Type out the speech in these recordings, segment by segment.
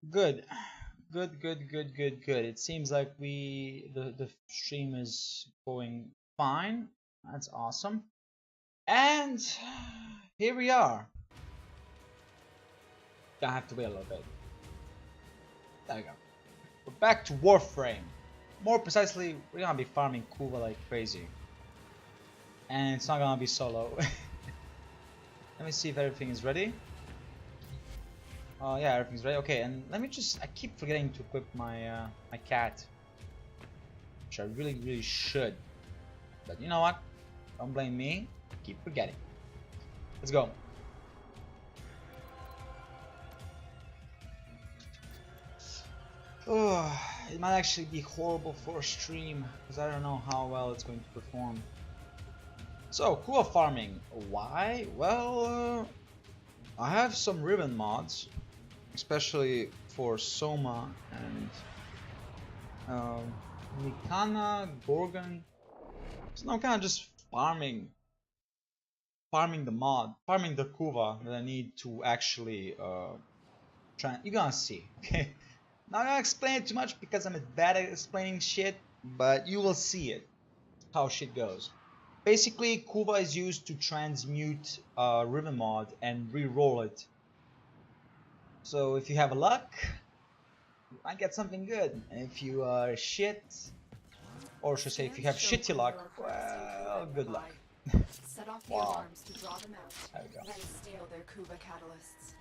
Good. Good. It seems like the stream is going fine. That's awesome. And here we are. Gonna have to wait a little bit. There we go. We're back to Warframe. More precisely, we're gonna be farming Kuva like crazy. And it's not gonna be solo. Let me see if everything is ready. Yeah, everything's ready. Okay, and let me I keep forgetting to equip my my cat. Which I really should. But you know what? Don't blame me. Keep forgetting. Let's go. Oh, it might actually be horrible for a stream because I don't know how well it's going to perform. So, Kuva farming. Why? Well, I have some ribbon mods, especially for Soma and Mikana, Gorgon. So now I'm kind of just farming the Kuva that I need to actually try. You're gonna see, okay? Not gonna explain it too much because I'm bad at explaining shit, but you will see it, how shit goes. Basically, Kuva is used to transmute ribbon mod and re-roll it. So if you have luck, you might get something good. And if you are shit, or should I say if you have shitty luck, well, good luck. Set off the Wow. alarms to draw them out. There we go. Then steal their Kuva catalysts.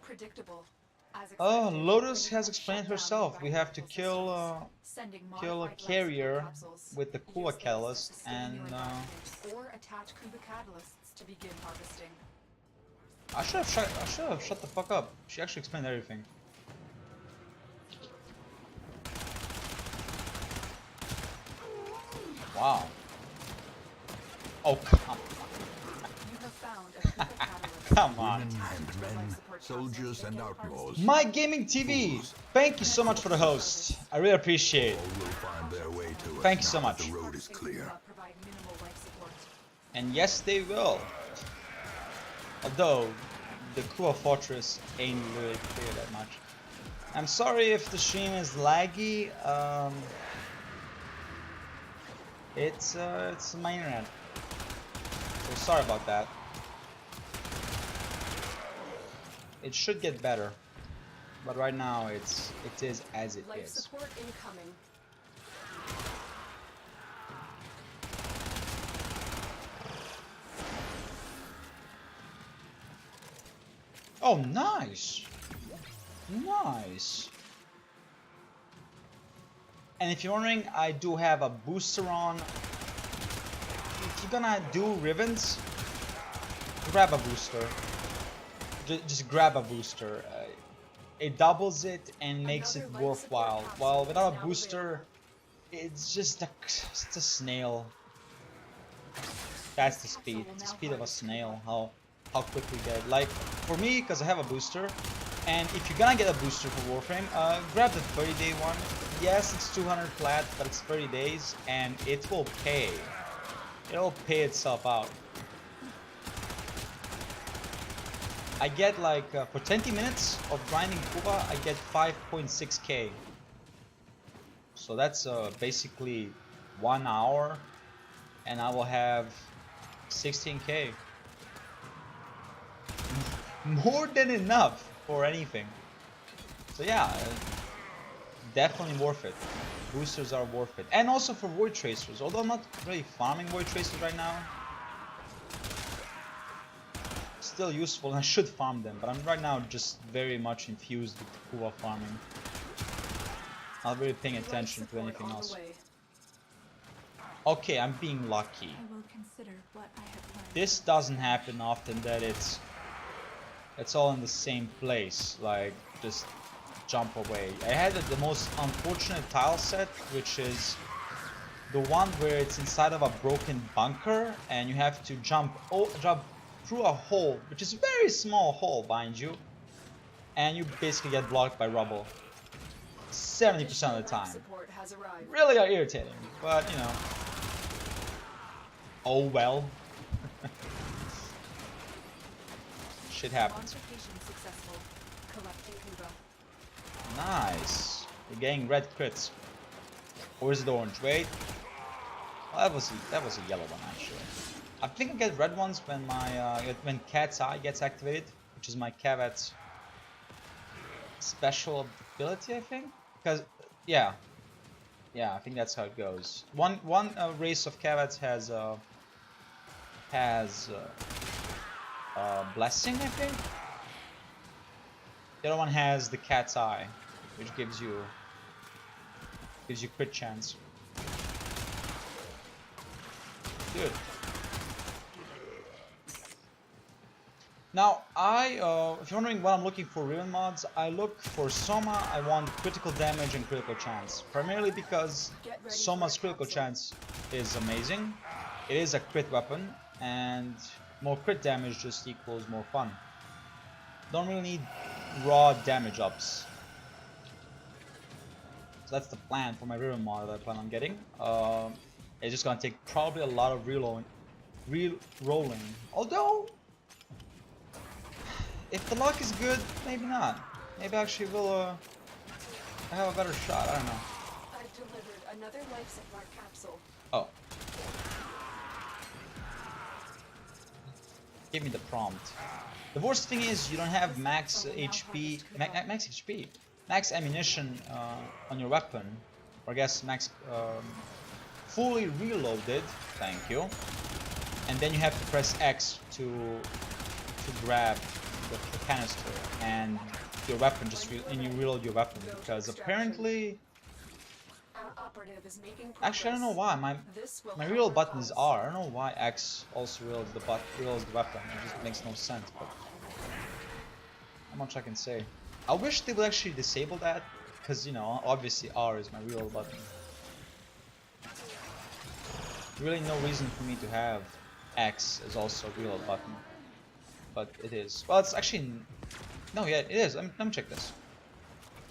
Predictable. As Oh, expected, Lotus the has shut explained down herself. the We have to environmental systems, sending kill a modified life support carrier capsules. with the Use Kuva this catalyst to sustain and your environment, or attach Kuva catalysts to begin harvesting. I should have shut the fuck up. She actually explained everything. Wow. Oh, come on. You have found a Kuva catalyst. Come on. Women and men, soldiers and outlaws. My Gaming TV, thank you so much for the host. I really appreciate it. All will find their way to us Thank you now so that much. The road is clear. Provide minimal life support. And yes, they will. Although, the Kuva Fortress ain't really clear that much. I'm sorry if the stream is laggy. It's my internet. So sorry about that. It should get better, but right now it is as it Life is. support incoming. Oh, nice, nice. And if you're wondering, I do have a booster on. If you're gonna do ribbons, grab a booster. Just grab a booster. It doubles it and makes it worthwhile. While without a booster, it's just it's a snail. That's the speed. It's the speed of a snail. How quickly you get it. Like for me, because I have a booster, and if you're gonna get a booster for Warframe, grab the 30-day one. Yes, it's 200 flat, but it's 30 days, and it will pay. It will pay itself out. I get like for 20 minutes of grinding Kuva, I get 5.6k. So that's basically 1 hour, and I will have 16k. More than enough for anything. So yeah, definitely worth it. Boosters are worth it, and also for Void Tracers. Although I'm not really farming Void Tracers right now. Still useful, and I should farm them, but I'm right now just very much infused with Kuva farming. Not really paying attention to anything else. Okay, I'm being lucky. I will consider what I have learned. This doesn't happen often, that it's all in the same place, like just jump away. I had the most unfortunate tile set, which is the one where it's inside of a broken bunker and you have to jump through a hole, which is a very small hole, mind you, and you basically get blocked by rubble 70% of the time. Really got irritating, but you know, oh well. Shit happens. Collecting Kuva. Nice. We're getting red crits. Or is it orange? Wait. Well, that was a yellow one actually. I think I get red ones when my when Cat's Eye gets activated, which is my Cavet's special ability, I think. Because yeah, I think that's how it goes. One race of Cavets has blessing, I think. The other one has the Cat's Eye, which gives you crit chance. Good. Now, if you're wondering what I'm looking for Riven mods, I look for Soma. I want critical damage and critical chance. Primarily because Soma's critical chance is amazing. It is a crit weapon, and more crit damage just equals more fun. Don't really need raw damage ups. So that's the plan for my Riven mod that I plan on getting. It's just gonna take probably a lot of re-rolling. Although, if the luck is good, maybe not. Maybe actually we'll have a better shot. I don't know. I've delivered another life support capsule. Oh. Give me the prompt. The worst thing is you don't have max HP, max ammunition on your weapon, or I guess max fully reloaded. Thank you. And then you have to press X to grab the canister and your weapon and you reload your weapon because apparently. Actually, I don't know why my reload button is R. I don't know why X also reloads the weapon. It just makes no sense. But not much I can say. I wish they would actually disable that, because you know, obviously R is my reload button. Really, no reason for me to have X as also a reload button, but it is. Well, it's actually no, yeah, it is. Let me check this.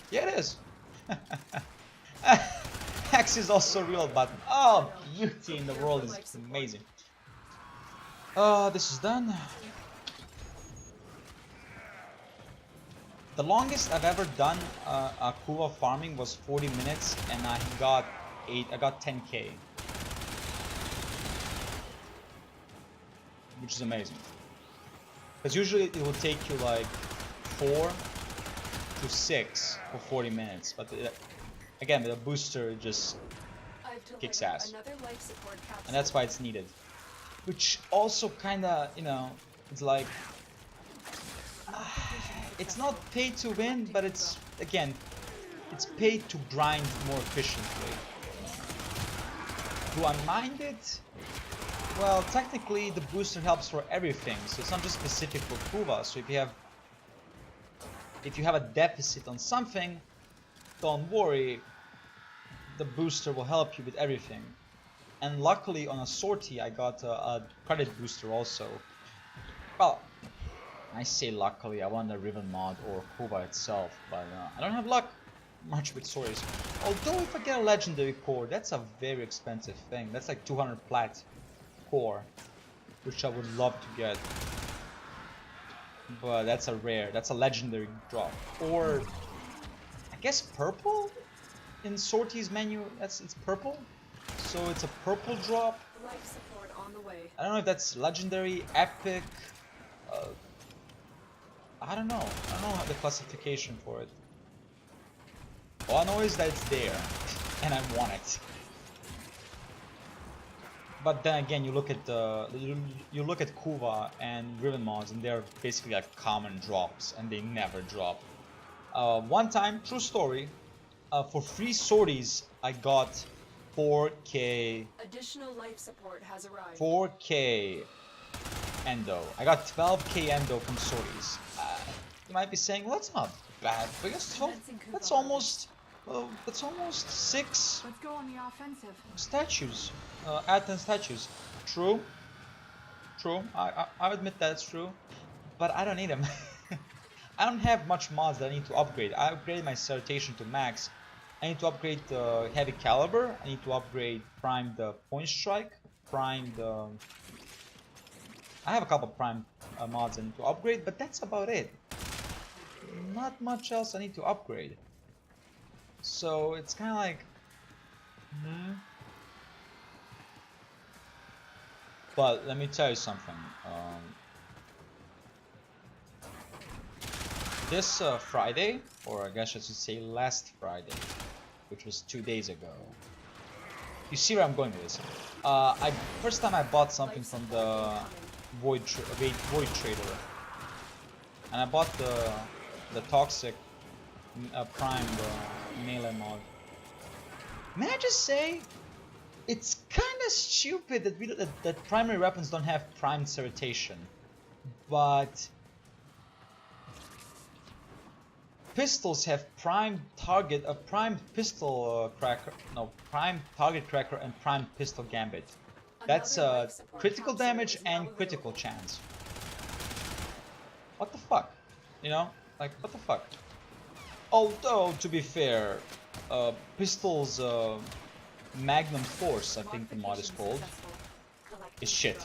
Yeah, it is. X is also a reload button. Oh, beauty in the world is amazing. This is done. The longest I've ever done a Kuva farming was 40 minutes, and I got 10k, which is amazing. Because usually it will take you like 4 to 6 for 40 minutes, but again, with a booster, it just kicks ass. And that's why it's needed. Which also kinda, you know, it's like... it's not paid to win, but it's, again, it's paid to grind more efficiently. Do I mind it? Well, technically the booster helps for everything, so it's not just specific for Kuva. So if you have a deficit on something, don't worry, the booster will help you with everything. And luckily on a sortie I got a credit booster also. Well, I say luckily, I want a Riven mod or Kuva itself, but I don't have luck much with sorties. Although if I get a legendary core, that's a very expensive thing. That's like 200 plat core, which I would love to get. But that's a legendary drop. Or I guess purple in sorties menu. It's purple, so it's a purple drop. Life support on the way. I don't know if that's legendary, epic. I don't know the classification for it. All I know is that it's there, and I want it. But then again, you look at Kuva and Riven mods, and they're basically like common drops, and they never drop. One time, true story, for free sorties, I got 4k. Additional life support has arrived. 4k endo. I got 12k endo from sorties. You might be saying, well, that's not bad, but that's almost 6 Let's go on the offensive. statues, Aten statues. True. I admit that's true, but I don't need them. I don't have much mods that I need to upgrade. I upgraded my salutation to max. I need to upgrade the heavy caliber. I need to upgrade prime the point strike. Prime the. I have a couple prime mods I need to upgrade, but that's about it. not much else I need to upgrade. So it's kind of like, But let me tell you something. This Friday, or I guess I should say last Friday, which was 2 days ago. You see where I'm going with this? First time I bought something from the Void Trader, and I bought the Toxic Prime melee mod. May I just say, it's kind of stupid that primary weapons don't have primed certation, but pistols have primed target, primed pistol cracker, no, primed target cracker and primed pistol gambit. That's critical damage and critical chance. What the fuck? You know, like what the fuck? Although to be fair, pistols Magnum Force, I think the mod is called, is shit.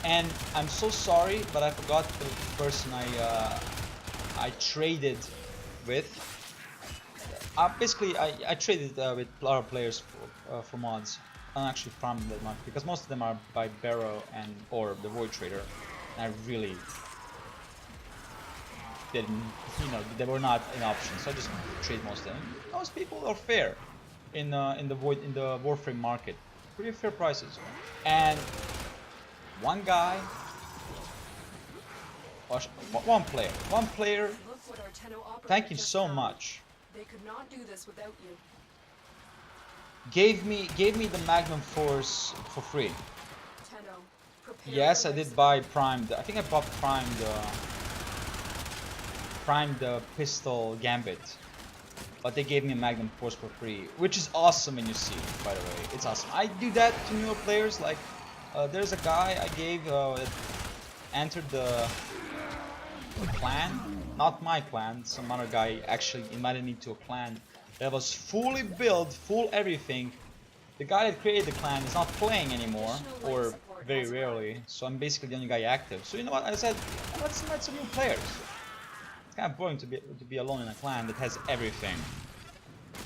And I'm so sorry, but I forgot the person I traded with. Basically, I traded with other players for mods. I don't actually farm them that much because most of them are by Barrow and or the Void Trader. And I really didn't, they were not an option, so I just trade most of them. Most people are fair in the Warframe market, pretty fair prices. And one guy, one player. Thank you so much. They could not do this without you. Gave me the Magnum Force for free. Yes, I did buy primed. I think I bought primed pistol gambit, but they gave me a Magnum Force for free, which is awesome when you see it, by the way. It's awesome. I do that to newer players. Like there's a guy I gave that entered the clan, not my clan, some other guy actually invited me to a clan that was fully built, full everything. The guy that created the clan is not playing anymore, or very rarely, so I'm basically the only guy active. So you know what, I said, let's invite some new players. It's kind of boring to be alone in a clan that has everything.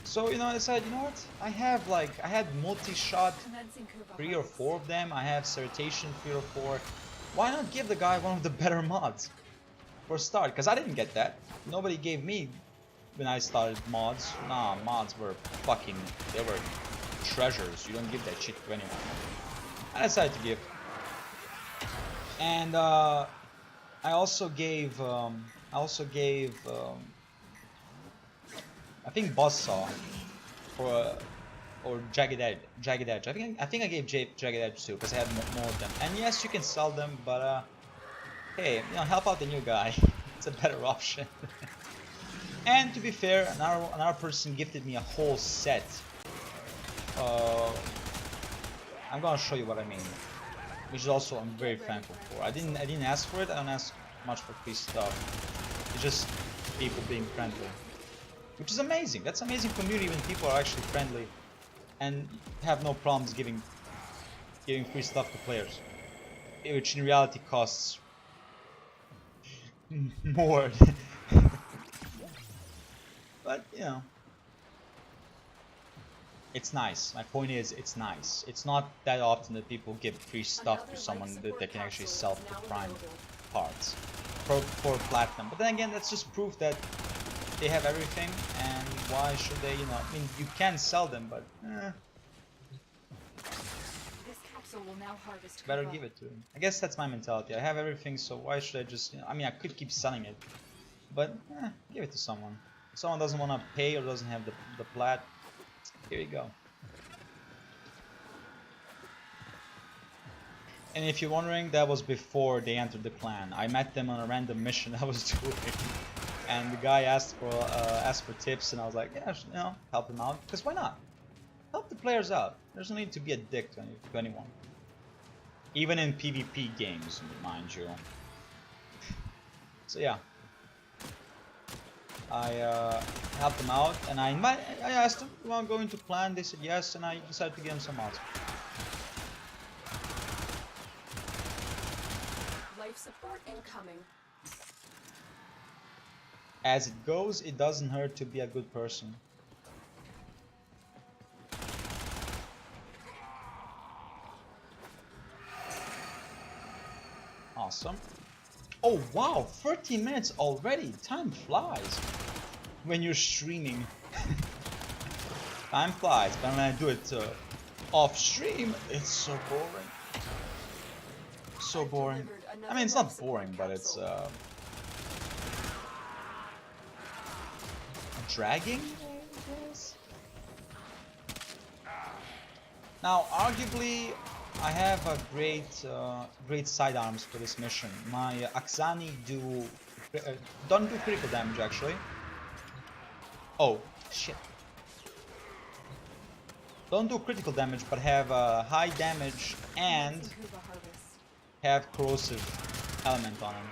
So I said, you know what, I had multi-shot 3 or 4 of them, I have Certation 3 or 4. Why not give the guy one of the better mods for a start? Because I didn't get that. Nobody gave me when I started mods. Nah, mods were they were treasures. You don't give that shit to anyone. I decided to give. And I also gave I think Buzzsaw for or Jagged Edge. I think I gave Jagged Edge too because I had more of them. And yes, you can sell them, but hey, help out the new guy. It's a better option. And to be fair, another person gifted me a whole set. I'm gonna show you what I mean, which is also I'm very thankful for. I didn't ask for it. I don't ask much for free stuff. It's just people being friendly, which is amazing. That's amazing community when people are actually friendly and have no problems giving free stuff to players, which in reality costs more. But it's nice. My point is, it's nice. It's not that often that people give free stuff to someone that they can actually sell for prime parts, for platinum. But then again, that's just proof that they have everything, and why should they? I mean, you can sell them, but This capsule will now harvest better Kuva. give it to them. I guess that's my mentality. I have everything, so why should I just? I mean, I could keep selling it, but give it to someone. If someone doesn't want to pay or doesn't have the plat. Here you go. And if you're wondering, that was before they entered the clan. I met them on a random mission I was doing, and the guy asked for tips, and I was like, yeah, help him out. Because why not? Help the players out. There's no need to be a dick to anyone. Even in PvP games, mind you. So yeah. I helped them out, and I asked them, "You want to go into clan?" They said yes, and I decided to give them some mods. Life support incoming. as it goes, it doesn't hurt to be a good person. Awesome. Oh wow, 13 minutes already. Time flies when you're streaming. Time flies, but when I do it off stream, it's so boring. So boring. I mean, it's not boring, but it's dragging, I guess. Now, arguably, I have a great sidearms for this mission. My Aksani don't do critical damage actually. Oh shit! Don't do critical damage, but have high damage and have corrosive element on him.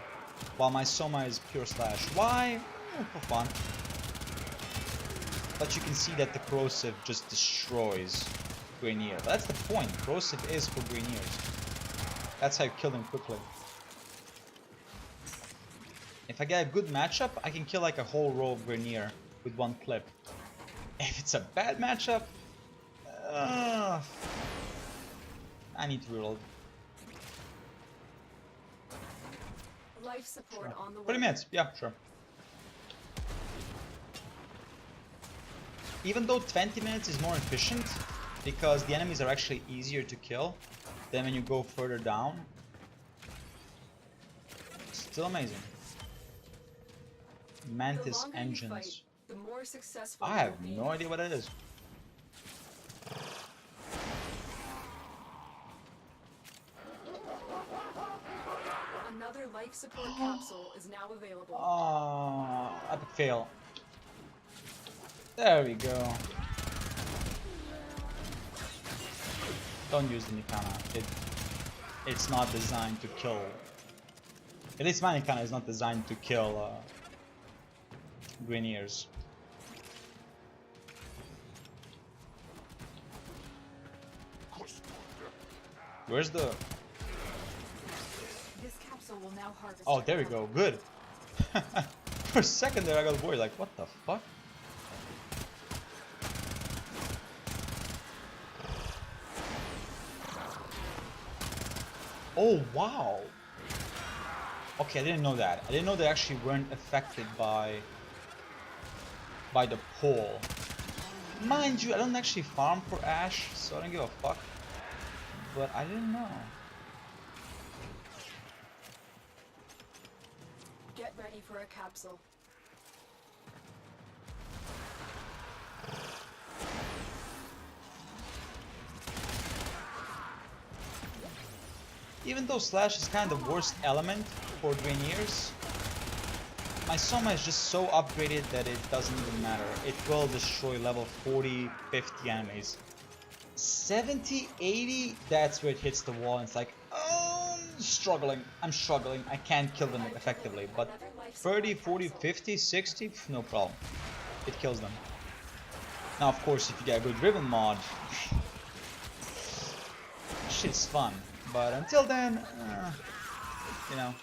While my Soma is pure slash. Why? For fun. But you can see that the corrosive just destroys Grenier. That's the point. Corrosive is for Greniers. That's how you kill them quickly. If I get a good matchup, I can kill like a whole row of Grenier with one clip. If it's a bad matchup, I need to reload. Life support Sure. on the way. 20 minutes, yeah, sure. Even though 20 minutes is more efficient, because the enemies are actually easier to kill than when you go further down. Still amazing. Mantis engines. Fight, the more successful I have no idea what it is. Another life support capsule is now available. Oh, epic fail. There we go. Don't use the Nikana. It's not designed to kill. At least my Nikana is not designed to kill Greniers. Where's the? This capsule will now harvest. Oh, there we go. Good. For a second there, I got worried. Like, what the fuck? Oh wow. Okay, I didn't know that. I didn't know they actually weren't affected by the pole. Mind you, I don't actually farm for Ash, so I don't give a fuck. But I didn't know. Get ready for a capsule. Even though Slash is kind of the worst element for Greniers, my Soma is just so upgraded that it doesn't even matter. It will destroy level 40, 50 enemies. 70, 80, that's where it hits the wall and it's like, oh, I'm struggling, I can't kill them effectively. But 30, 40, 50, 60, no problem. It kills them. Now of course if you get a good driven mod, shit's fun. But until then, you know.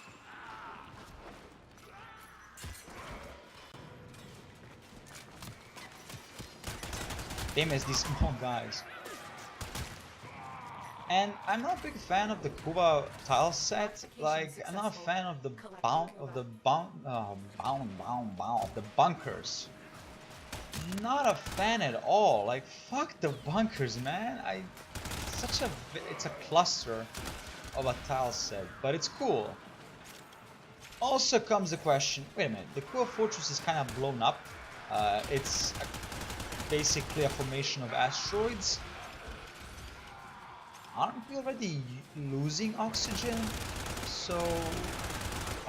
Damn as these small guys. And I'm not a big fan of the Kuva tile set. Like, I'm not a fan of the bunkers. Not a fan at all. Like, fuck the bunkers, man. It's a cluster of a tile set, but it's cool. Also comes the question, wait a minute, the Kuva Fortress is kind of blown up. It's basically a formation of asteroids. Aren't we already losing oxygen? So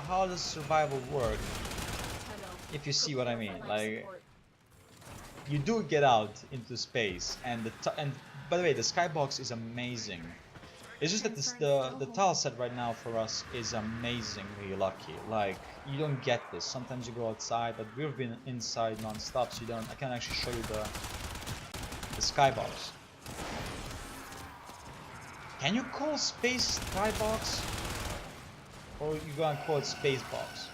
how does survival work? If you see what I mean, like you do get out into space, and by the way, the skybox is amazing. It's just that the tile set right now for us is amazingly lucky. Like, you don't get this. Sometimes you go outside, but we've been inside non-stop, so I can't actually show you the skybox. Can you call space skybox? Or you gonna call it space box?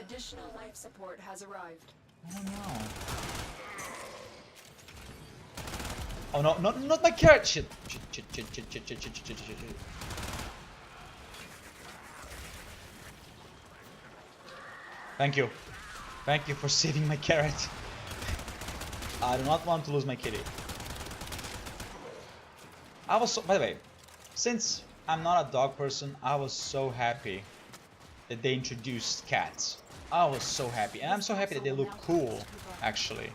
Additional life support has arrived. I don't know. Oh no, not my carrot! Shit. Thank you. Thank you for saving my carrot. I do not want to lose my kitty. I was so, by the way, since I'm not a dog person, I was so happy that they introduced cats. I was so happy, and I'm so happy that they look cool, actually,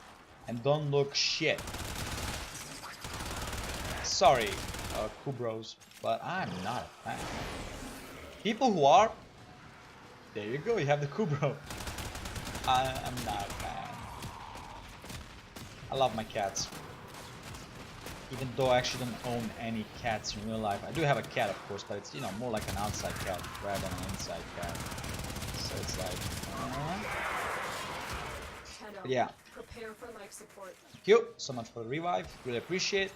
and don't look shit. Sorry, Kubros, but I'm not a fan. People who are, there you go, you have the Kubro. I'm not a fan. I love my cats. Even though I actually don't own any cats in real life. I do have a cat, of course, but it's, you know, more like an outside cat rather than an inside cat. So it's like, but yeah. Prepare for life support. Thank you so much for the revive. Really appreciate.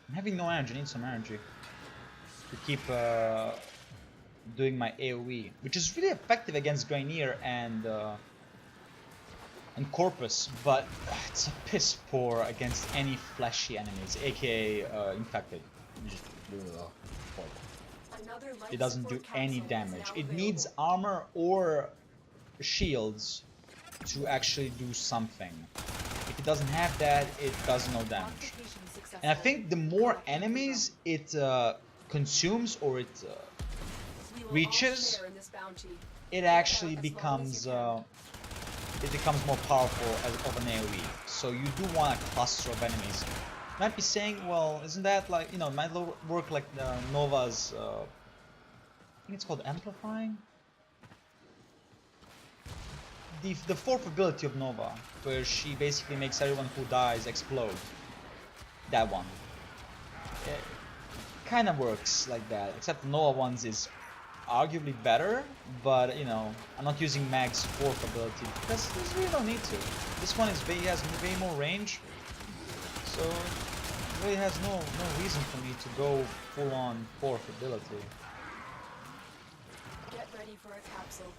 I'm having no energy. I need some energy to keep doing my AoE, which is really effective against Grainier and Corpus, but it's a piss poor against any fleshy enemies, aka infected. Just, it doesn't do any damage. It needs armor or shields to actually do something. If it doesn't have that, it does no damage. And I think the more enemies it consumes or it reaches, it actually becomes more powerful as of an AoE. So you do want a cluster of enemies. You might be saying, well, isn't that like, you know, it might work like Nova's, I think it's called amplifying? The fourth ability of Nova, where she basically makes everyone who dies explode. That one. It kind of works like that, except Nova one's is arguably better, but you know, I'm not using Mag's fourth ability because there's really no need to. This one has way more range, so it really has no reason for me to go full on fourth ability. Get ready for a capsule.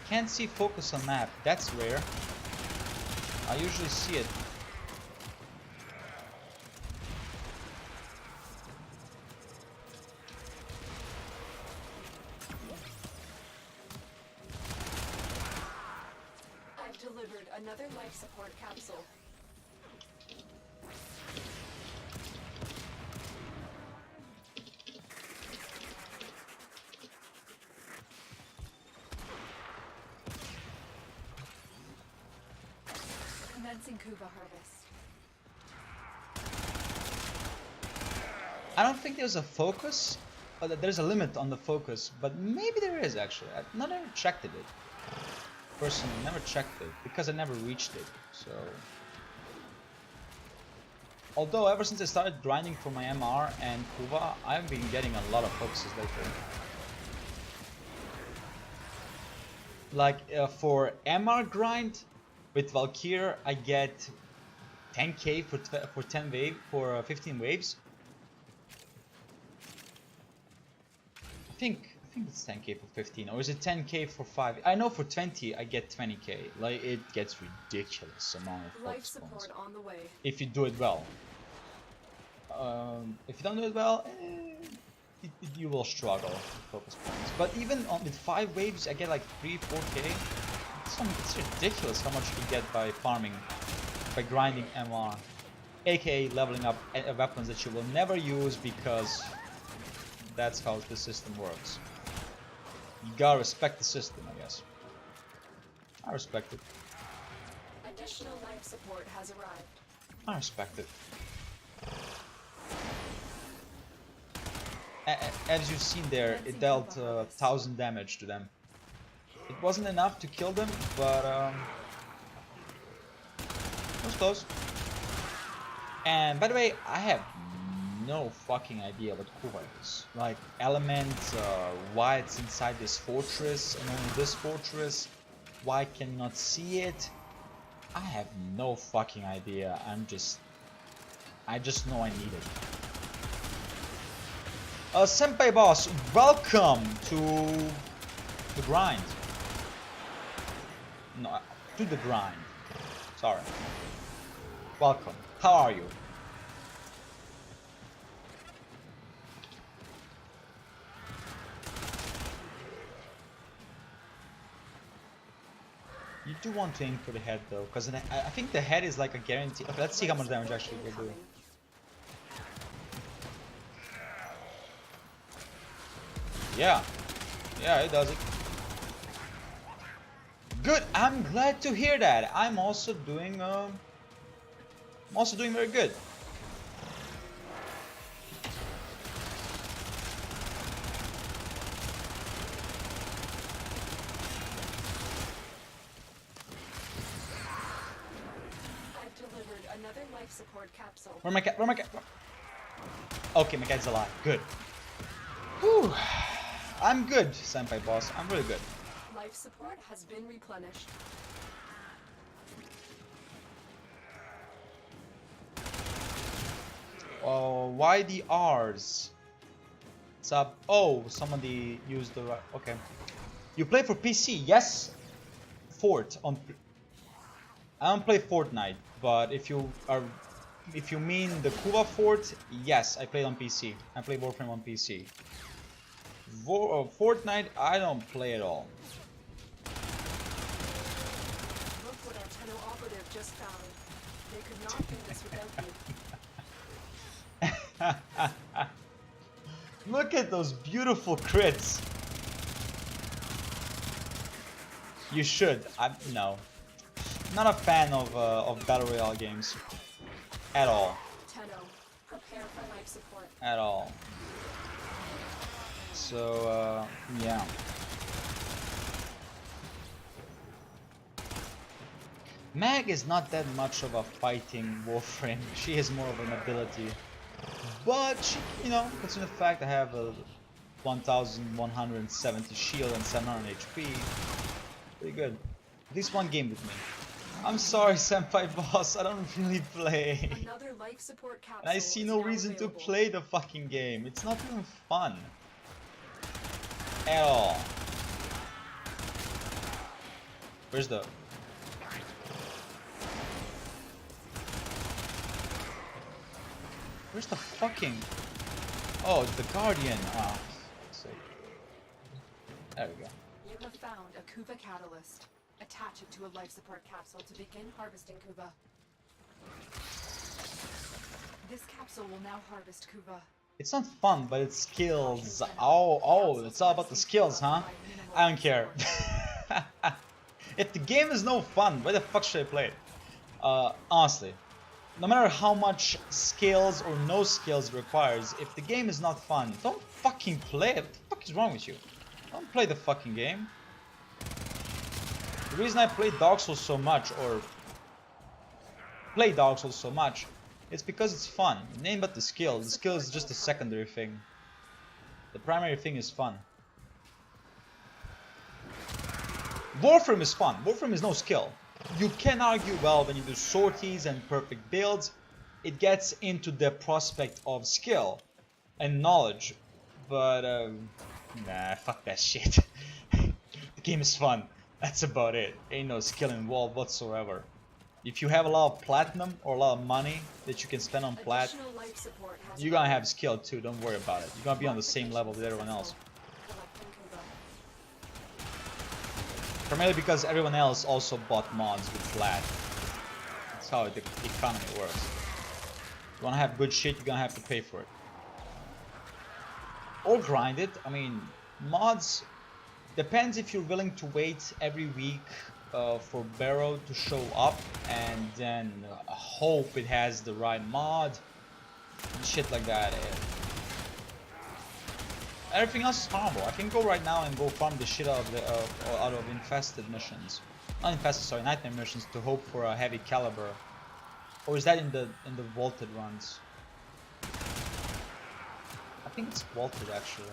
Can't see focus on map. That's rare. I usually see it. I've delivered another life support capsule. Commencing Kuva harvest. I don't think there's a focus, but there's a limit on the focus, but maybe there is actually. I've not ever checked it. Personally, never checked it because I never reached it. So, although ever since I started grinding for my MR and Kuva, I've been getting a lot of focuses lately. Like for MR grind with Valkyr, I get 10k for 10 wave for 15 waves. I think it's 10k for 15, or is it 10k for 5? I know for 20 I get 20k. Like, it gets ridiculous amount of Life focus points support on the way. if you do it well. If you don't do it well, you will struggle with focus points. But even with 5 waves, I get like 3-4k. It's ridiculous how much you can get by farming, by grinding MR, aka leveling up weapons that you will never use because that's how the system works. You gotta respect the system, I guess. I respect it. Additional life support has arrived. I respect it. As you've seen there, it dealt 1000 damage to them. It wasn't enough to kill them, but it was close. And by the way, I have no fucking idea what Kuva is. Like, element, why it's inside this fortress, and only this fortress, why I cannot see it. I have no fucking idea. I just know I need it. Senpai boss, welcome to the grind. No, to the grind. Sorry. Welcome. How are you? You do want to aim for the head though, because I think the head is like a guarantee. Okay, let's see how much damage actually will do. Yeah, it does it. Good. I'm glad to hear that. I'm also doing very good. I've delivered another life support capsule. Where my cat? Where my cat? Okay, my cat's alive. Good. Whew. I'm good, Senpai boss. I'm really good. Life support has been replenished. Oh, why the R's? What's up? Oh, somebody used the right. Okay. You play for PC? Yes. Fort on. I don't play Fortnite, but if you mean the Kuva Fort, yes, I played on PC. I play Warframe on PC. Fortnite, I don't play at all. Look what our Tenno operative just found. They could not do this without you. Look at those beautiful crits. You should. No. Not a fan of battle royale games. At all. Tenno, prepare for life support. At all. So, yeah. Mag is not that much of a fighting Warframe. She has more of an ability. But, she, you know, considering the fact I have a 1170 shield and 700 HP, pretty good. At least one game with me. I'm sorry, Senpai boss, I don't really play. Another life support capsule. And I see no reason to play the fucking game. It's not even fun. At all. Where's the... Where's the fucking... Oh, the Guardian. Ah, there we go. You have found a Kuva catalyst. Attach it to a life support capsule to begin harvesting Kuva. This capsule will now harvest Kuva. It's not fun, but it's skills. Oh, it's all about the skills, huh? I don't care. If the game is no fun, why the fuck should I play it? Honestly. No matter how much skills or no skills it requires, if the game is not fun, don't fucking play it. What the fuck is wrong with you? Don't play the fucking game. The reason I play Dark Souls so much, or play Dark Souls so much, it's because it's fun. Name but the skill. The skill is just a secondary thing. The primary thing is fun. Warframe is fun. Warframe is no skill. You can argue, well, when you do sorties and perfect builds, it gets into the prospect of skill and knowledge. But, nah, fuck that shit. The game is fun. That's about it. Ain't no skill involved whatsoever. If you have a lot of platinum or a lot of money that you can spend on plat, you're gonna have skill too, don't worry about it. You're gonna be on the same level with everyone else. Primarily because everyone else also bought mods with plat. That's how the economy works. If you wanna have good shit, you're gonna have to pay for it. Or grind it. I mean, mods... Depends if you're willing to wait every week for Barrow to show up and then hope it has the right mod and shit like that. Everything else is farmable. I can go right now and go farm the shit out of infested missions. Not infested, sorry, nightmare missions to hope for a heavy caliber. Or is that in the vaulted runs? think it's vaulted actually.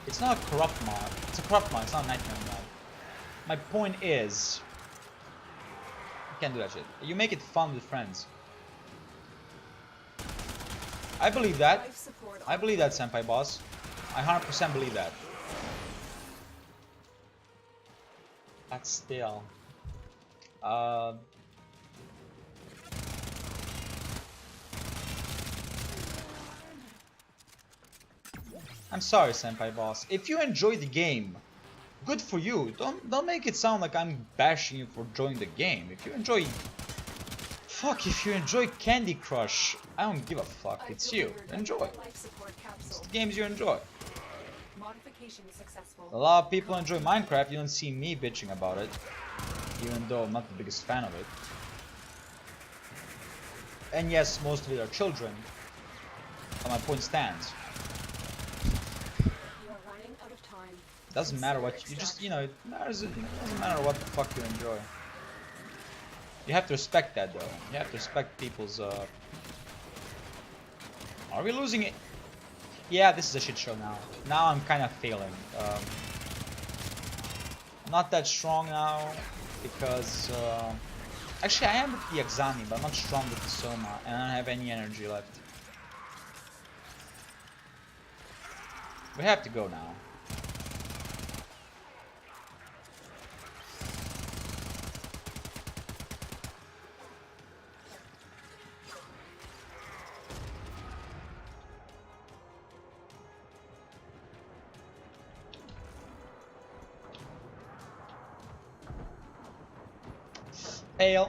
It's not a corrupt mod. It's a corrupt mod. It's not a nightmare mod. My point is, you can't do that shit. You make it fun with friends. I believe that. I believe that, Senpai boss. I 100% believe that. But still, I'm sorry, Senpai boss. If you enjoy the game, good for you. Don't make it sound like I'm bashing you for enjoying the game. If you enjoy, fuck, if you enjoy Candy Crush, I don't give a fuck. It's you. Enjoy. It's the games you enjoy. A lot of people enjoy Minecraft. You don't see me bitching about it, even though I'm not the biggest fan of it. And yes, most of it are children. But my point stands. Doesn't matter what you just, you know, it doesn't matter what the fuck you enjoy. You have to respect that though. You have to respect people's Are we losing it? Yeah, this is a shit show now. Now I'm kind of failing. Not that strong now because actually I am with the Exani, but I'm not strong with the Soma and I don't have any energy left. We have to go now. Fail.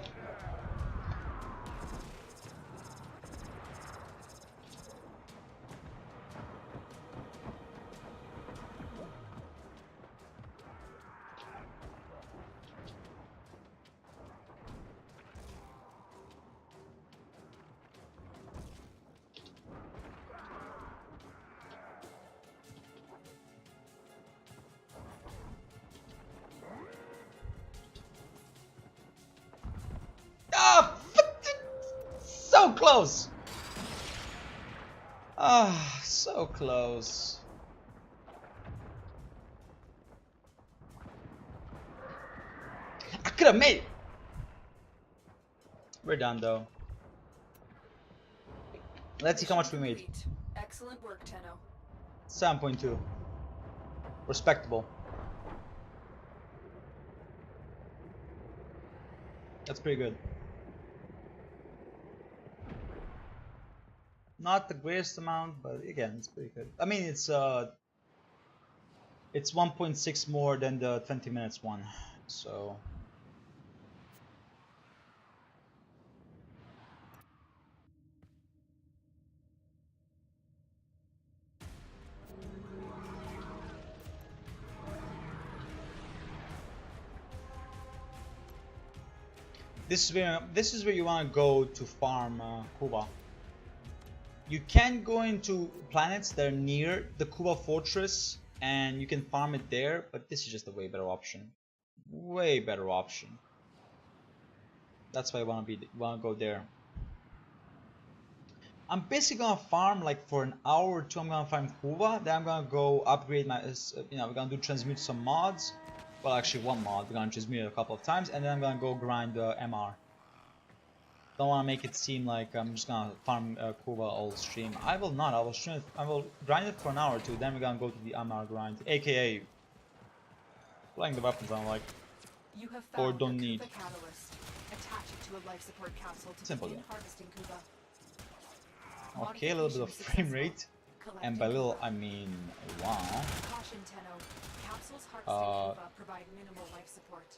Ah, so close. Ah, so close. I could have made it. We're done though. Let's see how much we made. Excellent work, Tenno. 7.2. Respectable. That's pretty good. Not the greatest amount, but again, it's pretty good. I mean, it's 1.6 more than the 20 minutes one, so. This is where you want to go to farm Kuva. You can go into planets that are near the Kuva fortress and you can farm it there, but this is just a way better option. Way better option. That's why I want to go there. I'm basically gonna farm like for an hour or two. I'm gonna farm Kuva. Then I'm gonna go upgrade my, we're gonna do transmute some mods. Well, actually one mod. We're gonna transmute it a couple of times, and then I'm gonna go grind MR. Don't want to make it seem like I'm just gonna farm Kuva all stream. I will not. I will stream it. I will grind it for an hour or two. Then we're gonna go to the MR grind, aka playing the weapons I like You have or found don't a need. Kuva catalyst. Attach it to a life support capsule to Simple. begin harvesting Kuva. Okay, a little bit of frame rate, and by little I mean wow. Caution, Tenno. Capsules harvesting Kuva provide minimal life support.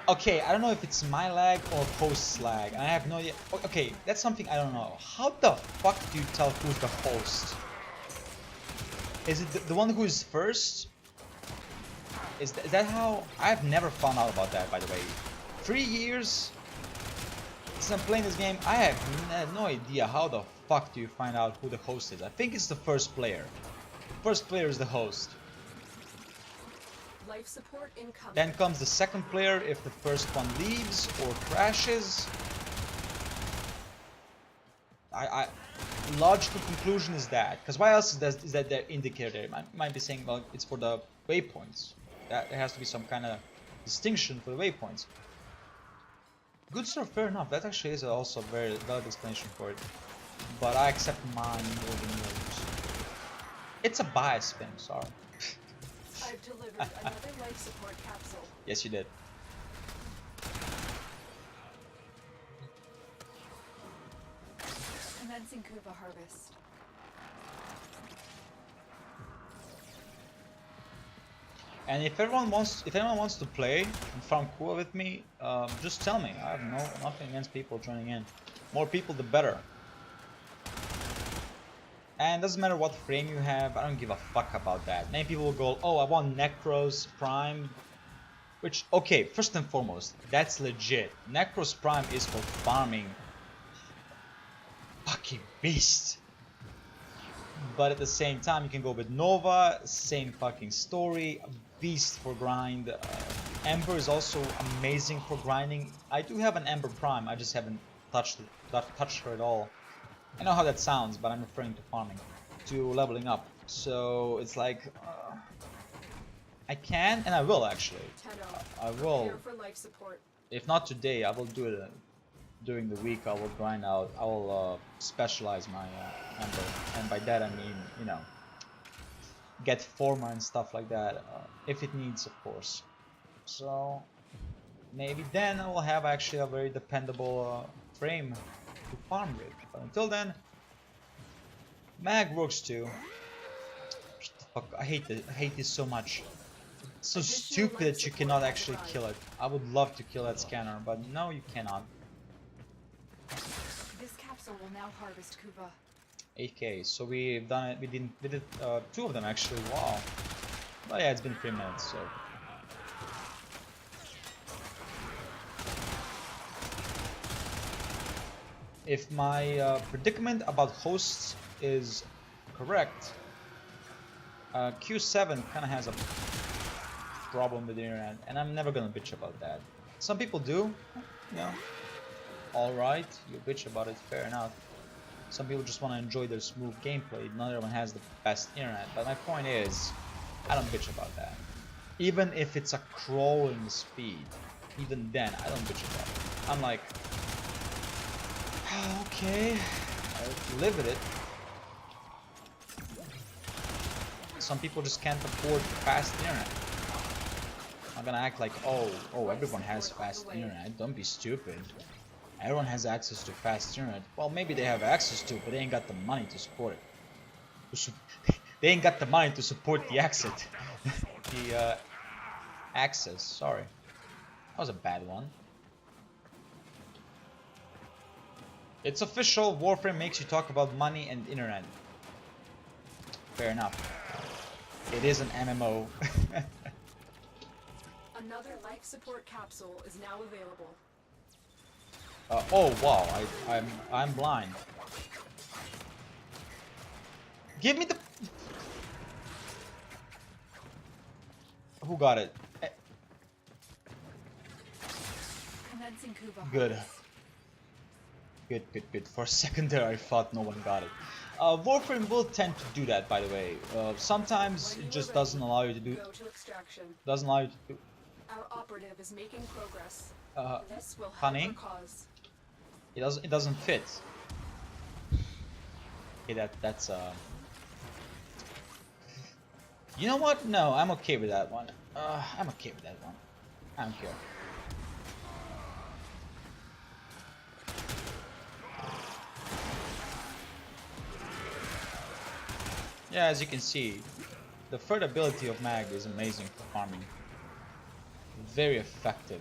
Okay, I don't know if it's my lag or host's lag. I have no idea. Okay, that's something I don't know. How the fuck do you tell who's the host? Is it the one who is first? Is that how? I've never found out about that, by the way. 3 years since I'm playing this game, I have no idea how the fuck do you find out who the host is. I think it's the first player. First player is the host. Life support incoming. Then comes the second player if the first one leaves or crashes. I logical conclusion is that, because why else is that their indicator? You might be saying, well, it's for the waypoints. That there has to be some kind of distinction for the waypoints. Good, sir, fair enough. That actually is also a very valid explanation for it. But I accept mine more than yours. It's a bias thing, sorry. I've delivered another life support capsule. Yes, you did. Commencing Kuva harvest. And if anyone wants to play and farm Kuva with me, just tell me. I have nothing against people joining in. More people, the better. And doesn't matter what frame you have. I don't give a fuck about that. Many people will go, "Oh, I want Necros Prime," which, okay, first and foremost, that's legit. Necros Prime is for farming. Fucking beast. But at the same time, you can go with Nova, same fucking story, beast for grind. Ember is also amazing for grinding. I do have an Ember Prime, I just haven't touched her at all. I know how that sounds, but I'm referring to farming, to leveling up. So it's like, I can and I will actually. I will. For life support. If not today, I will do it during the week. I will grind out. I will specialize my Ember, and by that I mean, you know, get Forma and stuff like that, if it needs, of course. So maybe then I will have actually a very dependable frame to farm with. But until then, mag works too. Fuck, I hate this so much. It's so stupid that you cannot actually kill it. I would love to kill that scanner, but no, you cannot. This capsule will now harvest Kuva. 8k, so we've done it. We did 2 of them actually. Wow. But yeah, it's been 3 minutes, so. If my predicament about hosts is correct, Q7 kind of has a problem with the internet, and I'm never gonna bitch about that. Some people do, yeah. Alright, you bitch about it, fair enough. Some people just want to enjoy their smooth gameplay, not everyone has the best internet, but my point is, I don't bitch about that. Even if it's a crawling speed, even then, I don't bitch about it. I'm like, okay, I'll live with it. Some people just can't afford fast internet. I'm gonna act like, oh, everyone has fast internet, don't be stupid. Everyone has access to fast internet. Well, maybe they have access to it, but they ain't got the money to support it. They ain't got the money to support the exit. The access, sorry. That was a bad one. It's official, Warframe makes you talk about money and internet. Fair enough. It is an MMO. Another life support capsule is now available. Oh wow, I'm blind. Give me the. Who got it? Commencing Kuva. Good. Good. For a second there, I thought no one got it. Warframe will tend to do that, by the way. Sometimes it just doesn't allow you to do. Doesn't allow you to do. Our operative is making progress. This will help honey. our cause. It doesn't fit. Okay, that's You know what? No, I'm okay with that one. I'm okay with that one. I don't care. Yeah, as you can see, the third ability of Mag is amazing for farming. Very effective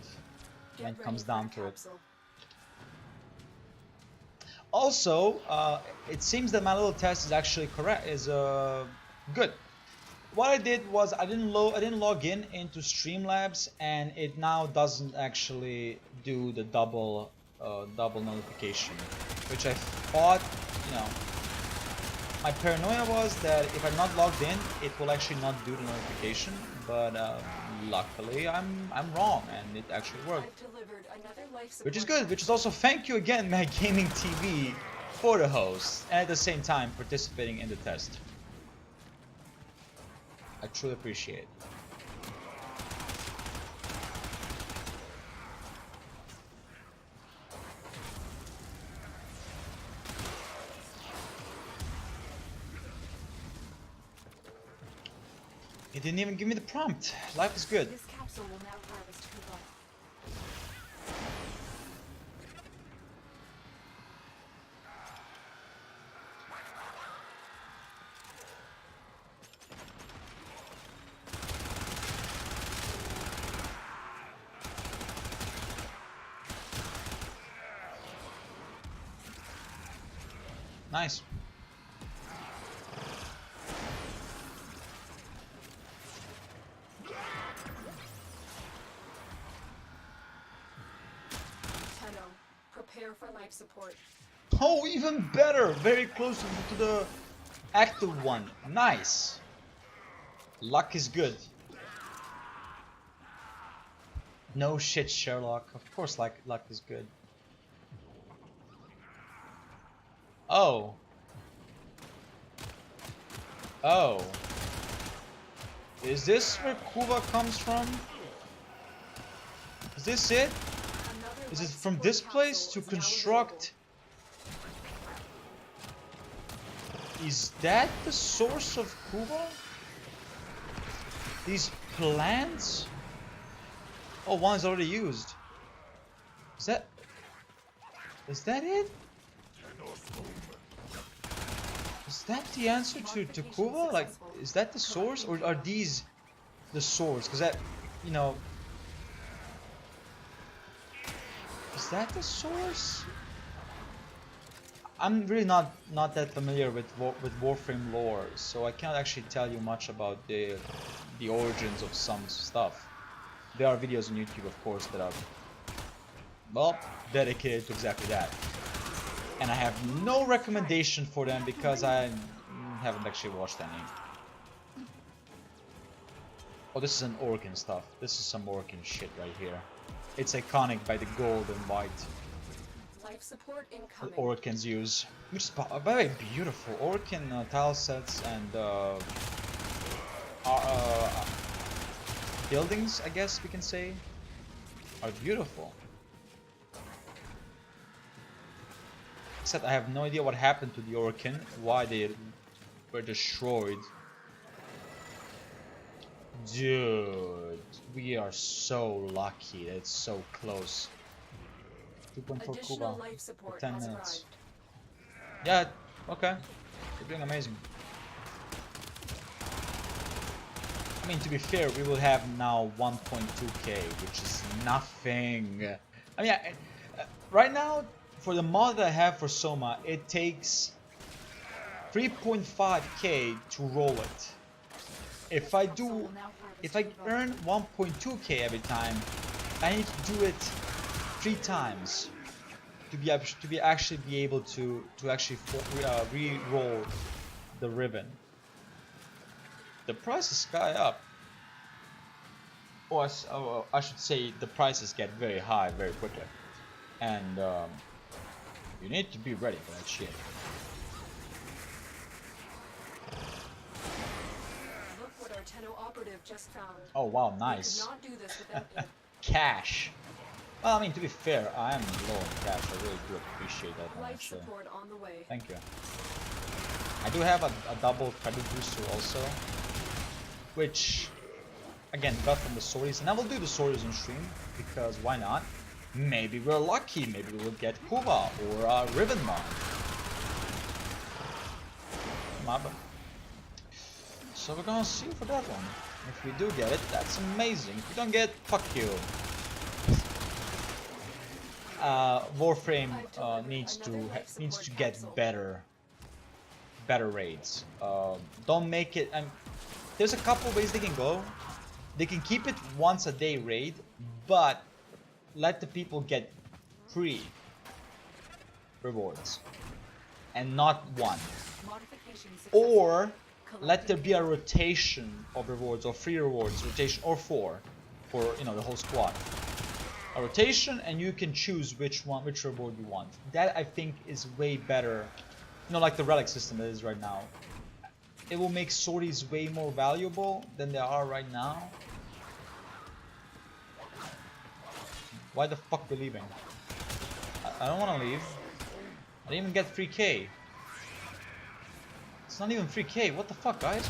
when it comes down to it. Also, it seems that my little test is actually correct. Good. What I did was I didn't log in into Streamlabs, and it now doesn't actually do the double notification, which I thought, you know, my paranoia was that if I'm not logged in, it will actually not do the notification. But luckily, I'm wrong, and it actually worked. Which is good. Which is also thank you again, Mag Gaming TV, for the host and at the same time participating in the test. I truly appreciate it. He didn't even give me the prompt. Life is good. This capsule will now harvest Kuva. Nice. Prepare for life support. Oh, even better! Very close to the active one. Nice. Luck is good. No shit, Sherlock. Of course, luck is good. Oh. Oh. Is this where Kuva comes from? Is this it? Is it from this place to construct? Is that the source of Kuva? These plants? Oh, one's already used. Is that it? Is that the answer to Kuva? Like, is that the source, or are these the source? Because that, you know, is that the source? I'm really not that familiar with Warframe lore, so I cannot actually tell you much about the origins of some stuff. There are videos on YouTube, of course, that are, well, dedicated to exactly that. And I have no recommendation for them because I haven't actually watched any. Oh, this is an Orkin stuff. This is some Orkin shit right here. It's iconic by the gold and white Life support incoming. that Orkins use. Which is, by the way, beautiful. Orkin tile sets and buildings, I guess we can say, are beautiful. Except I have no idea what happened to the Orkin, why they were destroyed. Dude, we are so lucky that it's so close. 2.4 Kuva for 10 minutes. Yeah, okay. You're doing amazing. I mean, to be fair, we will have now 1.2k, which is nothing. I mean, right now, for the mod that I have for Soma, it takes 3.5k to roll it. If I earn 1.2k every time, I need to do it 3 times to be actually be able to actually re-roll the ribbon. The price is sky up. Or I should say the prices get very high very quickly, and you need to be ready for that shit. Look what our Tenno operative just found. Oh wow, nice. We could not do this without it. Cash. Well, I mean, to be fair, I am low on cash. I really do appreciate that one, Life actually. support on the way. Thank you. I do have a double credit booster also, which again got from the stories, and I will do the stories on stream because why not? Maybe we're lucky. Maybe we'll get Kuva or a Ribbon Mod. Maba. So we're gonna see for that one. If we do get it, that's amazing. If we don't get, fuck you. Warframe needs to get better raids. Don't make it. There's a couple ways they can go. They can keep it once a day raid, but let the people get free rewards and not one. Or let there be a rotation of rewards or free rewards, rotation or 4 for, you know, the whole squad. a rotation, and you can choose which reward you want. That I think is way better, you know, like the relic system that is right now. It will make sorties way more valuable than they are right now. Why the fuck are we leaving? I don't want to leave. I didn't even get 3k. It's not even 3k. What the fuck, guys?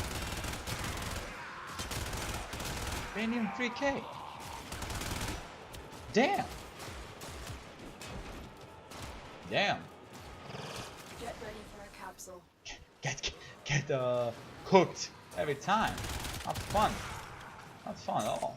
It ain't even 3k. Damn. Damn. Get ready for a capsule. Get cooked every time. Not fun. Not fun at all.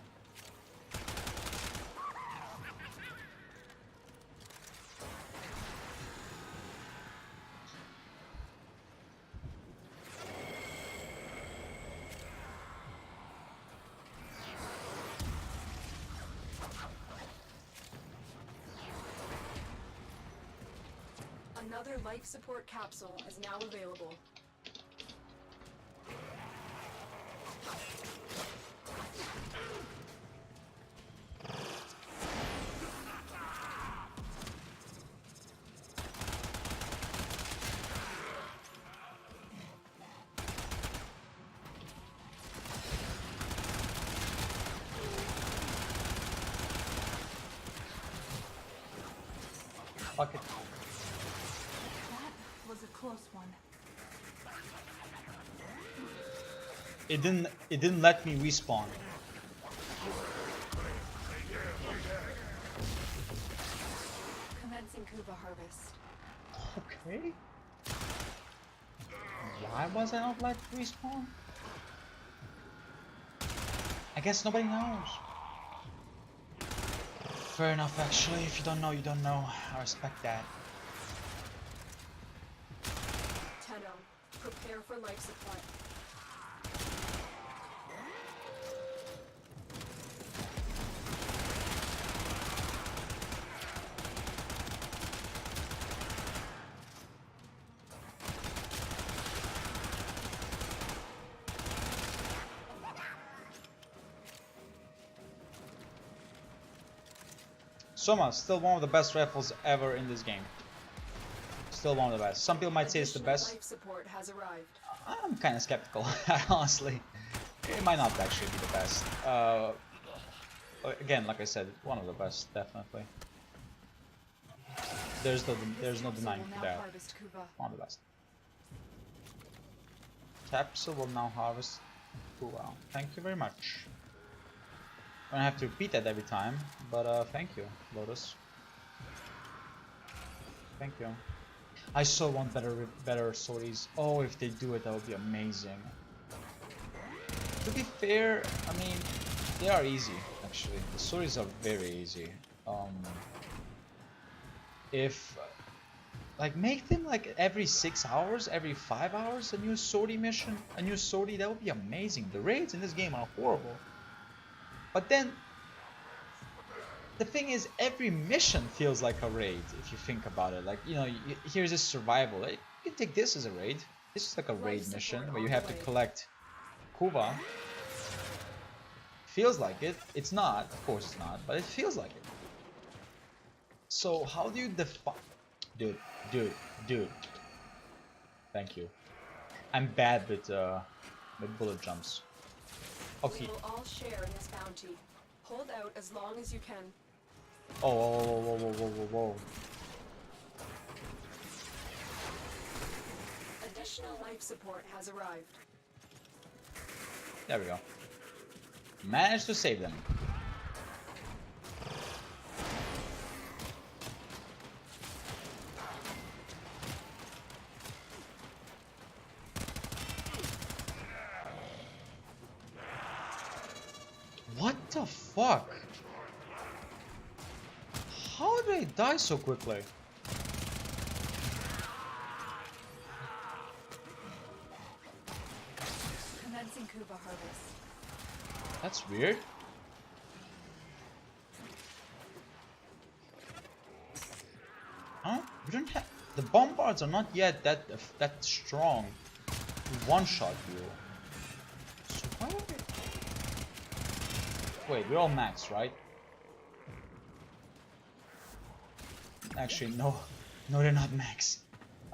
Another life support capsule is now available. Fuck it. That was a close one. It didn't let me respawn. Commencing Kuva harvest. Okay. Why was I not let respawn? I guess nobody knows. Fair enough, actually. If you don't know, you don't know. I respect that. Tenno, prepare for life supply. Soma, still one of the best rifles ever in this game. Still one of the best. Some people might say it's the best. Life support has arrived. I'm kind of skeptical, honestly. It might not actually be the best. Again, like I said, one of the best, definitely. There's no denying for that. One of the best. Capsule will now harvest Kuva. Thank you very much. I don't have to repeat that every time, but thank you, Lotus. Thank you. I so want better sorties. Oh, if they do it, that would be amazing. To be fair, I mean, they are easy, actually. The sorties are very easy. If, like, make them like every 6 hours, every 5 hours, a new sortie mission, a new sortie, that would be amazing. The raids in this game are horrible. But then, the thing is, every mission feels like a raid, if you think about it. Like, you know, here's a survival. Like, you can take this as a raid. This is like a raid mission where you have to collect Kuva. Feels like it. It's not. Of course it's not. But it feels like it. So, how do you define... Dude. Thank you. I'm bad with bullet jumps. Okay. We will all share in this bounty. Hold out as long as you can. Whoa. Additional life support has arrived. There we go. Managed to save them. What the fuck? How did I die so quickly? Commencing Kuva harvest. That's weird. Huh? We don't have... The bombards are not yet that strong to one-shot you. So why are they... Wait, we're all max, right? Actually, no, no, they're not max.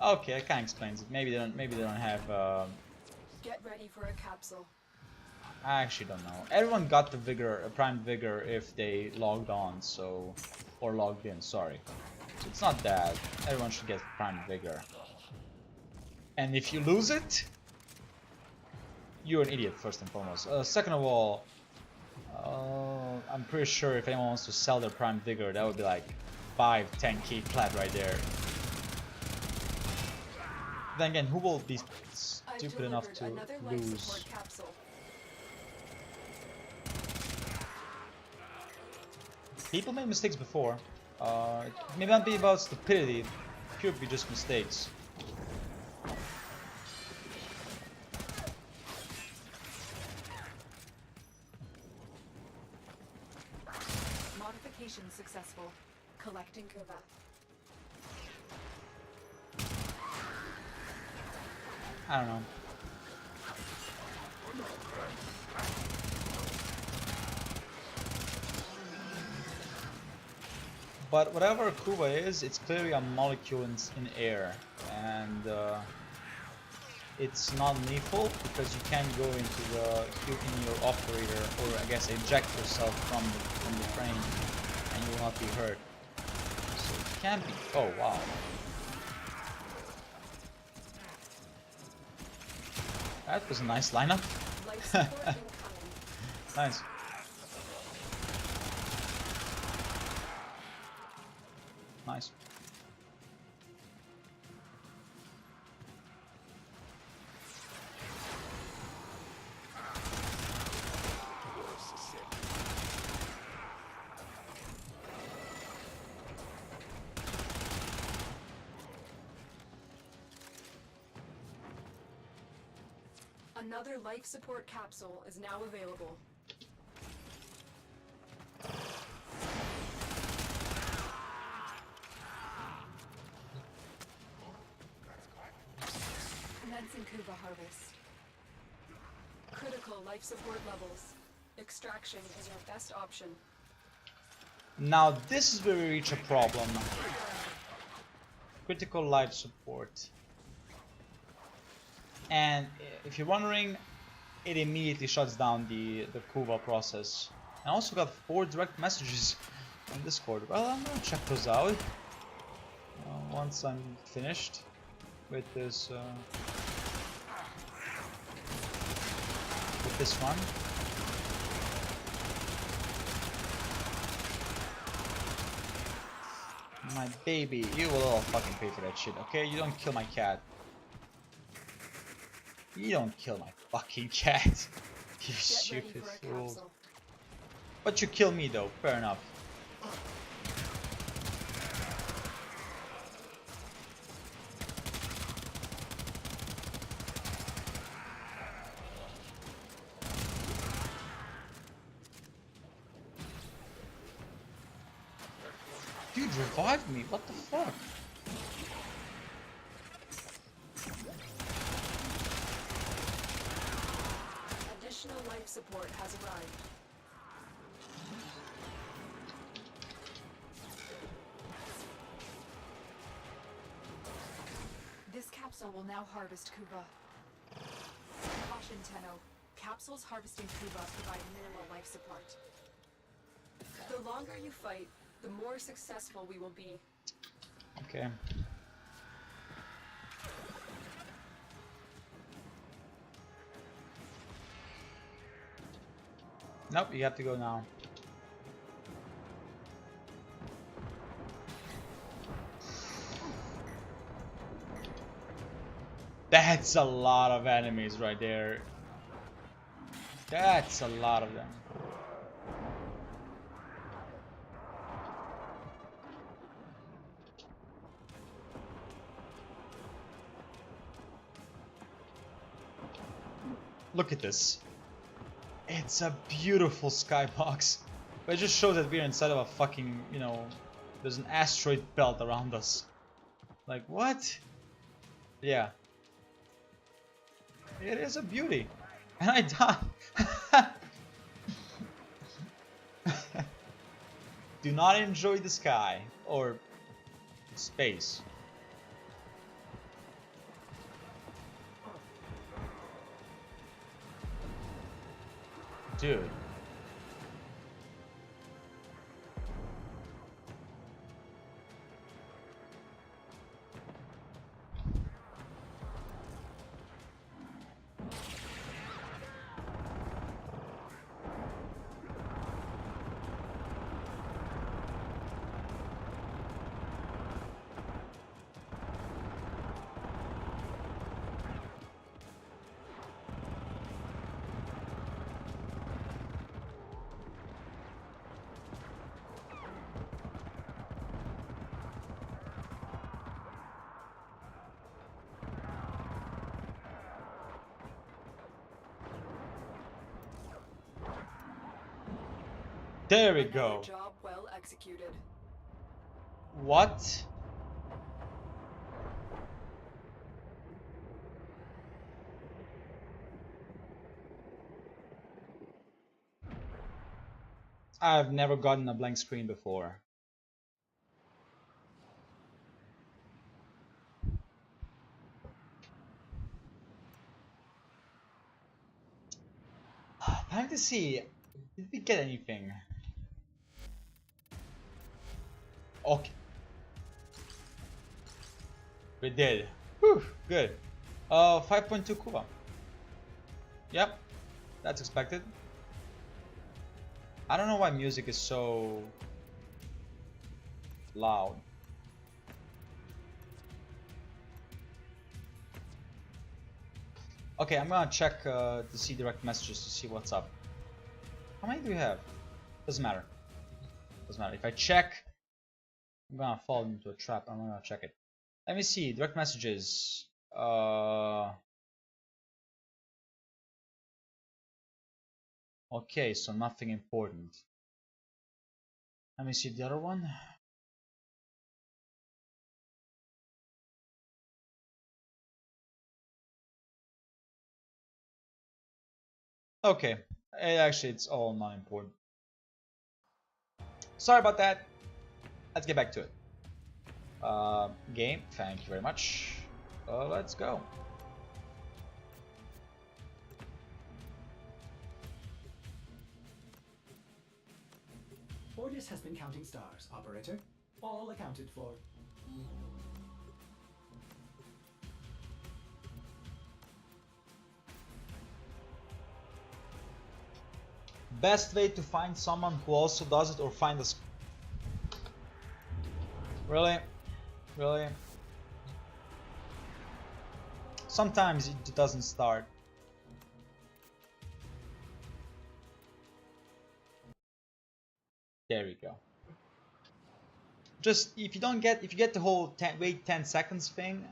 Okay, that kind of explains it. Maybe they don't. Maybe they don't have. Get ready for a capsule. I actually don't know. Everyone got the vigor, prime vigor, if they logged on, so or logged in. Sorry, so it's not that. Everyone should get prime vigor. And if you lose it, you're an idiot first and foremost. Second of all, I'm pretty sure if anyone wants to sell their prime vigor, that would be like 5-10k plat right there. Then again, who will be stupid enough to lose? People made mistakes before. It may not be about stupidity, it could be just mistakes. Modification successful. Collecting Kuva. I don't know. But whatever Kuva is, it's clearly a molecule in air, and it's not lethal because you can go into your operator, or I guess eject yourself from the train, and you will not be hurt. So it can be. Oh wow. That was a nice lineup. Nice. Nice. Another life support capsule is now available. Commencing Kuva harvest. Critical life support levels. Extraction is your best option. Now this is where we reach a problem. Critical life support. And if you're wondering, it immediately shuts down the Kuva process. I also got 4 direct messages on Discord. Well, I'm gonna check those out once I'm finished with this one. My baby, you will all fucking pay for that shit, okay? You don't kill my cat. You don't kill my fucking cat. You stupid fool. But you kill me though, fair enough. Dude revived me, what the fuck? Additional life support has arrived. This capsule will now harvest Kuva. Caution, Tenno. Capsules harvesting Kuva provide minimal life support. The longer you fight, the more successful we will be. Okay. Nope, you have to go now. That's a lot of enemies right there. That's a lot of them. Look at this. It's a beautiful skybox. But it just shows that we're inside of a fucking, you know, there's an asteroid belt around us. Like, what? Yeah. It is a beauty. And I died. Do not enjoy the sky. Or space. Dude. There we go. Another job well executed. What? I've never gotten a blank screen before. Time to see. Did we get anything? Okay. We did. Whew, good. 5.2 Kuva. Yep, that's expected. I don't know why music is so loud. Okay, I'm gonna check to see direct messages to see what's up. How many do we have? Doesn't matter. Doesn't matter. If I check, I'm gonna fall into a trap. I'm gonna check it. Let me see. Direct messages. Okay, so nothing important. Let me see the other one. Okay, actually it's all not important. Sorry about that. Let's get back to it. Game, thank you very much. Let's go. Ordis has been counting stars, operator. All accounted for. Best way to find someone who also does it, or find us. Really? Really? Sometimes it doesn't start. There we go. Just if you get the whole wait 10 seconds thing,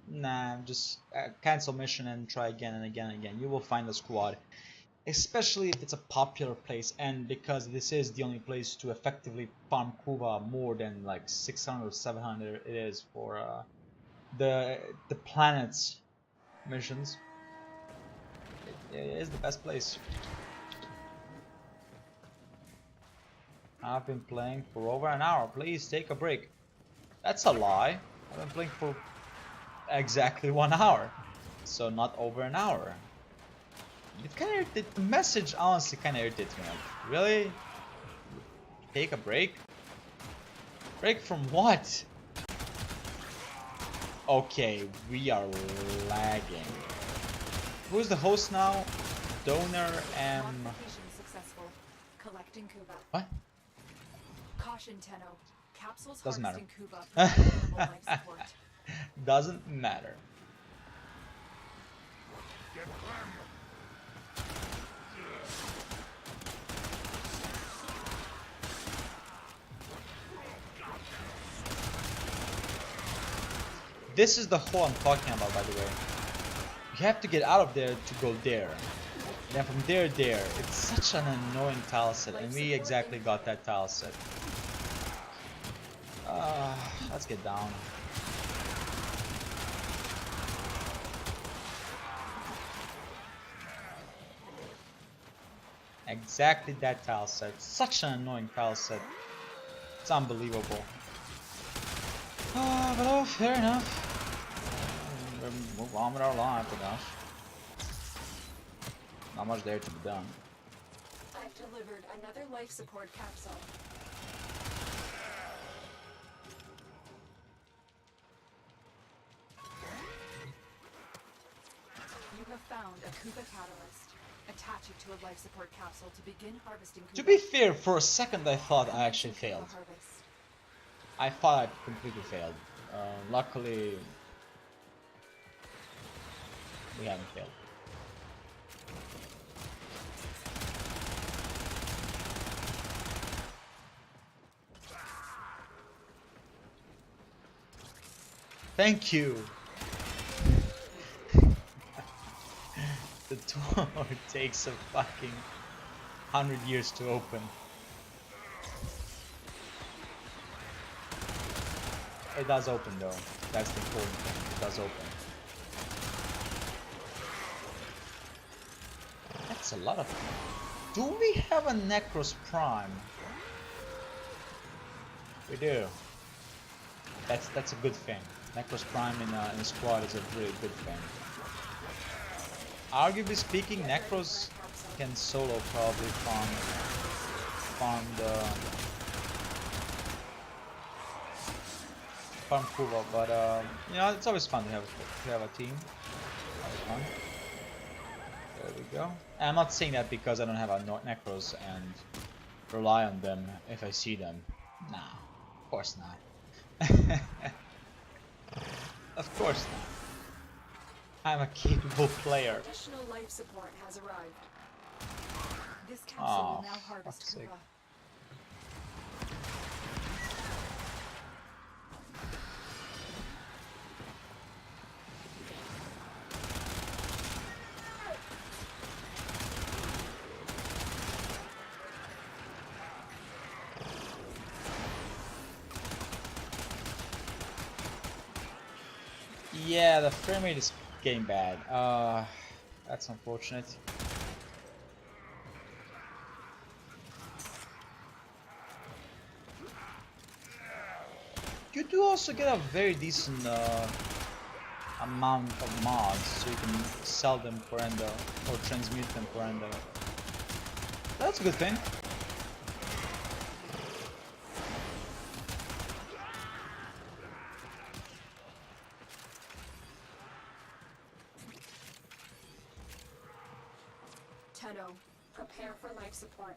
nah, just cancel mission and try again and again and again. You will find a squad, especially if it's a popular place, and because this is the only place to effectively farm Kuva more than like 600 or 700 it is for the planet's missions. It is the best place. I've been playing for over an hour. Please take a break. That's a lie. I've been playing for exactly 1 hour, so not over an hour. It kind of the message honestly kind of irritates me. Like, really? Take a break? Break from what? Okay, we are lagging. Who's the host now? Donor M. Modification successful. Collecting Kuva. What? Caution, Tenno. Capsules Doesn't matter. harvesting Kuva provide minimal life support. Doesn't matter. This is the hole I'm talking about, by the way. You have to get out of there to go there. Then from there, there. It's such an annoying tile set, and we exactly got that tile set. Let's get down. Exactly that tile set. Such an annoying tile set. It's unbelievable. But oh, fair enough. We'll move on with our life, I guess. Not much there to be done. I've delivered another life support capsule. You have found a Kuva catalyst. Attach it to a life support capsule to begin harvesting Kuva. To be fair, for a second I thought I actually failed. I thought I completely failed. Luckily, we haven't failed. Thank you! The door takes a fucking 100 years to open. It does open though. That's the important thing. It does open. That's a lot of... Do we have a Necros Prime? We do. That's a good thing. Necros Prime in a squad is a really good thing. Arguably speaking, Necros can solo probably farm Kuva, but you know, it's always fun to have a team. Always fun. There we go. And I'm not saying that because I don't have a Necros and rely on them if I see them. Nah, of course not. Of course not. I'm a capable player. Additional life support has arrived. This capsule will now harvest Kuva. Yeah, the frame rate is getting bad. That's unfortunate. You do also get a very decent amount of mods, so you can sell them for endo or transmute them for endo. That's a good thing. Tenno, prepare for life support.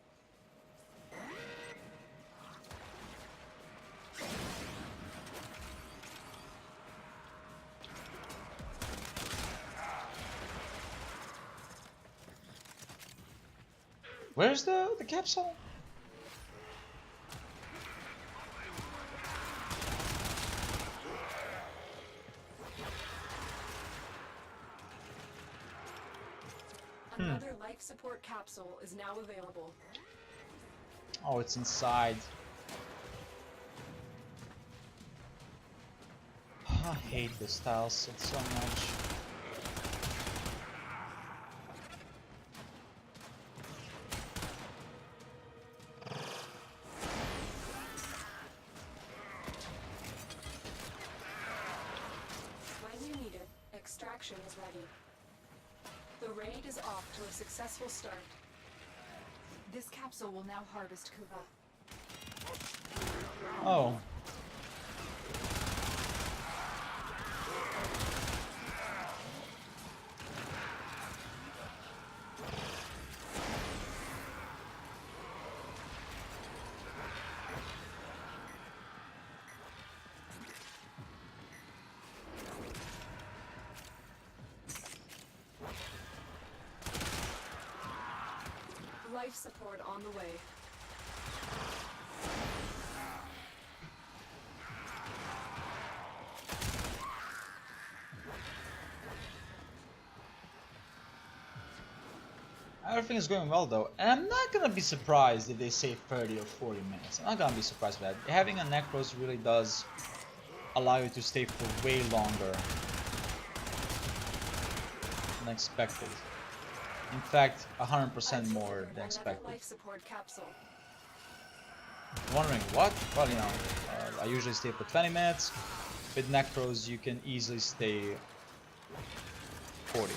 Where's the capsule? Another life support capsule is now available. Oh, it's inside. I hate this tile set so much. When you need it, extraction is ready. The raid is off to a successful start. This capsule will now harvest Kuva. Oh. Life support on the way. Everything is going well though, and I'm not gonna be surprised if they say 30 or 40 minutes. I'm not gonna be surprised by that. Having a Necros really does allow you to stay for way longer than expected. In fact, 100% more than expected. Life support capsule. Wondering what? Well, you know, I usually stay for 20 minutes. with Necros you can easily stay 40.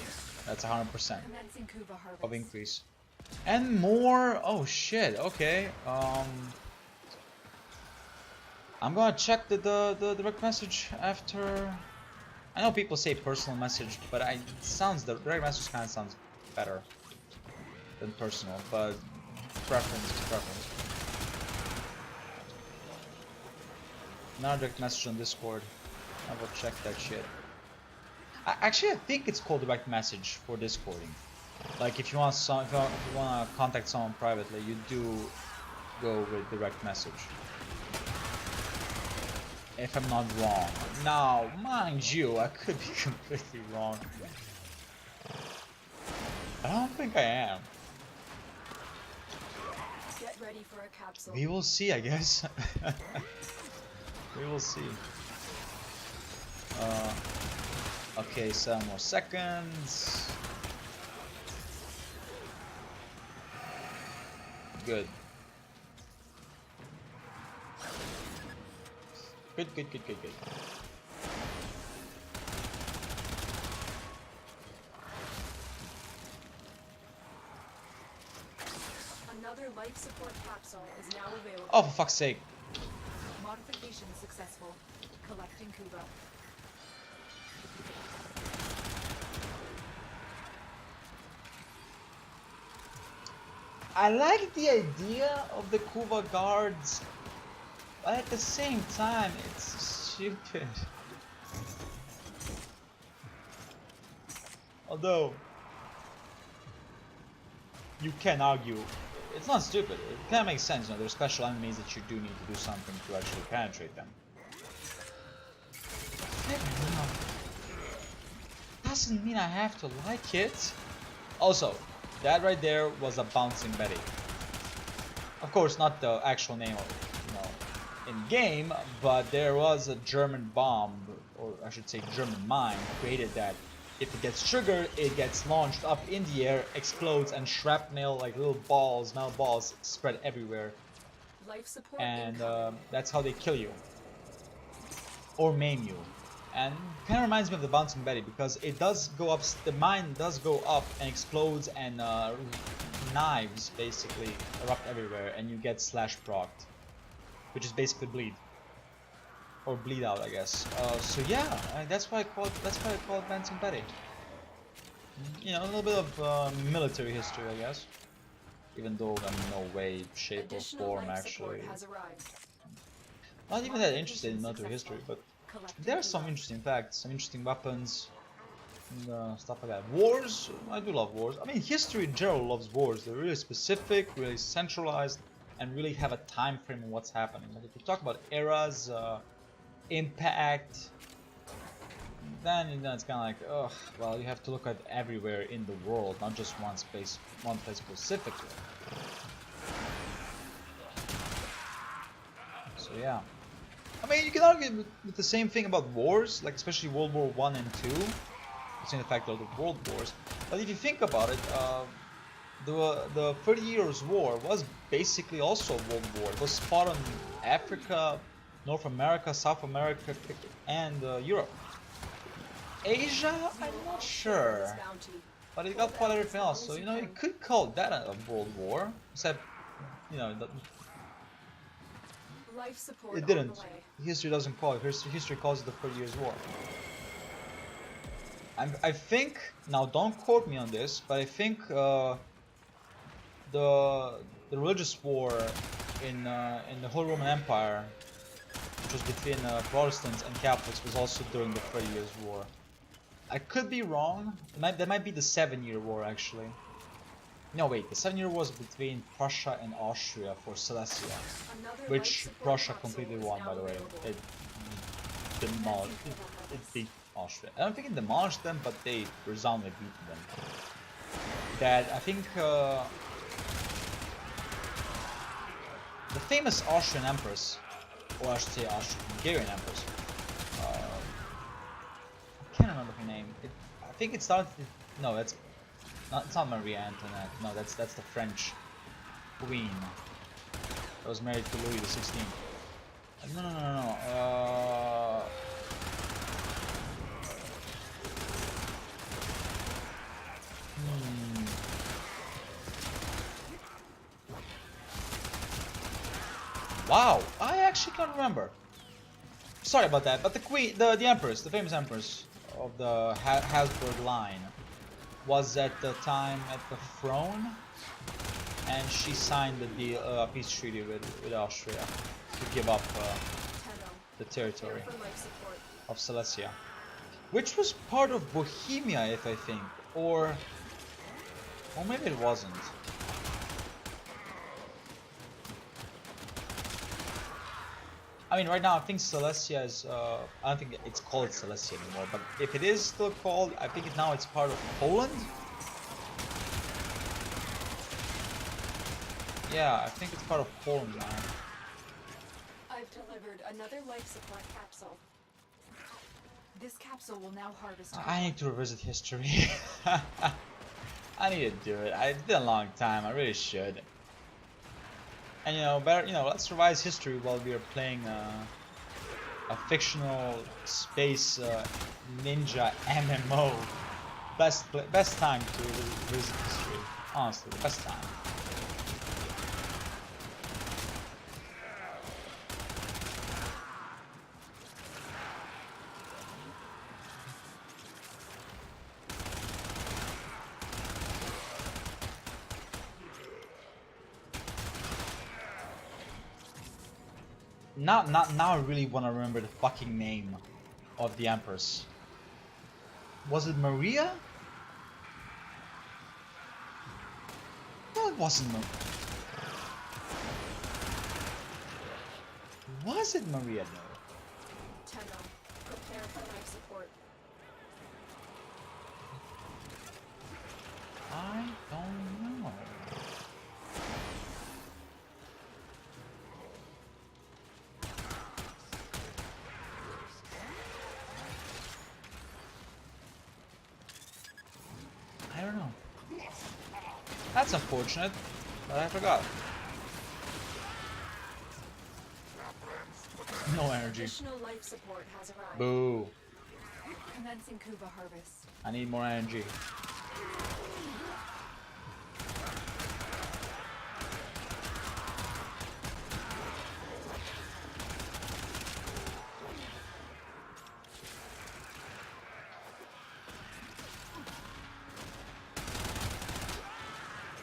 That's 100% Commencing Kuva harvest. of increase. And more. Oh shit. Okay. I'm gonna check the direct message after. I know people say personal message, but the direct message kind of sounds better than personal. But preference is preference. Another direct message on Discord. I will check that shit. Actually, I think it's called direct message for Discording. Like if you want if you want to contact someone privately, you do go with direct message. If I'm not wrong. Now, mind you, I could be completely wrong. I don't think I am. Get ready for a capsule. We will see, I guess. We will see. Okay, 7 more seconds. Good. Good. Another life support capsule is now available. Oh, for fuck's sake. Modification successful. Collecting Kuva. I like the idea of the Kuva guards, but at the same time, it's stupid. Although, you can argue, it's not stupid, it kind of makes sense, you know, there's special enemies that you do need to do something to actually penetrate them. Doesn't mean I have to like it. Also, that right there was a bouncing Betty. Of course, not the actual name of it, you know, in game, but there was a German bomb, or I should say German mine, created that if it gets triggered, it gets launched up in the air, explodes, and shrapnel, like little balls, metal balls, spread everywhere. Life support And incoming. that's how they kill you. Or maim you. And kind of reminds me of the bouncing Betty, because it does go up, the mine does go up and explodes, and knives basically erupt everywhere, and you get slash procced, which is basically bleed. Or bleed out, I guess. So yeah, that's why I call it Bouncing Betty. You know, a little bit of military history, I guess. Even though I'm in no way, shape, or Additional form life actually. support has arrived. Not even that interested in military history, but Collecting there are some Kuva. interesting facts, some interesting weapons, and stuff like that. Wars, I do love wars. I mean, history in general loves wars. They're really specific, really centralized, and really have a time frame of what's happening. Like if you talk about eras, impact, then it's kind of like, oh, well, you have to look at everywhere in the world, not just one place specifically. So yeah, I mean, you can argue with the same thing about wars, like especially World War I and II, considering the fact of the world wars. But if you think about it, the 30 Years' War was basically also a world war. It was fought on Africa, North America, South America, and Europe. Asia, I'm not sure, but it got fought everything else. So you know, you could call that a world war, except you know, Life support it on didn't. the way. History doesn't call it. History calls it the 30 Years' War. I think, now don't quote me on this, but I think the religious war in the whole Roman Empire, which was between Protestants and Catholics, was also during the 30 Years' War. I could be wrong. That might be the 7-Year War, actually. No, wait. The 7-Year War was between Prussia and Austria for Silesia, Another which life support Prussia capsule completely is won, now by the way. available. It demolished. It beat Austria. I don't think it demolished them, but they resoundingly beat them. That I think the famous Austrian Empress, or I should say Austrian-Hungarian Empress. I can't remember her name. I think it started. No, it's not Marie Antoinette. No, that's the French queen that was married to Louis XVI. No. Wow, I actually can't remember. Sorry about that, but the queen, the empress, the famous empress of the Habsburg line, was at the time at the throne, and she signed the deal, peace treaty with Austria to give up the territory of Silesia, which was part of Bohemia, if I think, or maybe it wasn't. I mean, right now I think Silesia is, I don't think it's called Silesia anymore, but if it is still called, I think now it's part of Poland? Yeah, I think it's part of Poland now. I've delivered another life support capsule. This capsule will now harvest. I need to revisit history. I need to do it. It's been a long time, I really should. And let's revise history while we are playing a fictional space ninja MMO. Best time to visit history. Honestly, the best time. Now I really want to remember the fucking name of the Empress. Was it Maria? No, it wasn't Maria. Was it Maria though? Tenno, prepare for life support. I don't know. I don't know. That's unfortunate, but I forgot. No energy. Additional life support has arrived. Boo. Commencing Kuva harvest. I need more energy.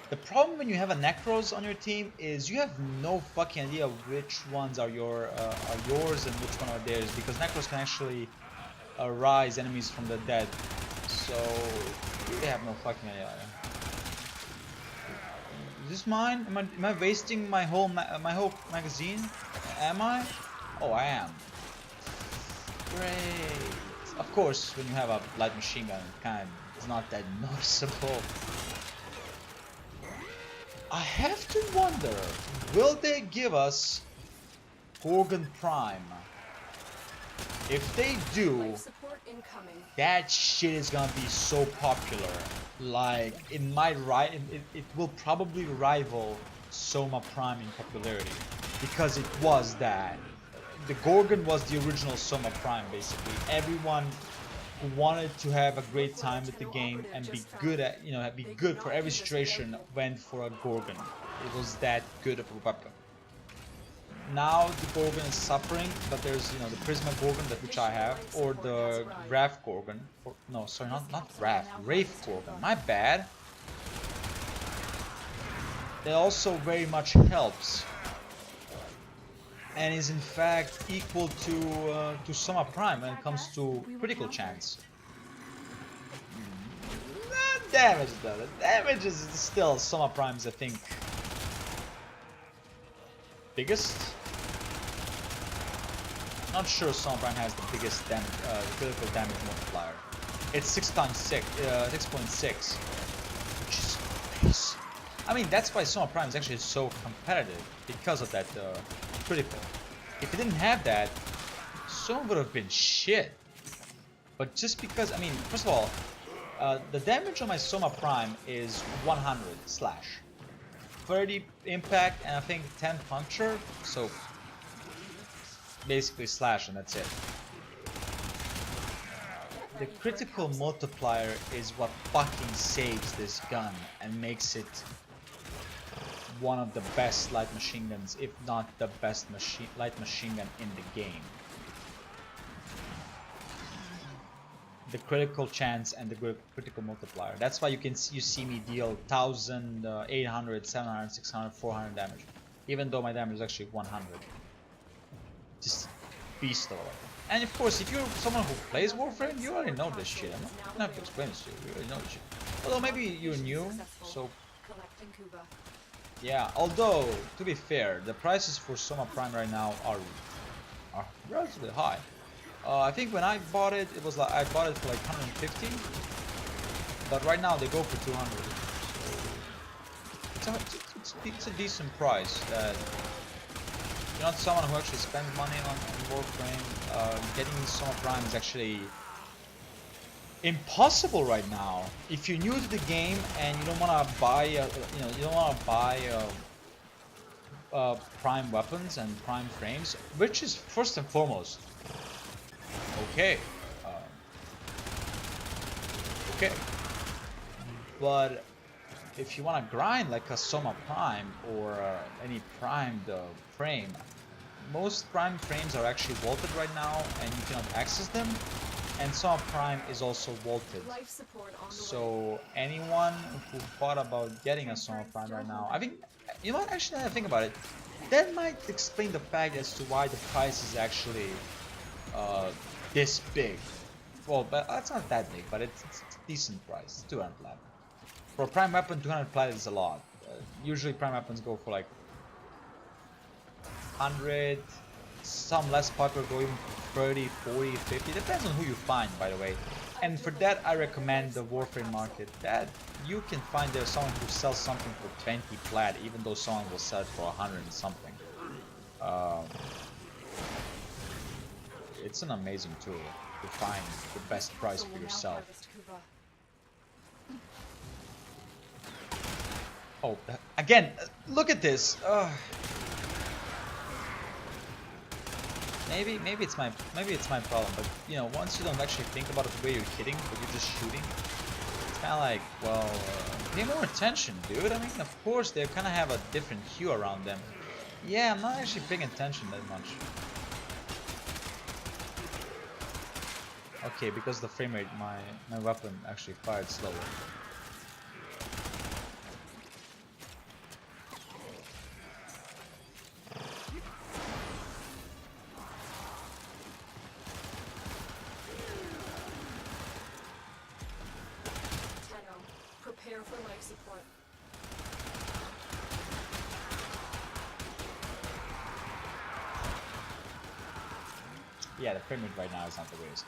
The problem when you have a Necros on your team is you have no fucking idea which ones are yours and which one are theirs, because Necros can actually rise enemies from the dead. So you really have no fucking idea. Is this mine? Am I wasting my whole magazine? Am I? Oh, I am. Great. Of course, when you have a light machine gun, it's not that noticeable. I have to wonder, will they give us Gorgon Prime? If they do, that shit is gonna be so popular. Like, it will probably rival Soma Prime in popularity, because it was that. The Gorgon was the original Soma Prime, basically. Everyone who wanted to have a great time with the game and be good at, be good for every situation went for a Gorgon. It was that good of a weapon. Now the Gorgon is suffering, but there's, the Prisma Gorgon, which I have, or the Wrath Gorgon. No, sorry, not Wrath, Wraith Gorgon. My bad. That also very much helps, and is in fact equal to Soma Prime when it comes to critical chance. Not damage though. The damage is still Soma Prime's, I think, biggest. Not sure Soma Prime has the biggest critical damage multiplier. It's 6.6, which is nice. I mean, that's why Soma Prime is actually so competitive, because of that critical. If it didn't have that, Soma would have been shit. But just because, I mean, first of all, the damage on my Soma Prime is 100 slash, 30 impact, and I think 10 puncture. So basically slash, and that's it. The critical multiplier is what fucking saves this gun and makes it one of the best light machine guns, if not the best light machine gun in the game. The critical chance and the critical multiplier. That's why you see me deal 1000, 800, 700, 600, 400 damage, even though my damage is actually 100. Just beast of a weapon. And of course, if you're someone who plays Warframe, you already know this shit. I'm not gonna have to explain this to you. You already know this shit. Although maybe you're new, so yeah. Although to be fair, the prices for Soma Prime right now are relatively high. I think when I bought it, it was like I bought it for like 150, but right now they go for 200. So it's a decent price. That you're not someone who actually spends money on Warframe. Getting Soma Prime is actually impossible right now. If you're new to the game and you don't want to buy, prime weapons and prime frames, which is first and foremost. Okay. Okay. But if you want to grind like a Soma Prime or any primed frame, most prime frames are actually vaulted right now and you cannot access them. And Soma Prime is also vaulted. So anyone who thought about getting a Soma Prime right now, I think, you know what, actually now that I think about it, that might explain the fact as to why the price is actually this big. Well, but it's not that big, but it's a decent price. 200 platinum. For a prime weapon, 200 platinum is a lot. Usually prime weapons go for like 100, some less popular go even 30, 40, 50. Depends on who you find, by the way. And for that, I recommend the Warframe market. That you can find there someone who sells something for 20 plat, even though someone will sell it for 100 and something. It's an amazing tool to find the best price for yourself. Oh, again, look at this. Maybe it's my problem, but you know, once you don't actually think about it the way you're hitting, but you're just shooting, it's kind of like, well, pay more attention, dude. I mean, of course they kind of have a different hue around them. Yeah, I'm not actually paying attention that much. Okay, because the frame rate, my weapon actually fired slower. Prepare for life support. Yeah, the frame rate right now is not the greatest.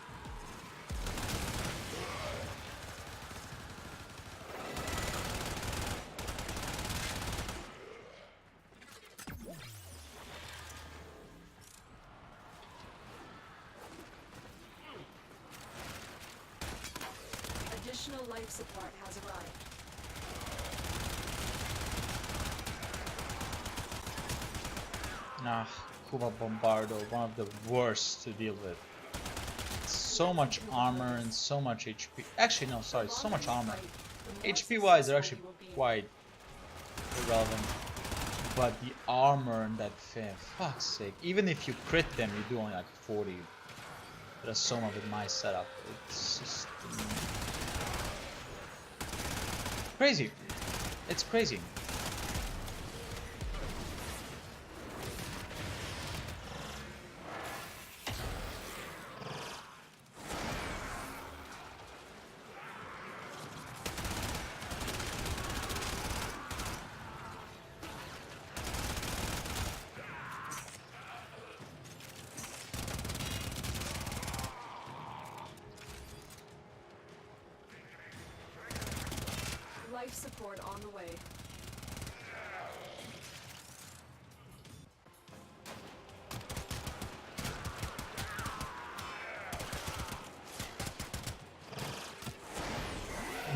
Additional life support has arrived. Nah, Kuva Bombardo, one of the worst to deal with. So much armor and so much HP. Actually, no, sorry, so much armor. HP wise, they're actually quite irrelevant. But the armor and that thing, fuck's sake. Even if you crit them, you do only like 40. But a Soma with my setup, it's just crazy. It's crazy. Life support on the way.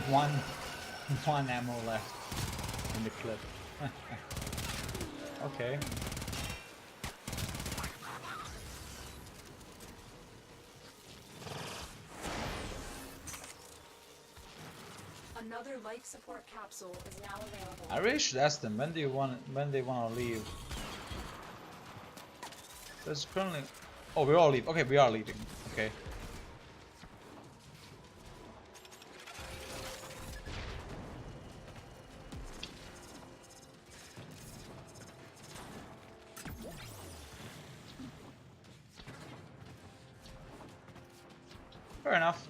One ammo left in the clip. Okay. Another life support capsule is now available. I really should ask them when they want to leave. There's currently. Oh, we're all leaving. Okay, we are leaving. Okay. Fair enough.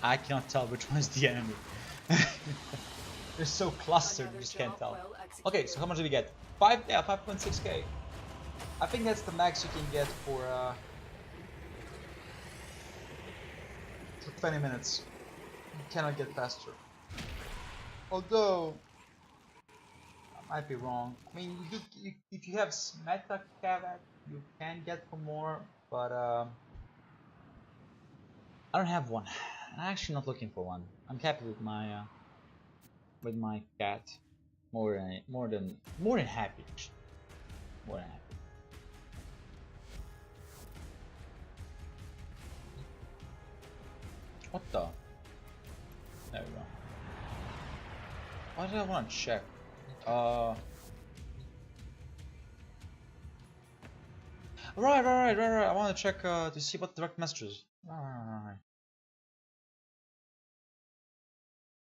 I cannot tell which one is the enemy. They're so clustered, you just can't tell. Okay, so how much did we get? 5.6k. I think that's the max you can get for 20 minutes. You cannot get faster. Although, I might be wrong. I mean, if you have meta cavat, you can get for more, but I don't have one. I'm actually not looking for one. I'm happy with my cat. More than happy. More than happy. More than happy. What the? There we go. Why did I want to check? Right. I want to check to see what direct messages. Right.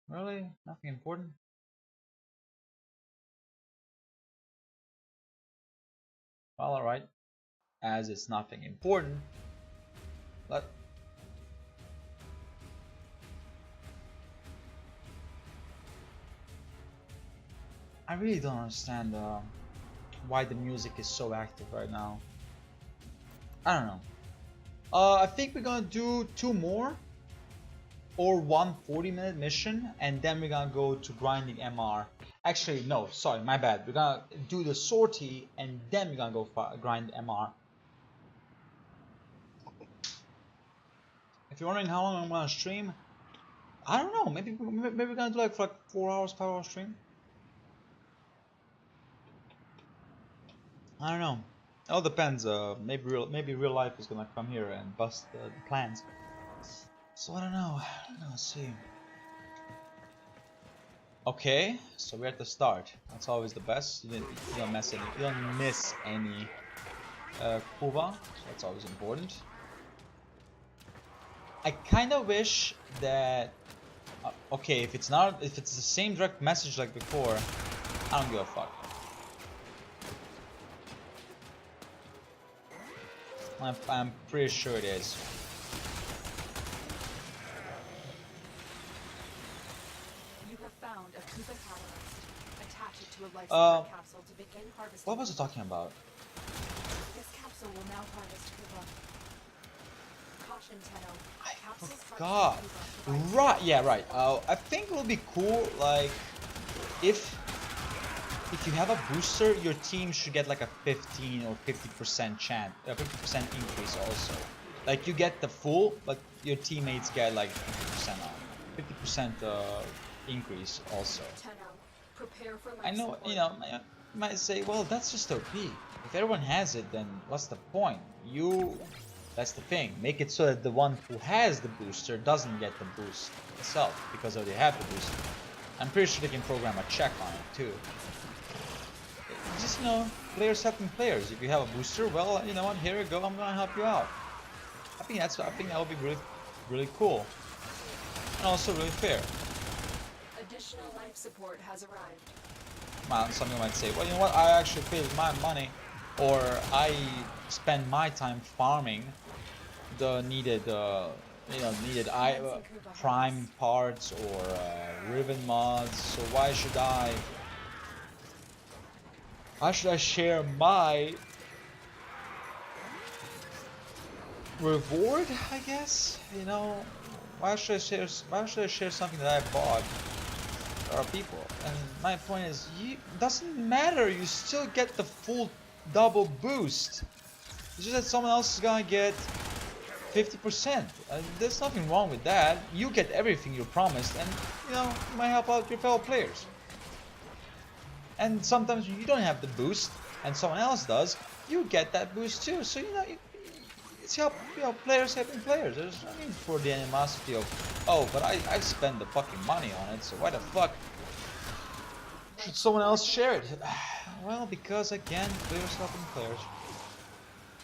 Really? Nothing important? Well, alright. As it's nothing important, I really don't understand why the music is so active right now. I don't know. I think we're gonna do 2 more or one 40-minute mission, and then we're gonna go to grinding MR. Actually, no, sorry, my bad. We're gonna do the sortie, and then we're gonna go grind MR. If you're wondering how long I'm gonna stream, I don't know. Maybe we're gonna do like for 4 hours, 5 hour stream. I don't know. It all depends. Maybe real life is gonna come here and bust the plans. So I don't know. Let's see. Okay, so we're at the start. That's always the best. You don't miss any. You don't miss any Kuva. So that's always important. I kind of wish that. Okay, if it's the same direct message like before, I don't give a fuck. I'm pretty sure it is. You have found a Kuva catalyst. Attach it to a life support capsule to begin harvesting. What was it talking about? This capsule will now harvest Kuva. Caution, Tenno. I forgot. Right, yeah, right. I think it will be cool, like, if you have a booster, your team should get like a 15 or 50% chance, 50% increase also. Like you get the full, but your teammates get like 50% off, 50% increase also. I know, you know, you might say, well, that's just OP. If everyone has it, then what's the point? That's the thing. Make it so that the one who has the booster doesn't get the boost itself because they have the booster. I'm pretty sure they can program a check on it too. Just, you know, players helping players. If you have a booster, well, you know what, here you go, I'm gonna help you out. I think that would be really cool. And also really fair. Additional life support has arrived. Well, somebody might say, well, you know what, I actually paid my money, or I spend my time farming the needed prime parts or ribbon mods, so why should I share my reward, I guess? You know, why should I share something that I bought for other people? And my point is, it doesn't matter, you still get the full double boost. It's just that someone else is gonna get 50%. There's nothing wrong with that. You get everything you're promised, and you know, you might help out your fellow players. And sometimes you don't have the boost, and someone else does. You get that boost too. So you know, it's help. You know, players helping players. There's no need for the animosity of, oh, but I've spent the fucking money on it, so why the fuck should someone else share it? Well, because again, players helping players.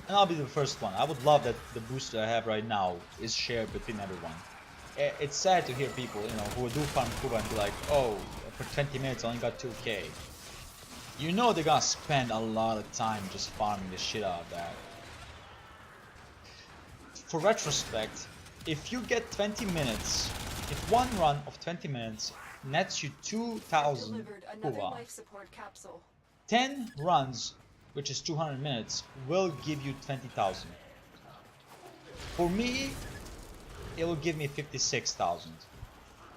And I'll be the first one. I would love that the booster I have right now is shared between everyone. It's sad to hear people, you know, who do farm Kuva and be like, oh, for 20 minutes I only got 2k. You know they're gonna spend a lot of time just farming the shit out of that. For retrospect, if you get 20 minutes, if one run of 20 minutes nets you 2,000 Kuva, 10 runs, which is 200 minutes, will give you 20,000. For me, it will give me 56,000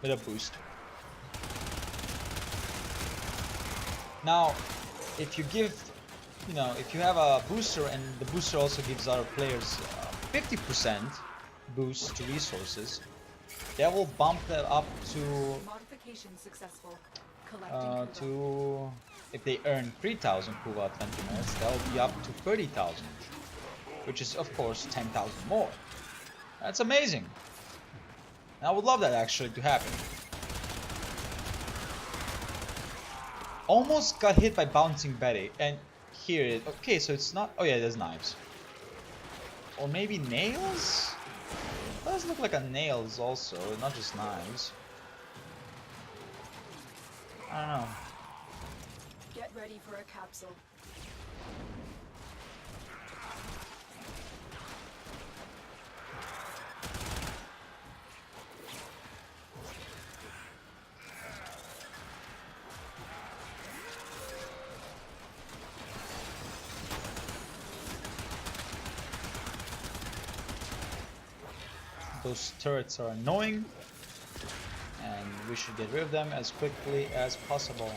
with a boost. Now, if you give, you know, if you have a booster and the booster also gives other players 50% boost to resources, that will bump that up to Modification successful. to if they earn 3,000 Kuva 20 minutes, that will be up to 30,000, which is of course 10,000 more. That's amazing. And I would love that actually to happen. Almost got hit by bouncing Betty, and here it. Okay, so it's not. Oh yeah, there's knives, or maybe nails. It does look like a nails also, not just knives. I don't know. Get ready for a capsule. Those turrets are annoying, and we should get rid of them as quickly as possible.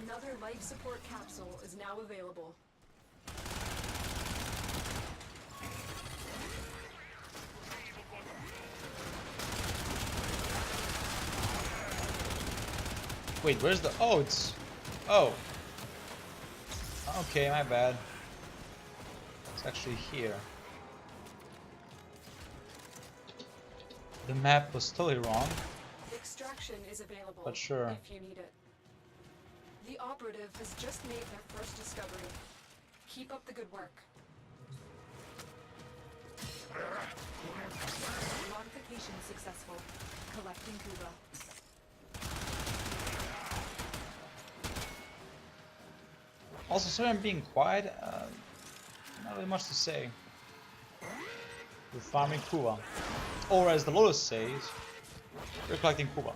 Another life support capsule is now available. Wait, where's the... Oh, it's... Oh. Okay, my bad. It's actually here. The map was totally wrong. Extraction is available, But sure. if you need it. The operative has just made their first discovery. Keep up the good work. Modification successful. Collecting Kuva. Also, sorry I'm being quiet. Not really much to say. We're farming Kuva. Or as the Lotus says, we're collecting Kuva.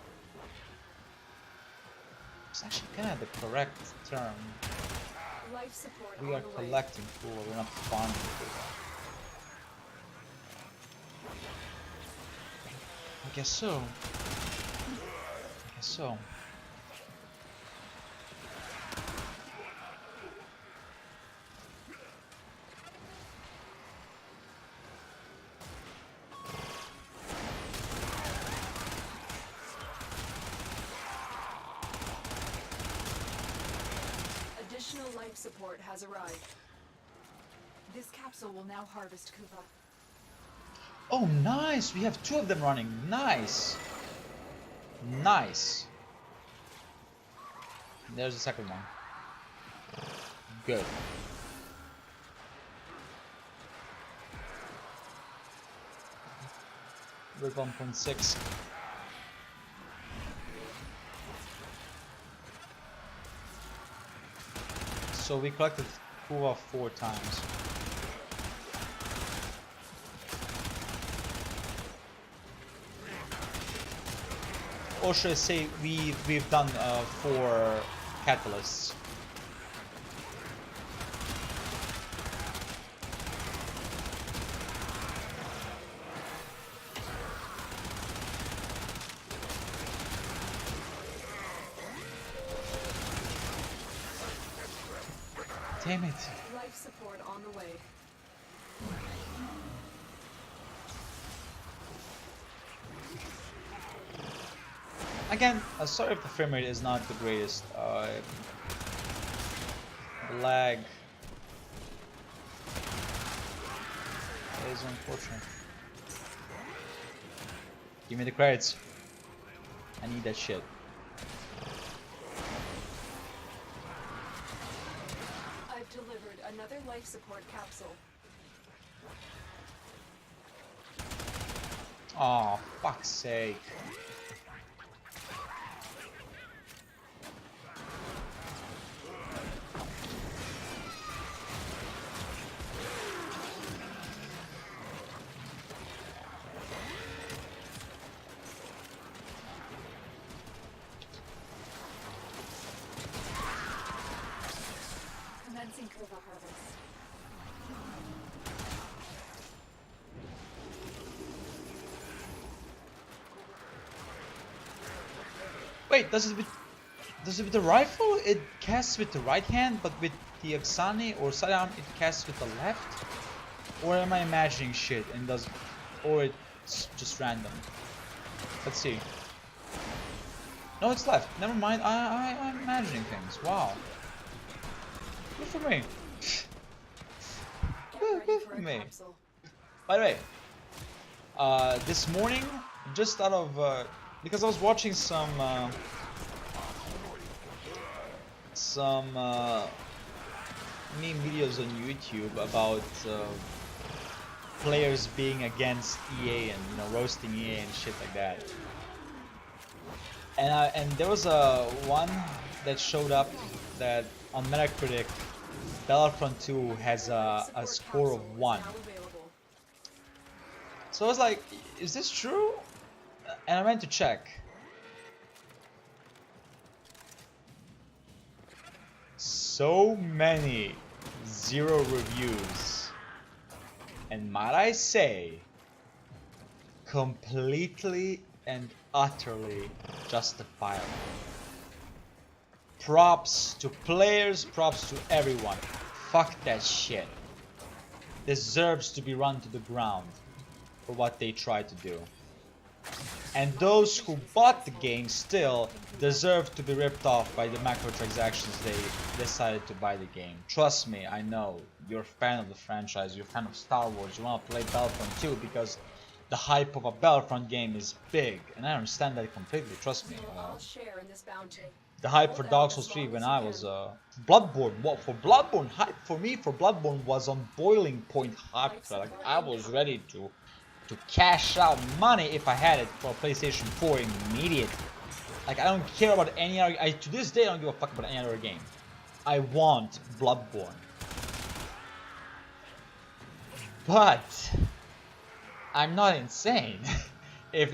It's actually kind of the correct term. Life support We on are the way. collecting Kuva, we're not farming Kuva. I guess so. I guess so. Additional life support has arrived. This capsule will now harvest Kuva. Oh, nice! We have two of them running. Nice! Nice! There's the second one. Good. We're 1.6. So we collected Kuva 4 times. Or should I say we've done 4 catalysts. Damn it. Life support on the way. Again, sorry if the frame rate is not the greatest. The lag is unfortunate. Give me the credits. I need that shit. I've delivered another life support capsule. Oh, fuck's sake. Commencing Kuva harvest. Wait, does it with the rifle it casts with the right hand, but with the Aksani or sidearm it casts with the left? Or am I imagining shit and does, or it's just random? Let's see. No, it's left. Never mind. I'm imagining things. Wow. Good for me. Good for me. By the way, this morning, just out of because I was watching some meme videos on YouTube about players being against EA and roasting EA and shit like that. And there was one that showed up that on Metacritic, Battlefront 2 has a score of 1. So I was like, is this true? And I went to check. So many 0 reviews. And might I say, completely and utterly justifiable. Props to players, props to everyone. Fuck that shit. Deserves to be run to the ground for what they tried to do. And those who bought the game still deserve to be ripped off by the microtransactions they decided to buy the game. Trust me, I know. You're a fan of the franchise, you're a fan of Star Wars, you want to play Battlefront 2 because the hype of a Battlefront game is big. And I understand that completely, trust me. The hype for Dark Souls 3 when I was Bloodborne. Well, for Bloodborne, hype for me for Bloodborne was on boiling point hype. Like I was ready to cash out money if I had it for PlayStation 4 immediately. Like I don't care about any other. To this day, I don't give a fuck about any other game. I want Bloodborne, but I'm not insane. If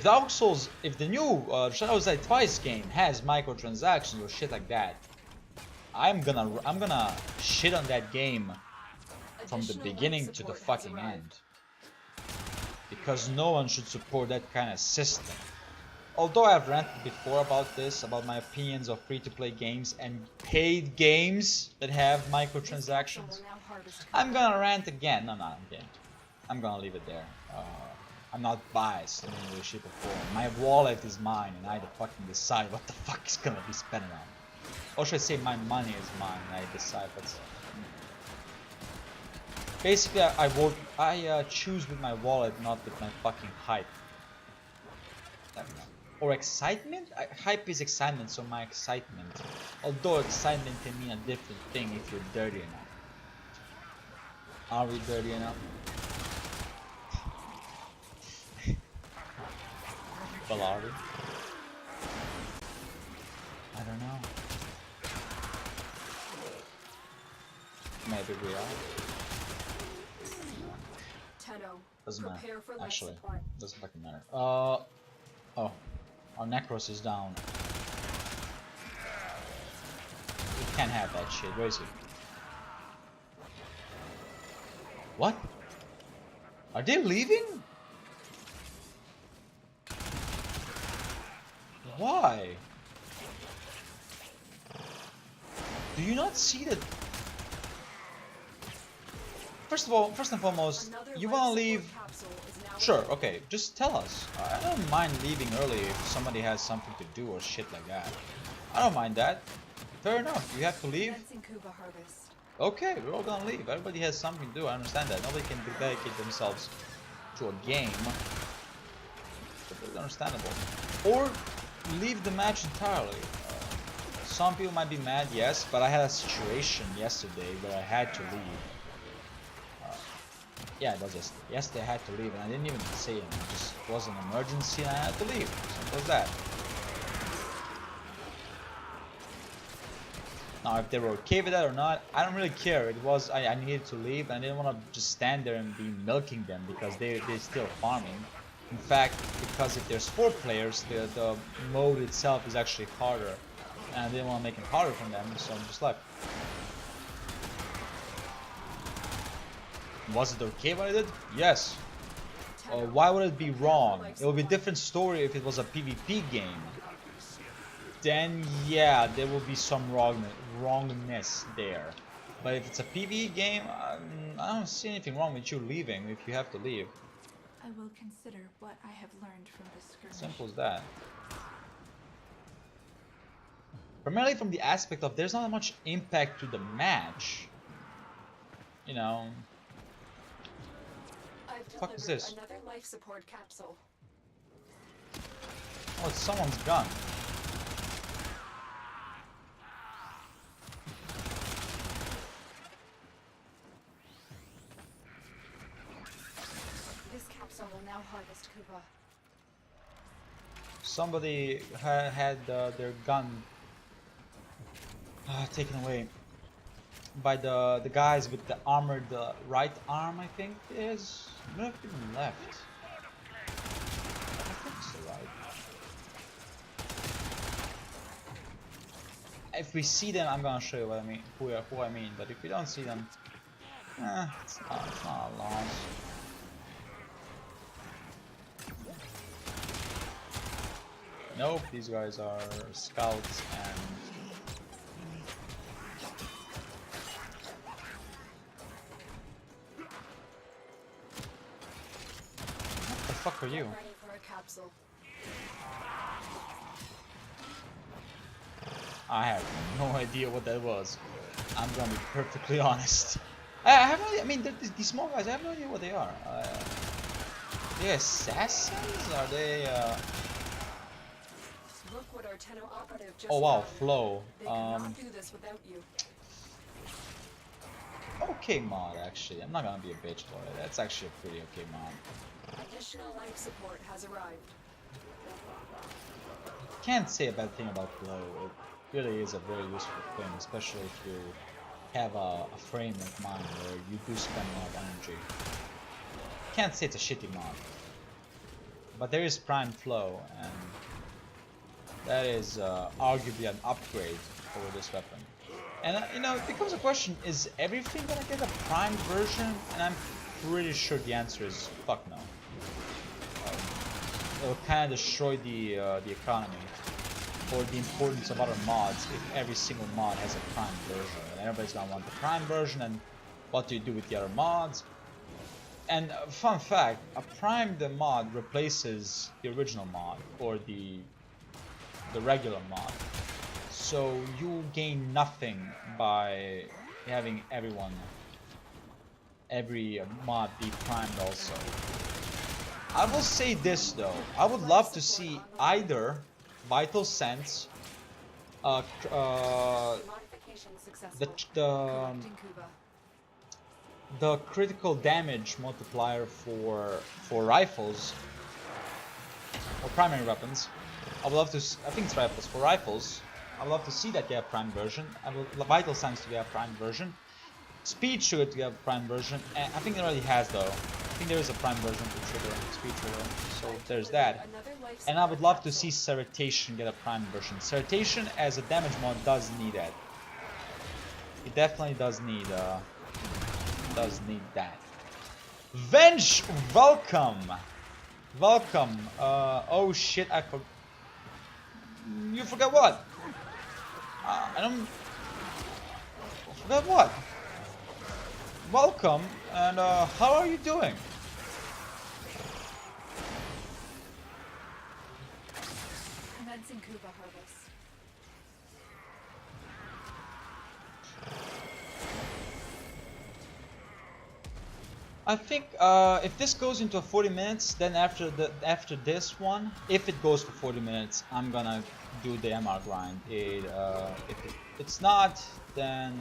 Dark Souls, if the new Shadows Die Twice game has microtransactions or shit like that, I'm gonna shit on that game from the beginning to the fucking end. Because no one should support that kind of system. Although I've ranted before about this, about my opinions of free-to-play games and paid games that have microtransactions, I'm gonna rant again. No, I'm kidding. I'm gonna leave it there. I'm not biased in any way, shape, or form. My wallet is mine, and I fucking decide what the fuck is gonna be spent on. Or should I say, my money is mine, and I decide what's. Basically, I choose with my wallet, not with my fucking hype. Or excitement? Hype is excitement, so my excitement. Although excitement can mean a different thing if you're dirty enough. Are we dirty enough? Well, are we? I don't know. Maybe we are. Doesn't matter. Actually, doesn't fucking matter. Oh, our Necros is down. We can't have that shit. Where is he? What? Are they leaving? Why? Do you not see that? First and foremost, you wanna leave Sure, okay, just tell us. I don't mind leaving early if somebody has something to do or shit like that. I don't mind that. Fair enough, you have to leave. Commencing Kuva harvest. Okay, we're all gonna leave. Everybody has something to do, I understand that. Nobody can dedicate themselves to a game. Completely understandable. Or leave the match entirely. Some people might be mad, yes, but I had a situation yesterday where I had to leave. Yeah, it was just yesterday I had to leave and I didn't even say anything. It just was an emergency and I had to leave. Simple as that. Now, if they were okay with that or not, I don't really care. It was I needed to leave and I didn't want to just stand there and be milking them because they're still farming. In fact, because if there's 4 players, the mode itself is actually harder. And I didn't want to make it harder for them, so I'm just left. Was it okay what I did? Yes. Why would it be wrong? It would be a different story if it was a PvP game. Then yeah, there will be some wrongness there. But if it's a PvE game, I don't see anything wrong with you leaving if you have to leave. I will consider what I have learned from this skirmish. Simple as that. Primarily from the aspect of there's not much impact to the match. You know. I've Fuck is this? another life support capsule. Oh, it's someone's gun. This capsule will now harvest Kuva. Somebody had their gun taken away by the guys with the armored right arm, I think it is. Might have been left. I think it's the right. If we see them, I'm gonna show you what I mean, who I mean. But if we don't see them, it's not a loss. Nope, these guys are scouts and. What the fuck are you? Ready for a capsule. I have no idea what that was. I'm gonna be perfectly honest. I have no idea. I mean, these small guys, I have no idea what they are. They assassins? Are they? Look what our Tenno operative just Oh wow, found. flow. They could not do this without you. Okay mod, actually. I'm not gonna be a bitch for it. That's actually a pretty okay mod. Additional life support has arrived. Can't say a bad thing about flow. It really is a very useful thing, especially if you have a frame like mine where you do spend a lot of energy. Can't say it's a shitty mod. But there is prime flow, and that is arguably an upgrade over this weapon. And you know, it becomes a question, is everything gonna get a prime version? And I'm pretty sure the answer is fuck no. It'll kind of destroy the economy or the importance of other mods if every single mod has a prime version. And everybody's gonna want the prime version, and what do you do with the other mods? And fun fact, a primed mod replaces the original mod or the regular mod. So you gain nothing by having every mod be primed also. I will say this though, I would love to see either Vital Sense, Modification successful. the critical damage multiplier for rifles or primary weapons. I would love to. I think it's rifles. For rifles, I would love to see that get a prime version. I would Vital Sense to get a prime version. Speed Trigger to get a prime version. And I think it already has though. I think there is a prime version for Trigger, Speed Trigger. So there's that. And I would love to see Certation get a prime version. Certation as a damage mod does need that. It definitely does need that. Venge, welcome. Welcome. Oh shit, you forgot what? I forgot what? Welcome, and how are you doing? Commencing Kuva harvest. I think if this goes into 40 minutes, then after this one, if it goes for 40 minutes, I'm gonna do the MR grind. It's not, then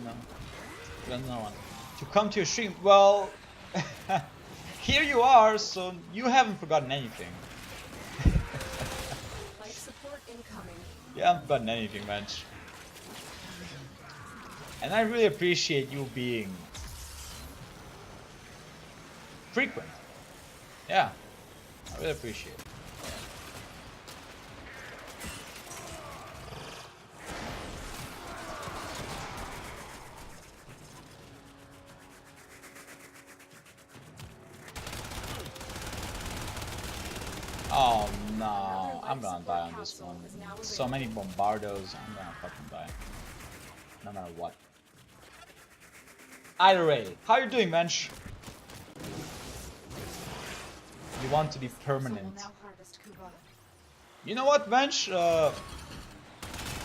another one. To come to your stream, well, here you are, so you haven't forgotten anything. Life support incoming. You haven't forgotten anything, man. And I really appreciate you being frequent. Yeah, I really appreciate it. Oh no, I'm gonna die on this one. So many bombardos, I'm gonna fucking die. No matter what. Either way, how you doing, Mensch? You want to be permanent. You know what, Mensch? To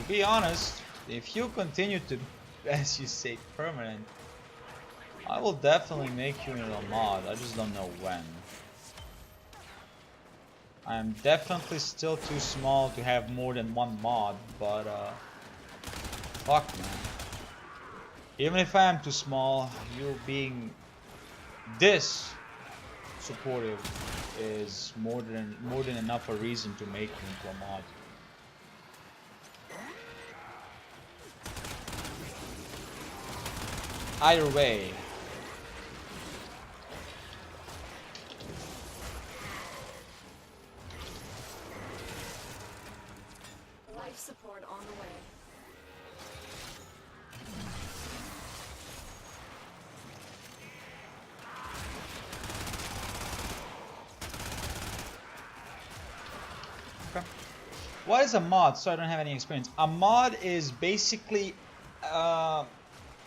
be honest, if you continue to, as you say, permanent, I will definitely make you into a mod. I just don't know when. I am definitely still too small to have more than one mod, but fuck man. Even if I am too small, you being this supportive is more than enough a reason to make me into a mod. Either way. Life support on the way. Okay. What is a mod? So I don't have any experience. A mod is basically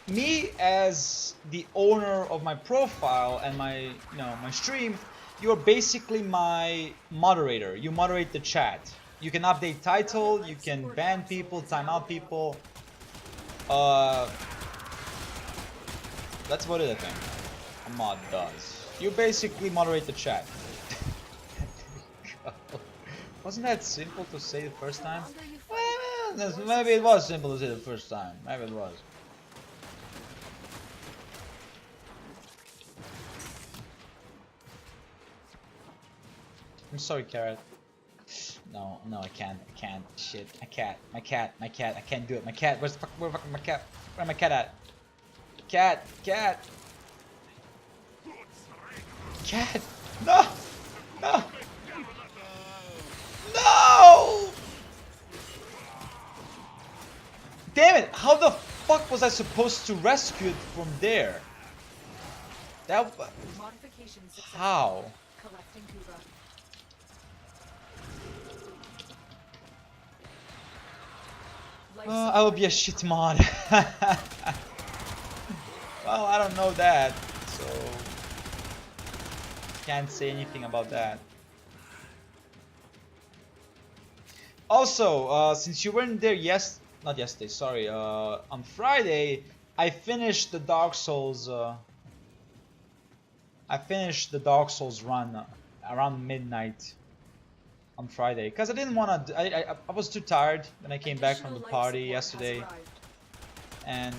me as the owner of my profile and my my stream. You're basically my moderator. You moderate the chat. You can update title, you can ban people, time out people. That's what it, I think a mod does. You basically moderate the chat. Wasn't that simple to say the first time? Well, maybe it was simple to say the first time. Maybe it was. I'm sorry, Carrot. No, I can't. Shit, my cat. I can't do it. My cat. Where the fuck my cat? Where my cat at? Cat. No. Damn it! How the fuck was I supposed to rescue it from there? That. How? Collecting Kuva. I will be a shit mod. Well, I don't know that, so can't say anything about that. Also, since you weren't there not yesterday, sorry, on Friday, I finished the Dark Souls. I finished the Dark Souls run around midnight on Friday because I didn't want to. I was too tired when I came back from the party yesterday, and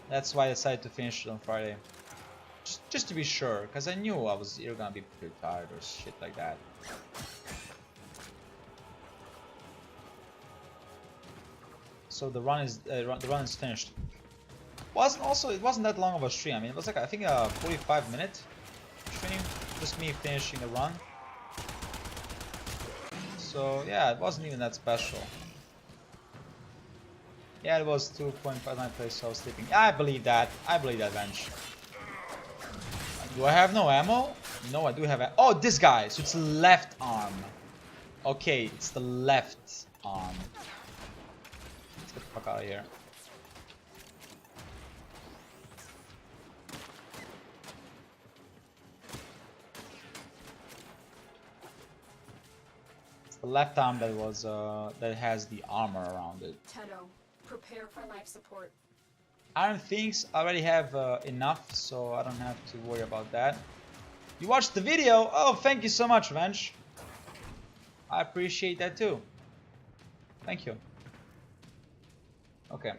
that's why I decided to finish it on Friday, just to be sure, because I knew I was either gonna be pretty tired or shit like that. So the run is finished. It wasn't that long of a stream. I mean, it was like I think a 45-minute stream, just me finishing the run. So yeah, it wasn't even that special. Yeah, it was 2.59 plays, so I was sleeping. Yeah, I believe that, Bench. Do I have no ammo? No, I do have oh, this guy, so it's left arm. Okay, it's the left arm. Let's get the fuck out of here. the left arm that was that has the armor around it. Tenno, prepare for life support. Iron Things already have enough, so I don't have to worry about that. You watched the video? Oh, thank you so much, Venge. I appreciate that too. Thank you. Okay.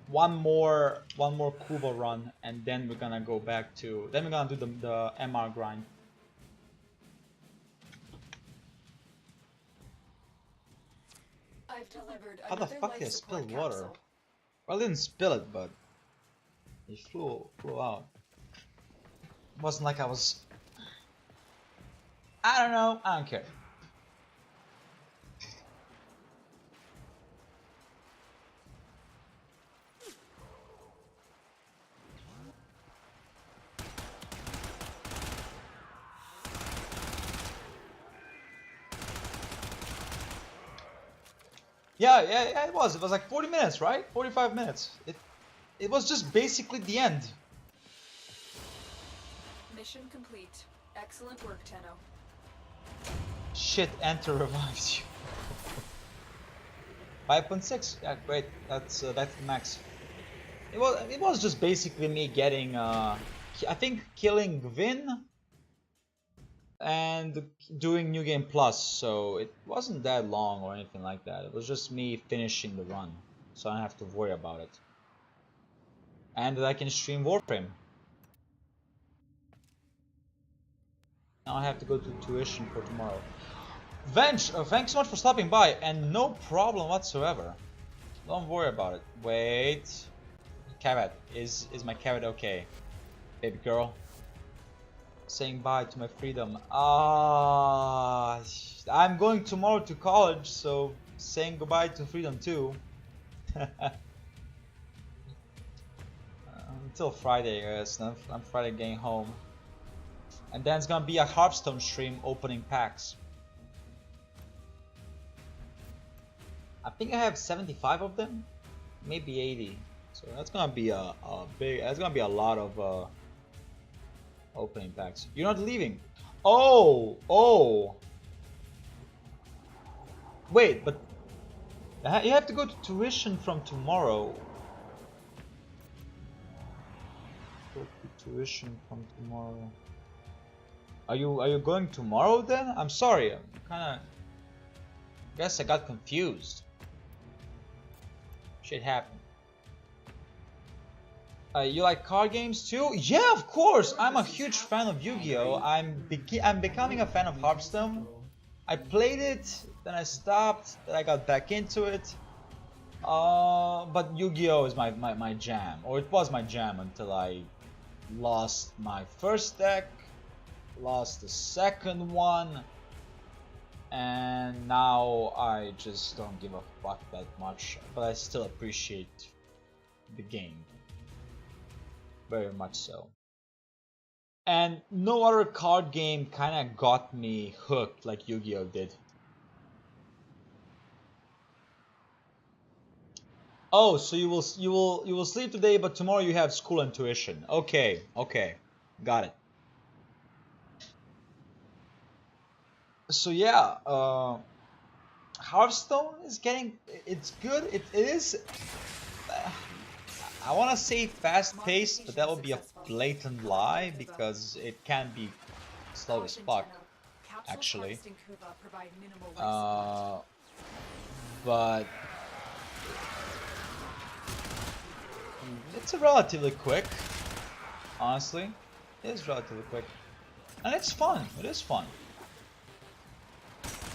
One more Kuva run, and then we're gonna go back to. Then we're gonna do the MR grind. I've delivered How the another fuck life did I support spill water? capsule. Well, I didn't spill it, but it flew out. It wasn't like I was. I don't know. I don't care. Yeah, it was. It was like 40 minutes, right? 45 minutes. It was just basically the end. Mission complete. Excellent work, Tenno. Shit, enter revives you. 5.6. Yeah, great. That's the max. It was just basically me getting I think killing Vin and doing New Game Plus, so it wasn't that long or anything like that. It was just me finishing the run, so I don't have to worry about it. And I can stream Warframe. Now I have to go to tuition for tomorrow. Venge, thanks so much for stopping by, and no problem whatsoever. Don't worry about it. Wait. Cavat, is my Cavat okay? Baby girl. Saying bye to my freedom. I'm going tomorrow to college, so saying goodbye to freedom too. Until Friday, guys. I'm Friday getting home. And then it's gonna be a Hearthstone stream opening packs. I think I have 75 of them, maybe 80. So that's gonna be a big. That's gonna be a lot of opening packs. You're not leaving. Oh. Wait, but you have to go to tuition from tomorrow. Go to tuition from tomorrow. Are you going tomorrow then? I'm sorry. I'm kinda. Guess I got confused. Shit happened. You like card games too? Yeah, of course. I'm a huge fan of Yu-Gi-Oh. I'm becoming a fan of Hearthstone. I played it, then I stopped, then I got back into it. But Yu-Gi-Oh is my jam, or it was my jam until I lost my first deck, lost the second one, and now I just don't give a fuck that much. But I still appreciate the game. Very much so. And no other card game kinda got me hooked like Yu-Gi-Oh did. Oh, so you will sleep today, but tomorrow you have school and tuition. Okay, got it. So yeah, Hearthstone is it's good. It is. I want to say fast-paced, but that would be a blatant lie because it can be slow as fuck, actually. But it's relatively quick, honestly. It is relatively quick, and it's fun. It is fun.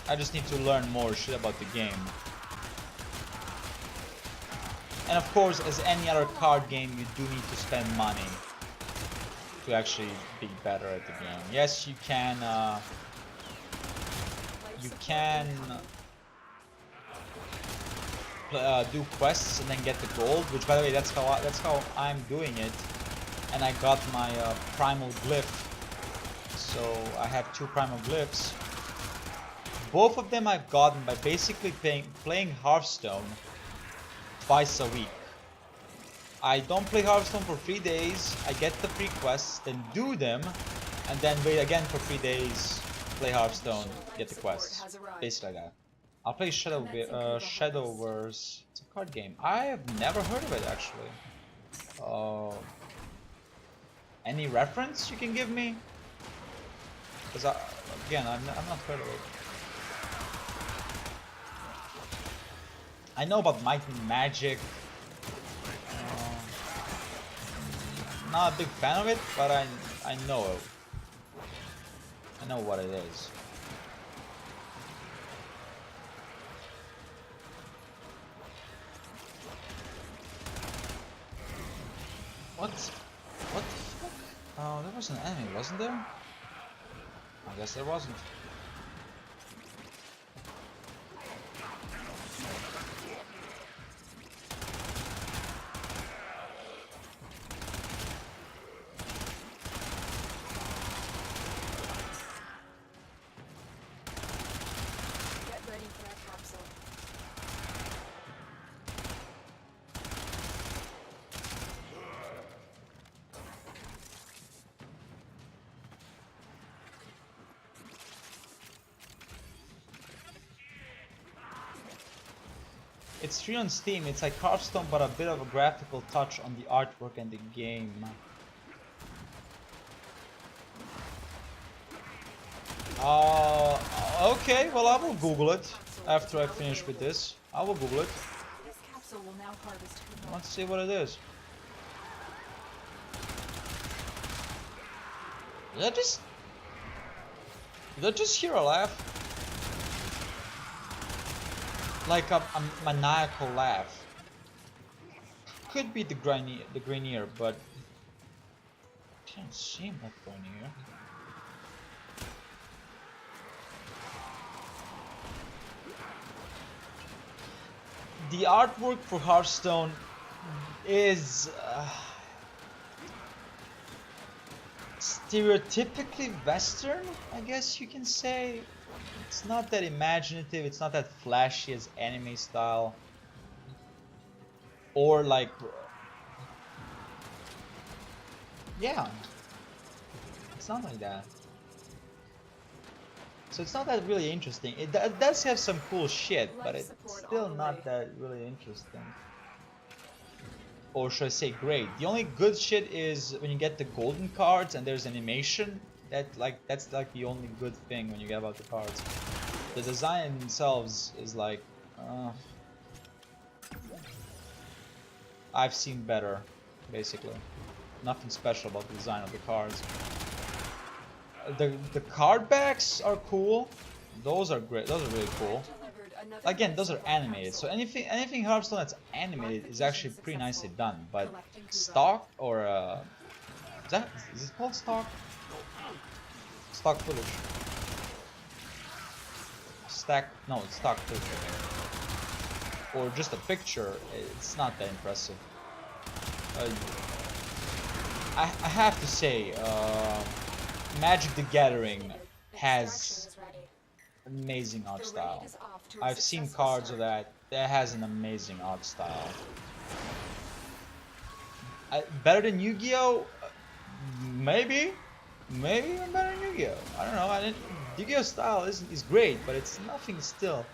I just need to learn more shit about the game. And of course, as any other card game, you do need to spend money to actually be better at the game. Yes, you can do quests and then get the gold, which, by the way, that's how I'm doing it. And I got my primal glyph, so I have 2 primal glyphs. Both of them I've gotten by basically playing Hearthstone twice a week. I don't play Hearthstone for 3 days, I get the free quests, then do them, and then wait again for 3 days play Hearthstone, get the quests. Basically like that. I'll play Shadowverse. It's a card game. I have never heard of it actually. Any reference you can give me? Because again, I'm not heard of it. I know about Might and Magic. Not a big fan of it, but I know it. I know what it is. What? What the fuck? Oh, there was an enemy, wasn't there? I guess there wasn't. Get ready for that capsule. It's free on Steam. It's like Hearthstone, but a bit of a graphical touch on the artwork and the game. Okay, well I will Google it after I finish with this. I will Google it. This capsule will now harvest Kuva. Let's see what it is. Did I just hear a laugh? Like a maniacal laugh. Could be the Grenier, but it didn't seem like Grenier. The artwork for Hearthstone is stereotypically Western, I guess you can say. It's not that imaginative, it's not that flashy as anime style. Or like... yeah. It's not like that. So it's not that really interesting. It does have some cool shit, but it's still not that really interesting. Or should I say great? The only good shit is when you get the golden cards and there's animation. That's like the only good thing when you get about the cards. The design themselves is like, I've seen better, basically. Nothing special about the design of the cards. The card backs are cool. Those are great. Those are really cool. Again, those are animated. So anything Hearthstone that's animated is actually pretty nicely done. But stock or is it called stock? Stock footage. It's stock footage. Or just a picture. It's not that impressive. I have to say, Magic the Gathering has amazing art style. I've seen cards of that. That has an amazing art style. Better than Yu-Gi-Oh? Maybe. Maybe even better than Yu-Gi-Oh. I don't know. Yu-Gi-Oh style is great, but it's nothing still.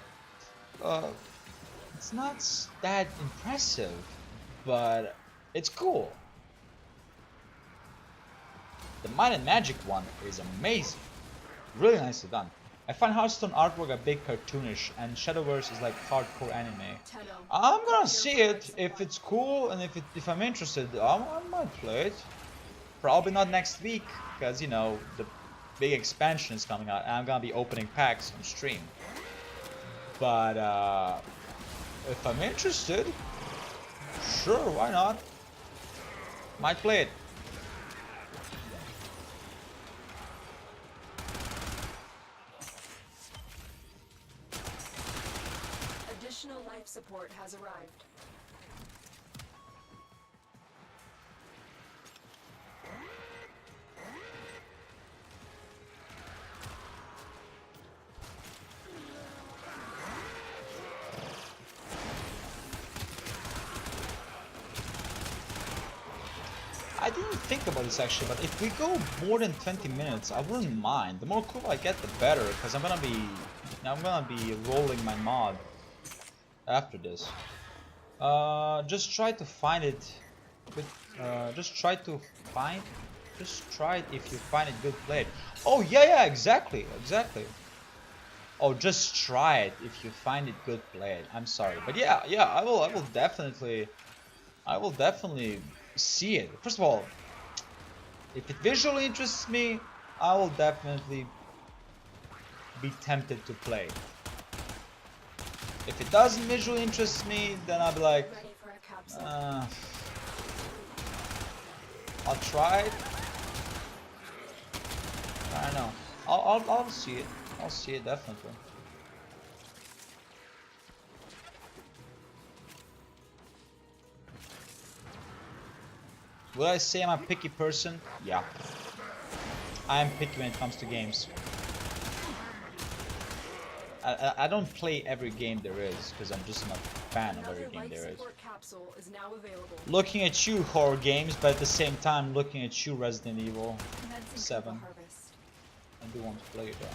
It's not that impressive, but it's cool. The Might and Magic one is amazing. Really nicely done. I find Hearthstone artwork a bit cartoonish, and Shadowverse is like hardcore anime. I'm gonna see it if it's cool, and if I'm interested, I might play it. Probably not next week, because you know the big expansion is coming out, and I'm gonna be opening packs on stream. But if I'm interested, sure, why not? Might play it. Additional life support has arrived. didn't even think about this actually, but if we go more than 20 minutes, I wouldn't mind. The more Kuva I get, the better, because I'm gonna be rolling my mod after this. Just try to find it. Just try it if you find it good played. Oh yeah, exactly. Oh, just try it if you find it good played. I'm sorry, but yeah, I will definitely see it. First of all, if it visually interests me, I will definitely be tempted to play. If it doesn't visually interest me, then I'll be like, Ready for a capsule. I'll try it. I don't know. I'll see it. I'll see it definitely. Will I say I'm a picky person? Yeah. I am picky when it comes to games. I don't play every game there is, because I'm just not a fan of every game there is. Capsule is now available. Looking at you, horror games, but at the same time looking at you, Resident Evil Commencing 7. Kuva harvest. I do want to play it though.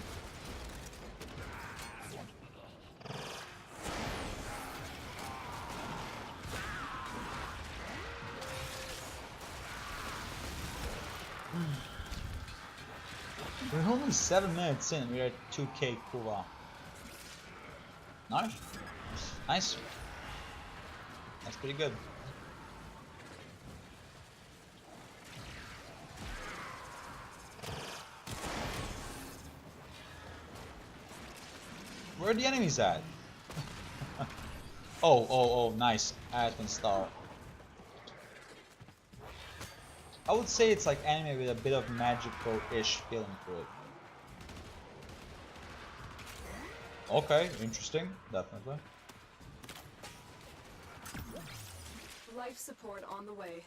We're only 7 minutes in, we're at 2k Kuva. Nice. Nice. That's pretty good. Where are the enemies at? oh, nice. Advent Star. I would say it's like anime with a bit of magical-ish feeling to it. Okay, interesting, definitely. Life support on the way.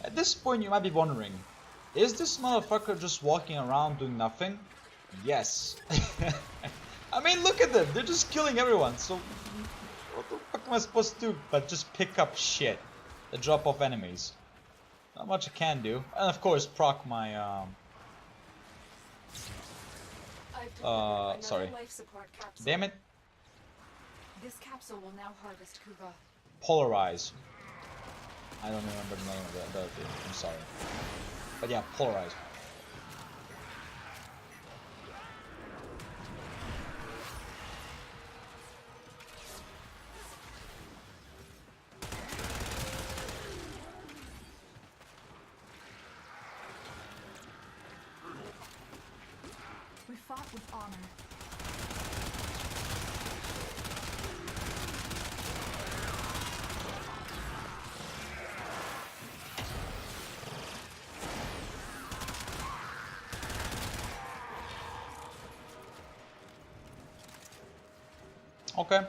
At this point you might be wondering, is this motherfucker just walking around doing nothing? Yes. I mean, look at them, they're just killing everyone, so what the fuck am I supposed to do but just pick up shit that drop off enemies? Not much I can do. And of course proc my sorry. Life support capsule. Damn it. This capsule will now harvest Kuva. Polarize. I don't remember the name of the ability, I'm sorry. But yeah, polarize. We fought with honor. Okay.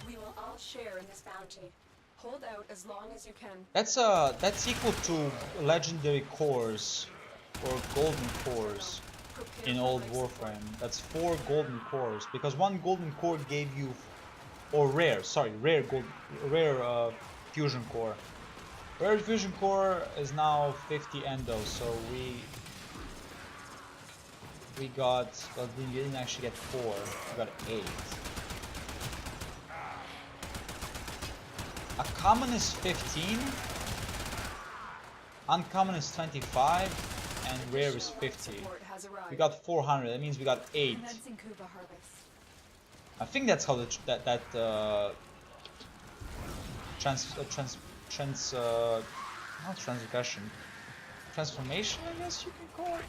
We will all share in this bounty. Hold out as long as you can. That's equal to legendary cores or golden cores in old Warframe. That's 4 golden cores because 1 golden core gave you, or rare fusion core. Rare fusion core is now 50 endo, so we got, well, we didn't actually get 4, we got 8. A common is 15, uncommon is 25, and rare is 50. We got 400, that means we got 8. Commencing Kuva harvest. I think that's how not transgression, transformation, I guess you can call it.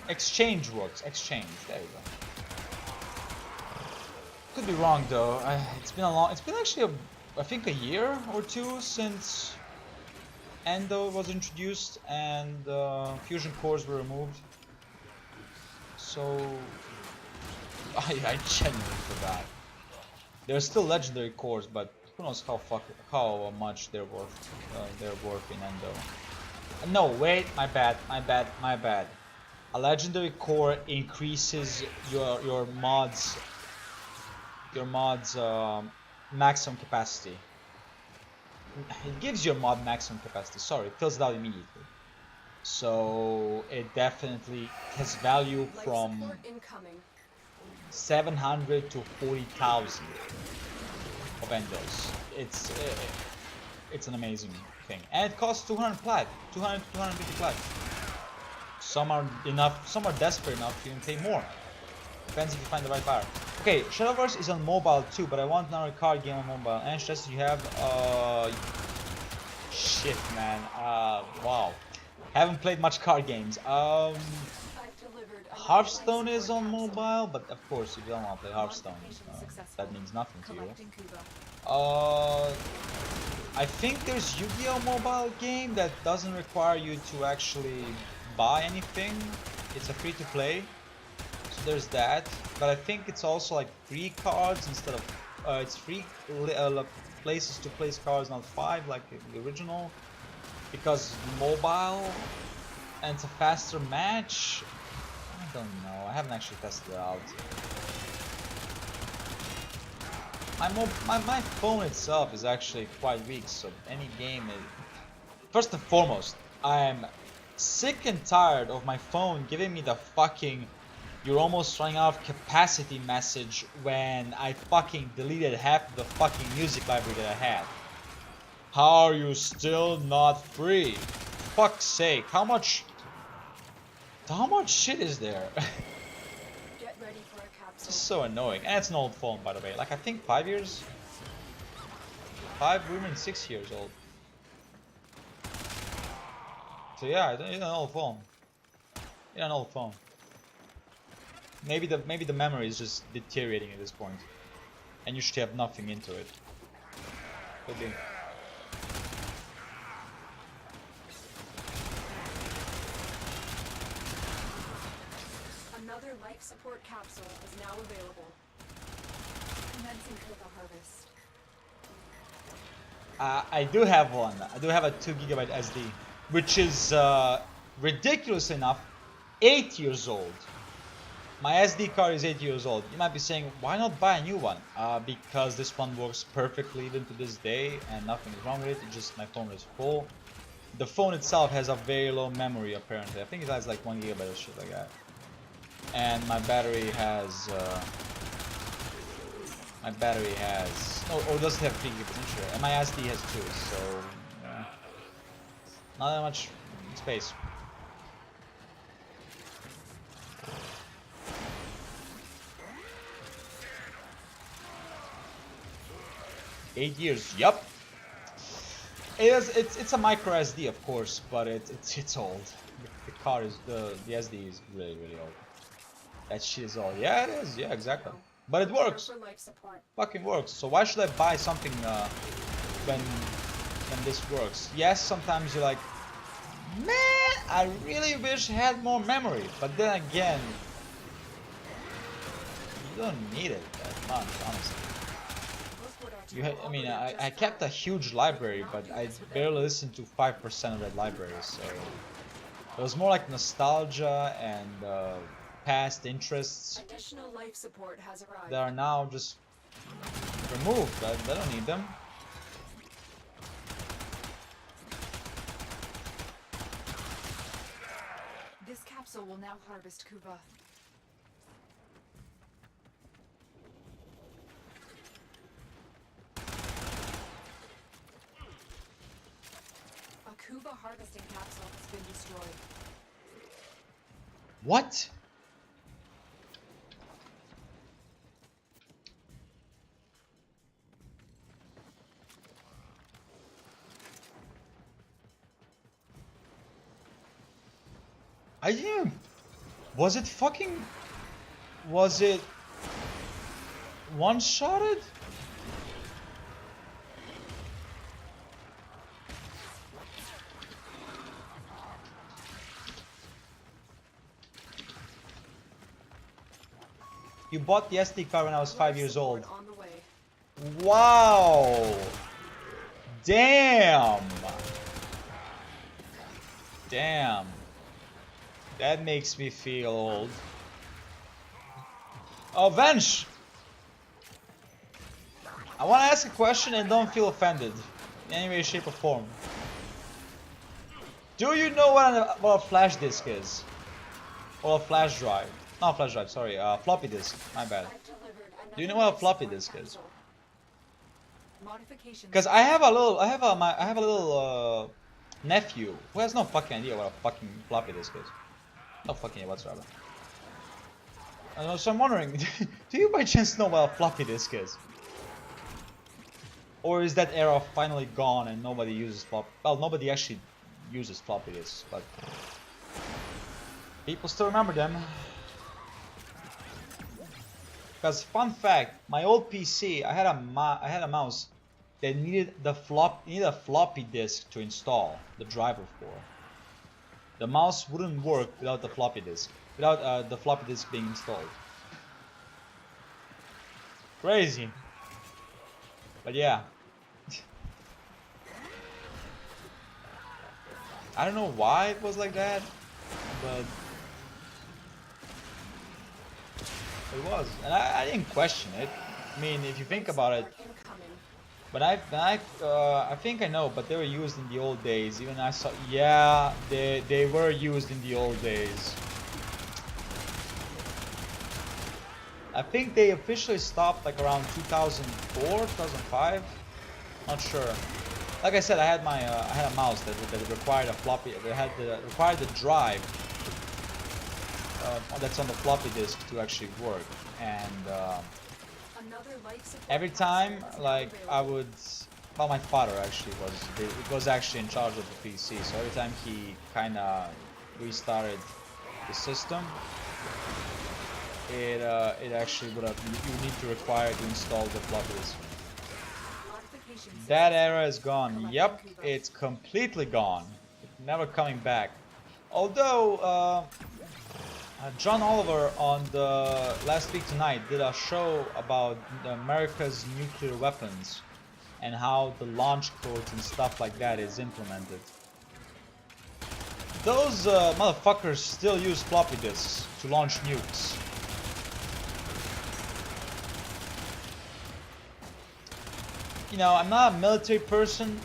Exchange works. Exchange. There you go. Could be wrong though. It's been actually I think a year or 2 since Endo was introduced and fusion cores were removed. So I genuinely forgot. They're still legendary cores, but who knows how much they're worth in Endo. No, wait, my bad. A legendary core increases your mods maximum capacity. It gives your mod maximum capacity. Sorry, it fills it out immediately. So it definitely has value from 700 to 40,000 of endos. It's an amazing thing, and it costs 200 plat, 200 to 250 plat. Some are desperate enough to even pay more. Depends if you find the right buyer. Okay, Shadowverse is on mobile too, but I want another card game on mobile. And stress you have shit, man. Wow. Haven't played much card games. Hearthstone is on mobile, but of course if you don't want to play Hearthstone, that means nothing to you. I think there's Yu-Gi-Oh! Mobile game that doesn't require you to actually buy anything. It's a free-to-play, so there's that. But I think it's also like free cards instead of it's free places to place cards, not 5 like the original. Because mobile and it's a faster match. I don't know. I haven't actually tested it out. My phone itself is actually quite weak, so any game is... First and foremost, I'm sick and tired of my phone giving me the fucking "you're almost running out of capacity" message when I fucking deleted half of the fucking music library that I had. How are you still not free? Fuck's sake, how much shit is there? Get ready for a capsule. It's so annoying. And it's an old phone, by the way. Like, I think 5 years? 5, even 6 years old. So yeah, it's an old phone. It's an old phone. Maybe the memory is just deteriorating at this point. And you should have nothing into it. Could be. Another life support capsule is now available. Commencing Kuva harvest. I do have one. I do have a 2 GB SD, which is ridiculous enough 8 years old. My SD card is 8 years old. You might be saying, why not buy a new one? Because this one works perfectly even to this day and nothing is wrong with it. It's just my phone is full. The phone itself has a very low memory apparently. I think it has like 1 GB or shit like that. And my battery has or does it have 3 GB? I'm sure. And my SD has 2, so not that much space. Eight years, yup. It's a micro SD, of course, but it's old. The card is the SD is really old. That shit is old. Yeah, it is. Yeah, exactly. But it works. Fucking works. So why should I buy something when this works? Yes, sometimes you're like, man, I really wish I had more memory. But then again, you don't need it that much, honestly. I mean, I kept a huge library, but I barely listened to 5% of that library, so it was more like nostalgia and past interests Additional life support has arrived. that are now just removed. I don't need them. This capsule will now harvest Kuva. A Kuva harvesting capsule has been destroyed. What? I didn't. Was it one-shotted? You bought the SD card when I was 5 years old. On the way. Wow! Damn! Damn. That makes me feel old. Oh, Vench! I want to ask a question and don't feel offended in any way, shape, or form. Do you know what a flash disk is? Or a flash drive? Not flash drive, sorry, floppy disk. My bad. Do you know what a floppy disk is? Because I have a little nephew who has no fucking idea what a fucking floppy disk is. No fucking idea whatsoever. So I'm wondering, do you by chance know what a floppy disk is? Or is that era finally gone and nobody uses nobody actually uses floppy disks, but people still remember them. Because fun fact, my old PC, I had a mouse that needed a floppy disk to install the driver for. The mouse wouldn't work without the floppy disk, without the floppy disk being installed. Crazy. But yeah. I don't know why it was like that, but it was, and I didn't question it. I mean, if you think about it, but I think I know, but they were used in the old days. Even I saw, yeah, they were used in the old days. I think they officially stopped like around 2004, 2005. Not sure. Like I said, I had a mouse that required a floppy, that required the drive that's on the floppy disk to actually work, and every time, like my father actually was actually in charge of the PC, so every time he kind of restarted the system, it actually would have you need to require to install the floppy disk. That era is gone. Yep, it's completely gone. Never coming back. Although John Oliver on the Last Week Tonight did a show about America's nuclear weapons and how the launch codes and stuff like that is implemented. Those motherfuckers still use floppy disks to launch nukes. You know, I'm not a military person,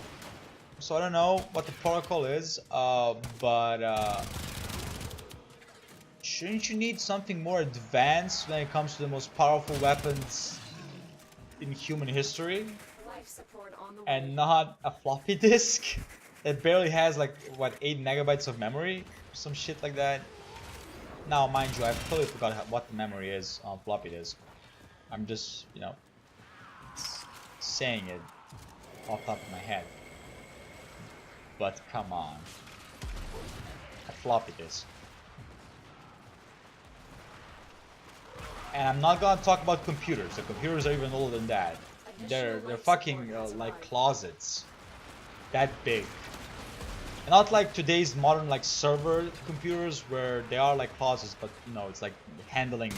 so I don't know what the protocol is, but shouldn't you need something more advanced when it comes to the most powerful weapons in human history? And not a floppy disk that barely has like, what, 8 megabytes of memory? Some shit like that. Now, mind you, I totally forgot what the memory is on floppy disk. I'm just, you know, saying it off the top of my head. But come on. A floppy disk. And I'm not gonna talk about computers. The computers are even older than that. They're fucking like closets. That big. And not like today's modern like server computers where they are like closets, but you know, it's like handling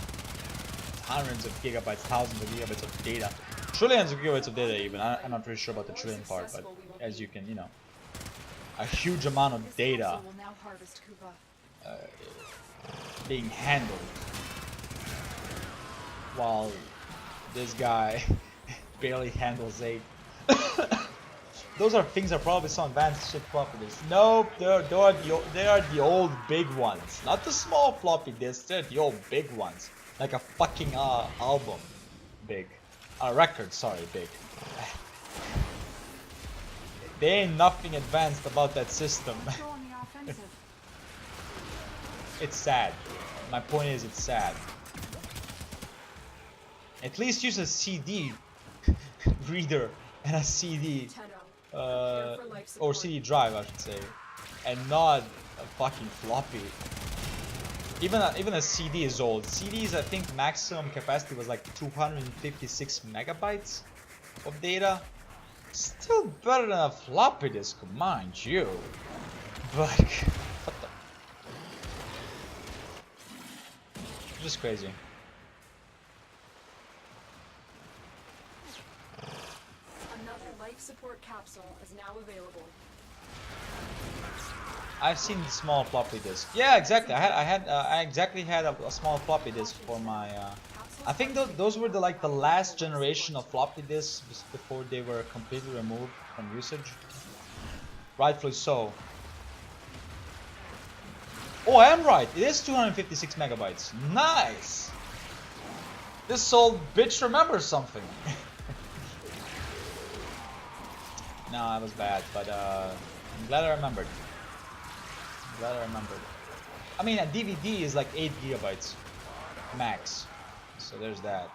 hundreds of gigabytes, thousands of gigabytes of data. Trillions of gigabytes of data even. I'm not pretty sure about the trillion part, but as you can, you know, a huge amount of data being handled. While this guy barely handles 8. Those are things that are probably some advanced shit floppy disks. Nope, they are the old big ones. Not the small floppy disks, they're the old big ones. Like a fucking album big. A record, sorry, big. There ain't nothing advanced about that system. It's sad. My point is, it's sad. At least use a CD reader and a CD or CD drive, I should say, and not a fucking floppy. Even a CD is old. CDs, I think maximum capacity was like 256 megabytes of data. Still better than a floppy disk, mind you. But what the? Just crazy. Another life support capsule is now available. I've seen the small floppy disk. Yeah, exactly. I exactly had a small floppy disk for my. I think those were the last generation of floppy disks before they were completely removed from usage. Rightfully so. Oh, I am right. It is 256 megabytes. Nice. This old bitch remembers something. No, that was bad, but I'm glad I remembered. I mean, a DVD is like 8 gigabytes max, so there's that.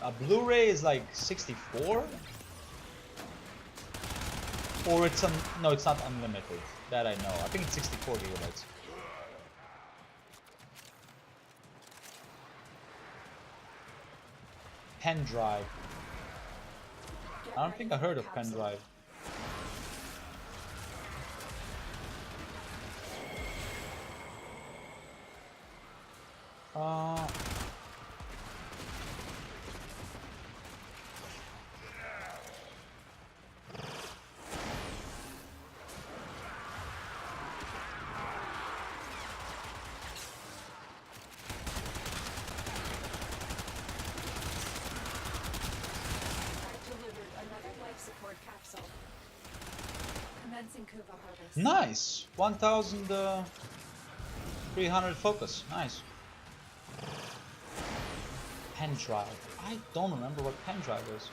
A Blu-ray is like 64, or it's no, it's not unlimited. That I know. I think it's 64 gigabytes. Pen drive. I don't think I heard of pen drive. Nice! 1,300 focus. Nice. Pen drive. I don't remember what pen drive is.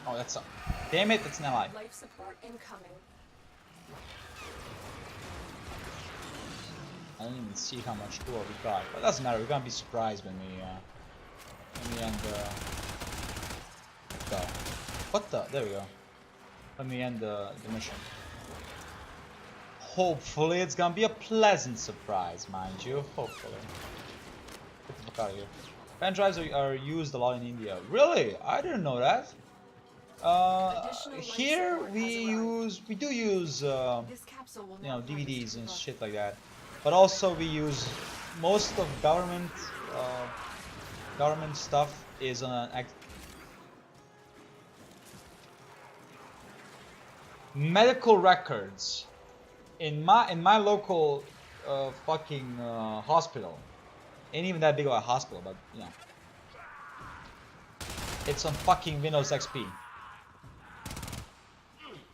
Oh, that's a... Damn it, that's an ally. Life support incoming. I don't even see how much Kuva we got, but it doesn't matter. We're gonna be surprised when we end what the? There we go. When we end the mission. Hopefully, it's gonna be a pleasant surprise, mind you. Hopefully. Get the fuck out of here. Pen drives are used a lot in India. Really? I didn't know that. Here we do use you know, DVDs and shit like that, but also we use most of government stuff is on an medical records in my local fucking hospital. Ain't even that big of a hospital, but you know, it's on fucking Windows XP.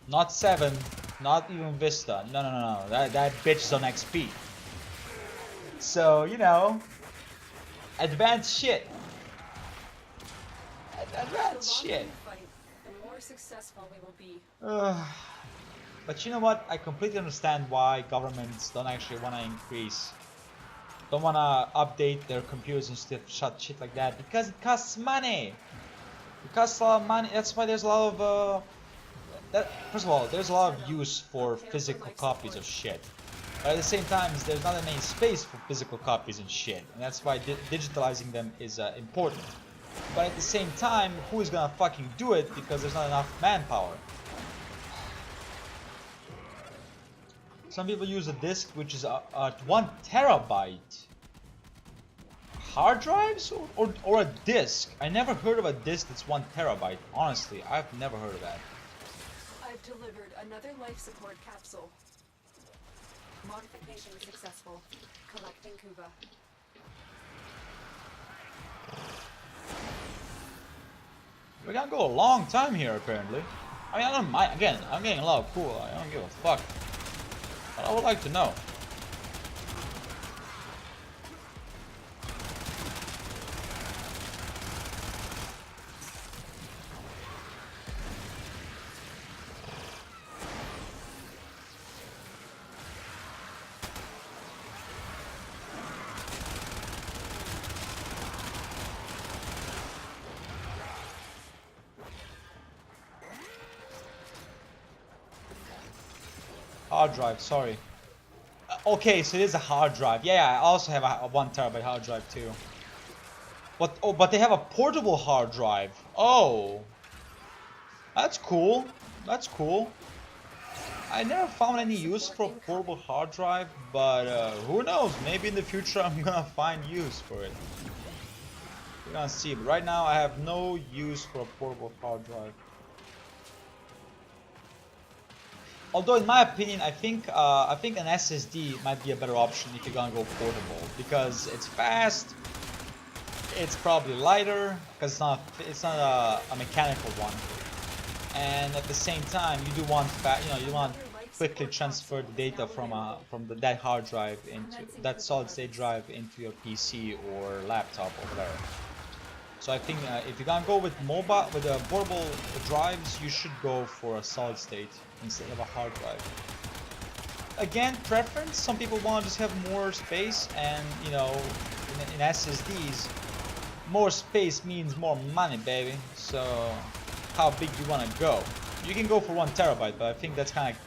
Not 7, not even Vista. No. That bitch is on XP. So, you know, advanced shit. Advanced shit. The more successful we will be. But you know what? I completely understand why governments don't actually want to don't want to update their computers and stuff, shit like that, because it costs money. It costs a lot of money. That's why there's a lot of first of all, there's a lot of use for physical copies of shit. But at the same time, there's not any space for physical copies and shit, and that's why digitalizing them is important. But at the same time, who is gonna fucking do it because there's not enough manpower? Some people use a disk which is at 1 terabyte. Hard drives or a disk? I never heard of a disk that's 1 terabyte. Honestly, I've never heard of that. I've delivered another life support capsule. Modification successful. Collecting Kuva. We're gonna go a long time here, apparently. I mean, I don't mind. Again, I'm getting a lot of cool. I don't give a fuck. But I would like to know. Hard drive, sorry. Okay, so it is a hard drive. Yeah, I also have a 1 terabyte hard drive too. But oh, but they have a portable hard drive. Oh, that's cool. That's cool. I never found any use for a portable hard drive, but who knows? Maybe in the future I'm gonna find use for it. We're gonna see. But right now I have no use for a portable hard drive. Although in my opinion, I think an SSD might be a better option if you're gonna go portable, because it's fast. It's probably lighter because it's not a mechanical one, and at the same time you do want you want quickly transfer the data from that hard drive into that solid state drive into your PC or laptop or whatever. So I think if you're gonna go with portable drives, you should go for a solid state instead of a hard drive. Again, preference. Some people want to just have more space, and you know, in SSDs, more space means more money, baby. So how big do you want to go? You can go for 1 terabyte, but I think that's kind of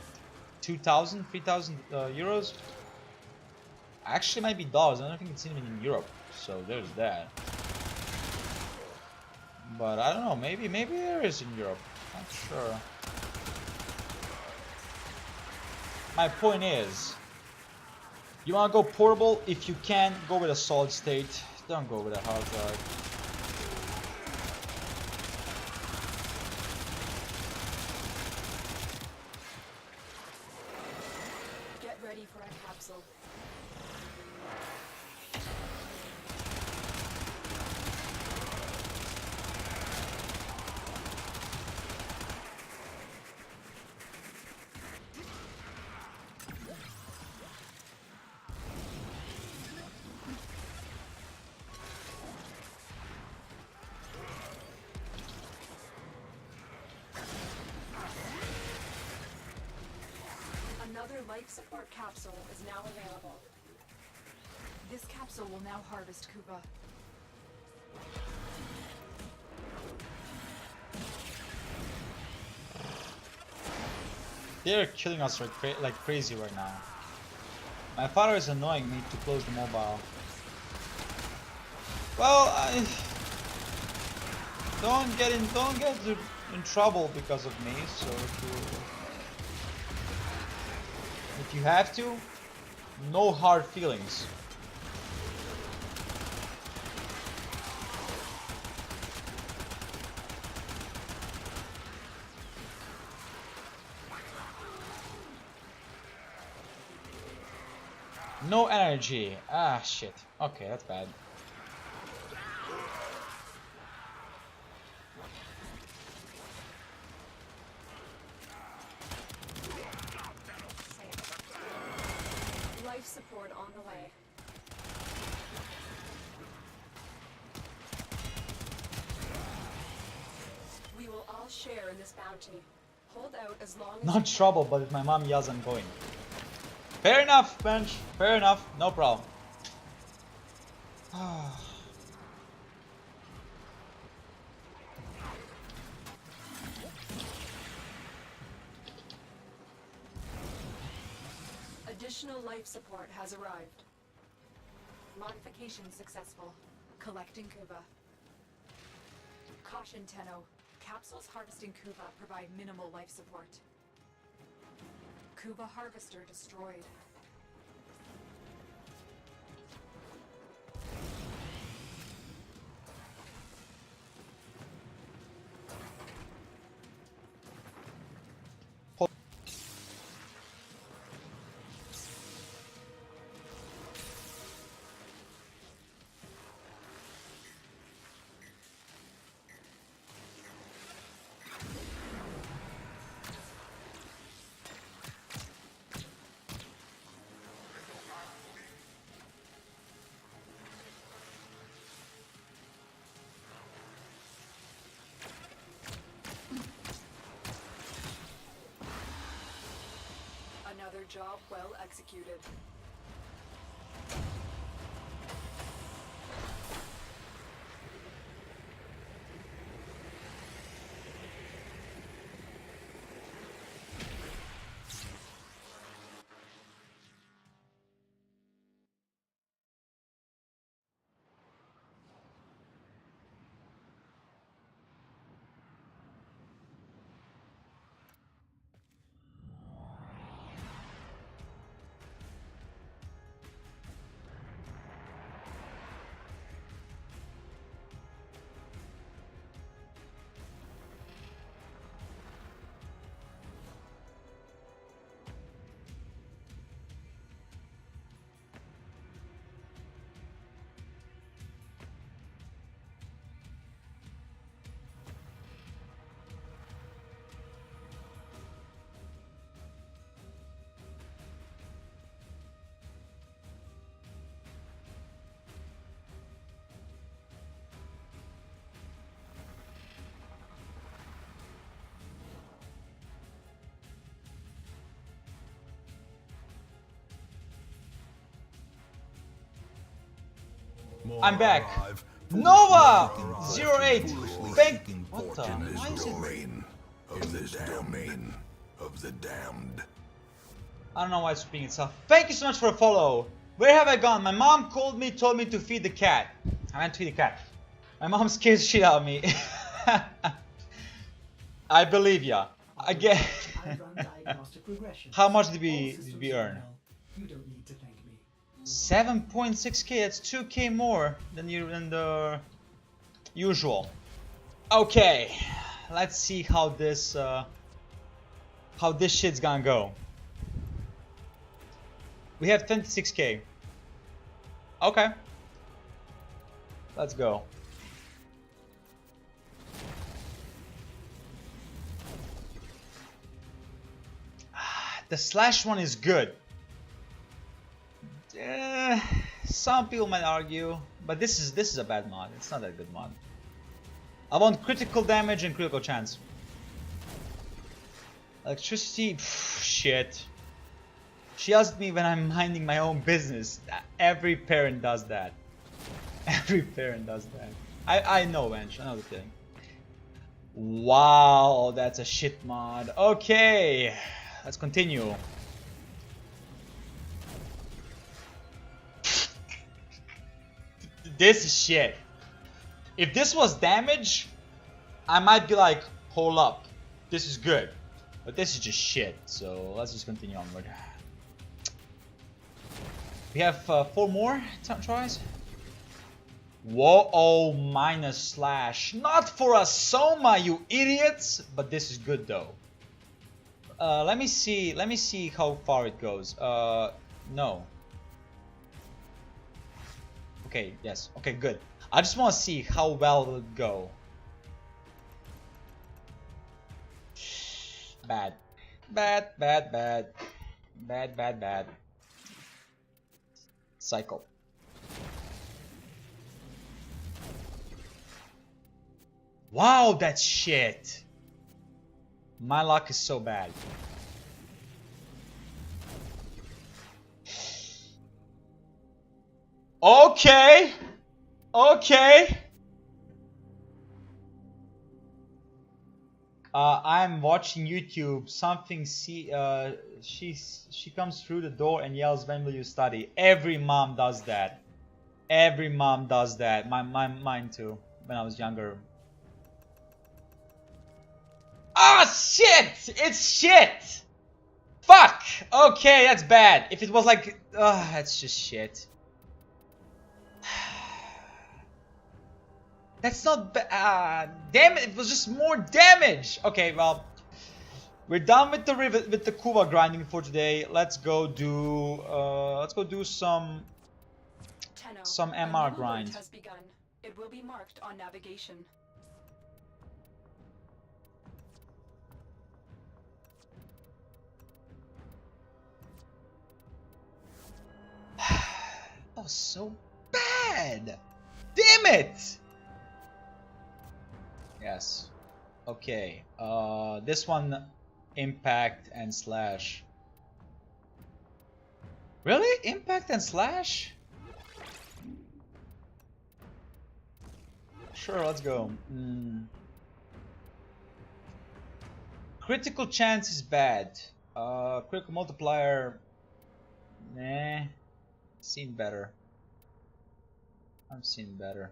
2,000, 3,000 euros. Actually, it might be dollars. I don't think it's even in Europe. So there's that. But I don't know. Maybe there is in Europe. Not sure. My point is, you want to go portable. If you can, go with a solid state. Don't go with a hard drive. Get ready for a capsule. Another life support capsule is now available. This capsule will now harvest Kuva. They're killing us like crazy right now. My father is annoying me to close the mobile. Well, don't get in trouble because of me. So if you have to, no hard feelings. No energy. Ah, shit. Okay, that's bad. Life support on the way. We will all share in this bounty. Hold out as long as Not trouble, but if my mom yells, I'm going. Fair enough, bench. Fair enough. No problem. Additional life support has arrived. Modification successful. Collecting Kuva. Caution, Tenno. Capsules harvesting Kuva provide minimal life support. Kuva harvester destroyed. Another job well executed. I'm back. Arrive. Nova! Arrive. 08. Foolishly Thank. seeking What the? fortune in Why this is it? domain of this domain of the damned. I don't know why it's repeating itself. Thank you so much for a follow. Where have I gone? My mom called me, told me to feed the cat. I went to feed the cat. My mom scares the shit out of me. I believe ya. Again. I run diagnostic regressions. How much did All we systems earn? are well. You don't need to thank me. 7.6k. That's 2k more than the usual. Okay, let's see how this shit's gonna go. We have 26k. Okay, let's go. The slash one is good. Some people might argue, but this is a bad mod. It's not a good mod. I want critical damage and critical chance. Electricity, shit. She asked me when I'm minding my own business. Every parent does that. Every parent does that. I know, Bench. I know the thing. Wow, that's a shit mod. Okay, let's continue. This is shit. If this was damage, I might be like, hold up, this is good. But this is just shit, so let's just continue onward. We have 4 more tries. Whoa, oh, minus slash. Not for a Soma, you idiots! But this is good though. Let me see how far it goes. No. Okay, yes. Okay, good. I just want to see how well it'll go. Bad. Bad, bad, bad. Bad, bad, bad. Cycle. Wow, that's shit. My luck is so bad. Okay. Okay. I'm watching YouTube. Something she comes through the door and yells, "When will you study?" Every mom does that. Every mom does that. Mine too. When I was younger. Ah, shit! It's shit. Fuck. Okay, that's bad. If it was like, that's just shit. That's not bad. Damn it! It was just more damage. Okay, well, we're done with the Kuva grinding for today. Let's go do some MR grind. Has begun. It will be marked on navigation. That was so bad. Damn it! Yes. Okay. This one, impact and slash. Really? Impact and slash? Sure, let's go. Critical chance is bad. Critical multiplier. Nah. Seen better. I've seen better.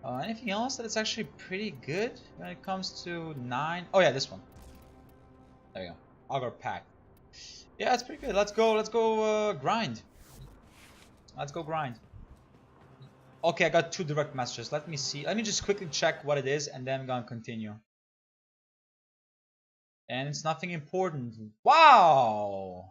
Anything else that is actually pretty good when it comes to 9? Oh yeah, this one. There you go. Augur Pack. Yeah, it's pretty good. Let's go grind. Let's go grind. Okay, I got 2 direct messages. Let me see. Let me just quickly check what it is and then I'm gonna continue. And it's nothing important. Wow!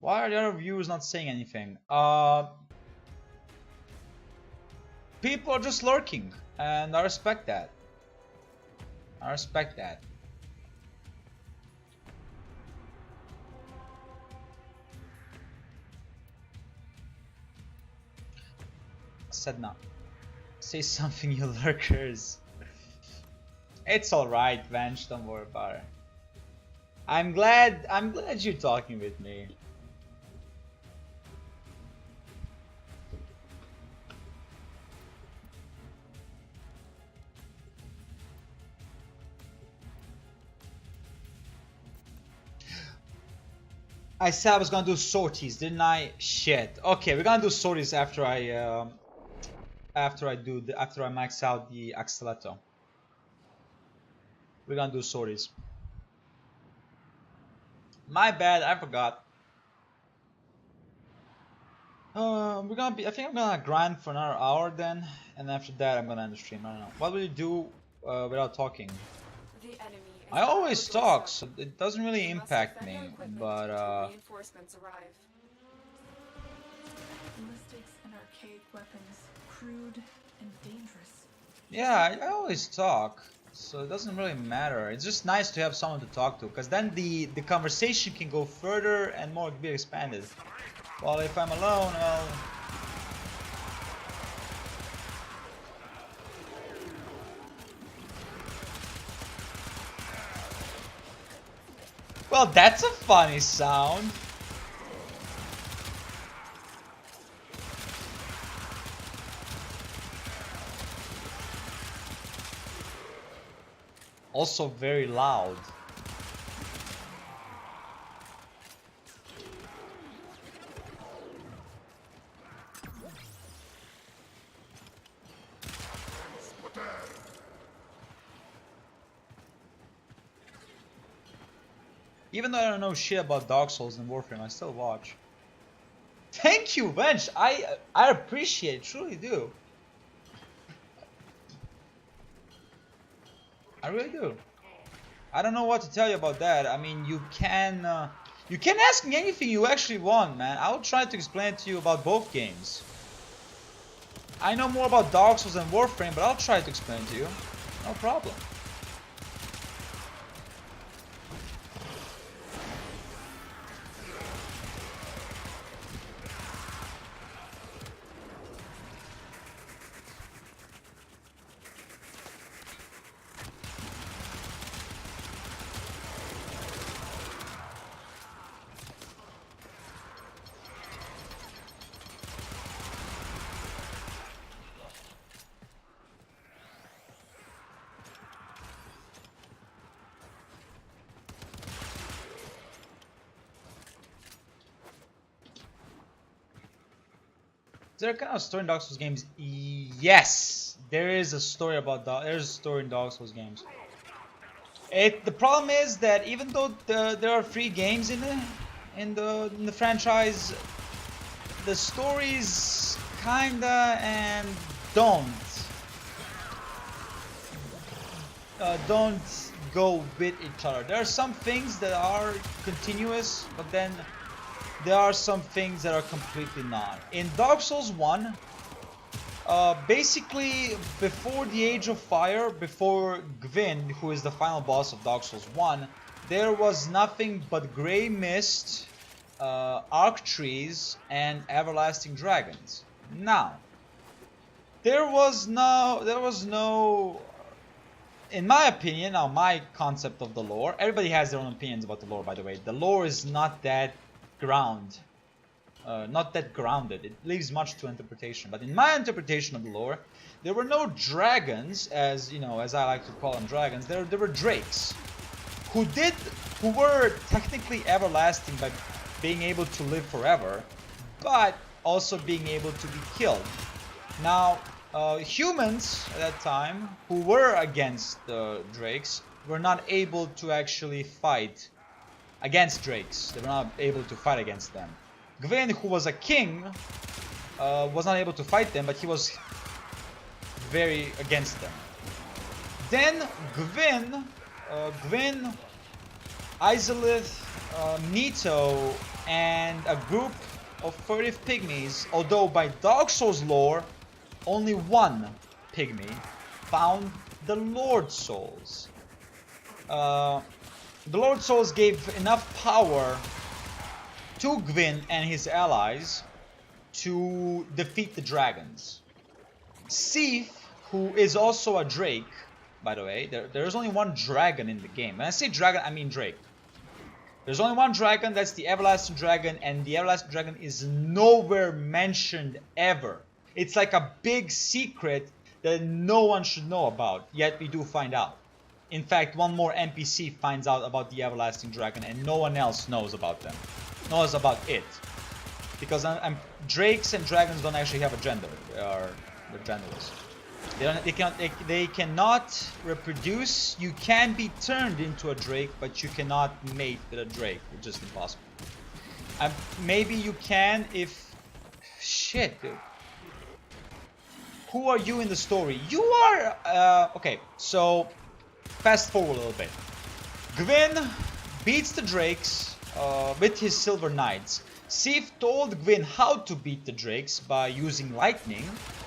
Why are the other viewers not saying anything? People are just lurking, and I respect that. I respect that. Said not. Say something, you lurkers. It's alright, Venge, don't worry about it. I'm glad you're talking with me. I said I was gonna do sorties, didn't I? Shit. Okay, we're gonna do sorties after I max out the Axeleto. We're gonna do sorties. My bad, I forgot. I think I'm gonna grind for another hour then, and after that I'm gonna end the stream. I don't know. What will you do without talking? The enemy is I always outdoor talk, south. so it doesn't really We must impact defend me. our equipment But until reinforcements arrive. Ballistics and archaic weapons, crude and dangerous. yeah, I always talk, so it doesn't really matter. It's just nice to have someone to talk to, because then the conversation can go further and more be expanded. Well, if I'm alone, well. Well, that's a funny sound. Also very loud. Even though I don't know shit about Dark Souls and Warframe, I still watch. Thank you, Bench. I appreciate it, truly do. I really do. I don't know what to tell you about that. I mean, you can ask me anything you actually want, man. I'll try to explain to you about both games. I know more about Dark Souls and Warframe, but I'll try to explain to you. No problem. Is there a kind of story in Dark Souls games? Yes, there is a story about there's a story in Dark Souls games. The problem is that even though there are 3 games in the franchise, the stories kinda and don't go with each other. There are some things that are continuous, but then there are some things that are completely not. In Dark Souls 1, basically before the Age of Fire, before Gwyn, who is the final boss of Dark Souls 1, there was nothing but grey mist, arc trees, and everlasting dragons. Now, there was no, in my opinion, now my concept of the lore, everybody has their own opinions about the lore, by the way. The lore is not that grounded. It leaves much to interpretation. But in my interpretation of the lore, there were no dragons, as I like to call them dragons. There were drakes, who were technically everlasting by being able to live forever, but also being able to be killed. Now, humans at that time who were against the drakes were not able to actually fight against drakes. They were not able to fight against them. Gwyn, who was a king, was not able to fight them, but he was very against them. Then Gwyn, Izalith, Nito, and a group of furtive pygmies, although by Dark Souls lore, only one pygmy found the Lord Souls. The Lord Souls gave enough power to Gwyn and his allies to defeat the dragons. Sif, who is also a drake, by the way. There's only one dragon in the game. When I say dragon, I mean Drake. There's only one dragon, that's the Everlasting Dragon, and the Everlasting Dragon is nowhere mentioned ever. It's like a big secret that no one should know about, yet we do find out. In fact, one more NPC finds out about the Everlasting Dragon and no one else knows about them. Knows about it. Because drakes and dragons don't actually have a gender. They're genderless. They cannot reproduce. You can be turned into a drake, but you cannot mate with a drake. It's just impossible. Maybe you can if... Shit, dude. Who are you in the story? You are... okay, so... Fast forward a little bit. Gwyn beats the drakes with his silver knights. Sif told Gwyn how to beat the drakes by using lightning,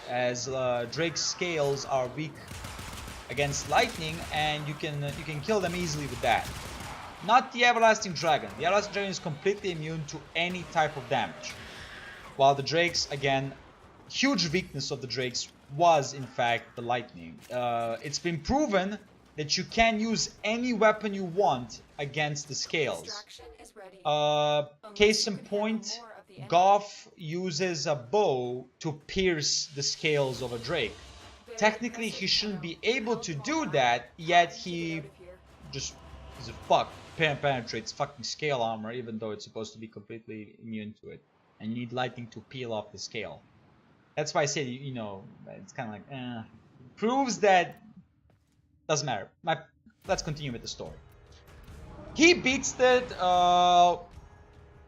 as Drake's scales are weak against lightning, and you can kill them easily with that. Not the Everlasting Dragon. The Everlasting Dragon is completely immune to any type of damage. While the drakes, again, huge weakness of the drakes was in fact the lightning. It's been proven that you can use any weapon you want against the scales. Case in point, Goff uses a bow to pierce the scales of a drake. Technically, he shouldn't be able to do that, yet he just penetrates fucking scale armor, even though it's supposed to be completely immune to it. And you need lightning to peel off the scale. That's why I say, you know, it's kind of like, proves that doesn't matter. Let's continue with the story. He beats that.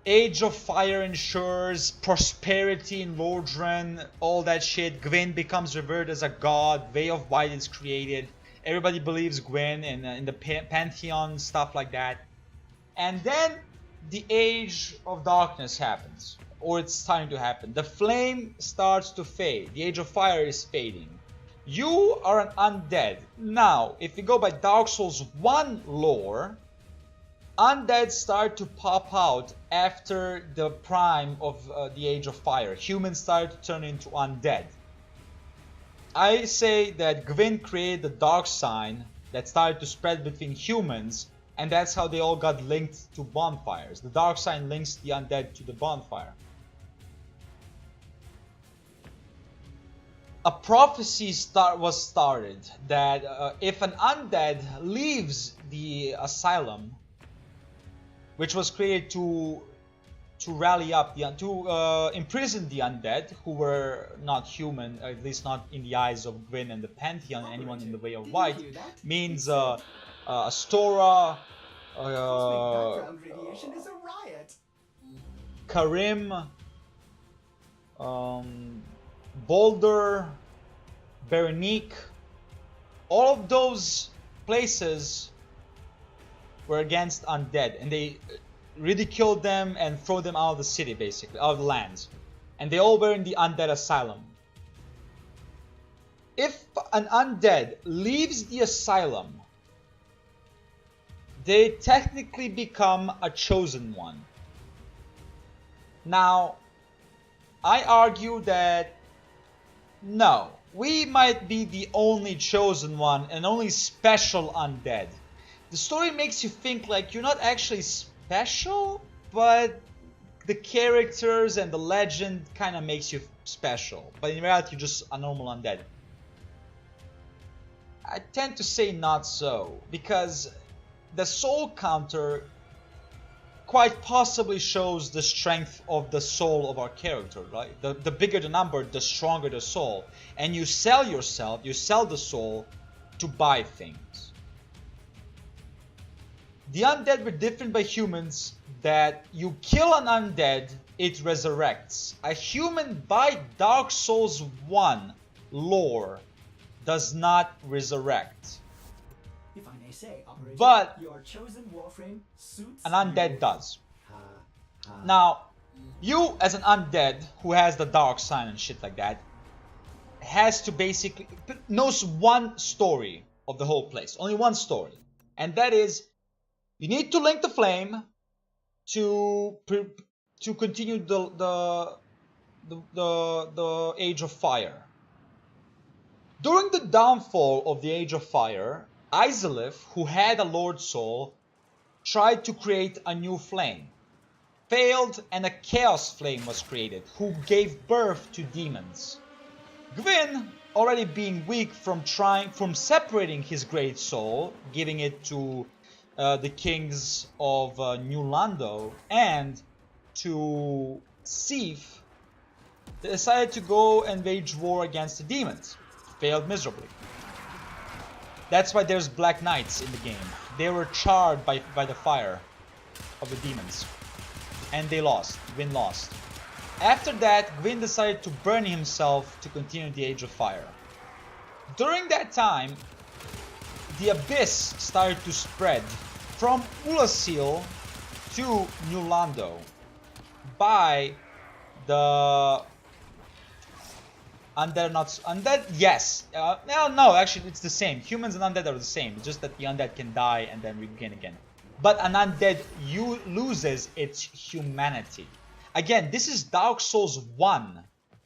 Age of Fire ensures prosperity in Lordran, all that shit. Gwyn becomes revered as a god. Way of White is created. Everybody believes Gwyn in the Pantheon, stuff like that. And then the Age of Darkness happens. Or it's starting to happen. The flame starts to fade. The Age of Fire is fading. You are an undead. Now, if you go by Dark Souls 1 lore, undead start to pop out after the prime of the Age of Fire. Humans start to turn into undead. I say that Gwyn created the dark sign that started to spread between humans, and that's how they all got linked to bonfires. The dark sign links the undead to the bonfire. A prophecy was started that if an undead leaves the asylum, which was created to rally up to imprison the undead who were not human, at least not in the eyes of Gwyn and the Pantheon, and anyone in the Way of White, means Astora, Background radiation is a riot. Karim, Boulder, Berenique, all of those places were against undead, and they ridiculed them and throw them out of the city, basically, out of the lands. And they all were in the undead asylum. If an undead leaves the asylum, they technically become a chosen one. Now, I argue that no, we might be the only chosen one and only special undead. The story makes you think like you're not actually special, but the characters and the legend kind of makes you special. But in reality, you're just a normal undead. I tend to say not so, because the soul counter quite possibly shows the strength of the soul of our character, right? The bigger the number, the stronger the soul. And you sell yourself, you sell the soul to buy things. The undead were different by humans, that you kill an undead, it resurrects. A human by Dark Souls 1 lore does not resurrect. If I may say, operator, but your chosen Warframe suits an undead you. does. Now, you as an undead who has the dark sign and shit like that, has to basically knows one story of the whole place, only one story, and that is you need to link the flame to continue the Age of Fire. During the downfall of the Age of Fire, Izalith, who had a Lord Soul, tried to create a new flame. Failed, and a Chaos Flame was created, who gave birth to demons. Gwyn, already being weak from separating his great soul, giving it to the kings of New Lando and to Sif, decided to go and wage war against the demons. Failed miserably. That's why there's Black Knights in the game. They were charred by the fire of the demons. And they lost. Gwyn lost. After that, Gwyn decided to burn himself to continue the Age of Fire. During that time, the Abyss started to spread from Ulasil to New Lando by the undead, not undead. Yes, no, actually, it's the same. Humans and undead are the same. It's just that the undead can die and then regain again. But an undead loses its humanity. Again, this is Dark Souls 1.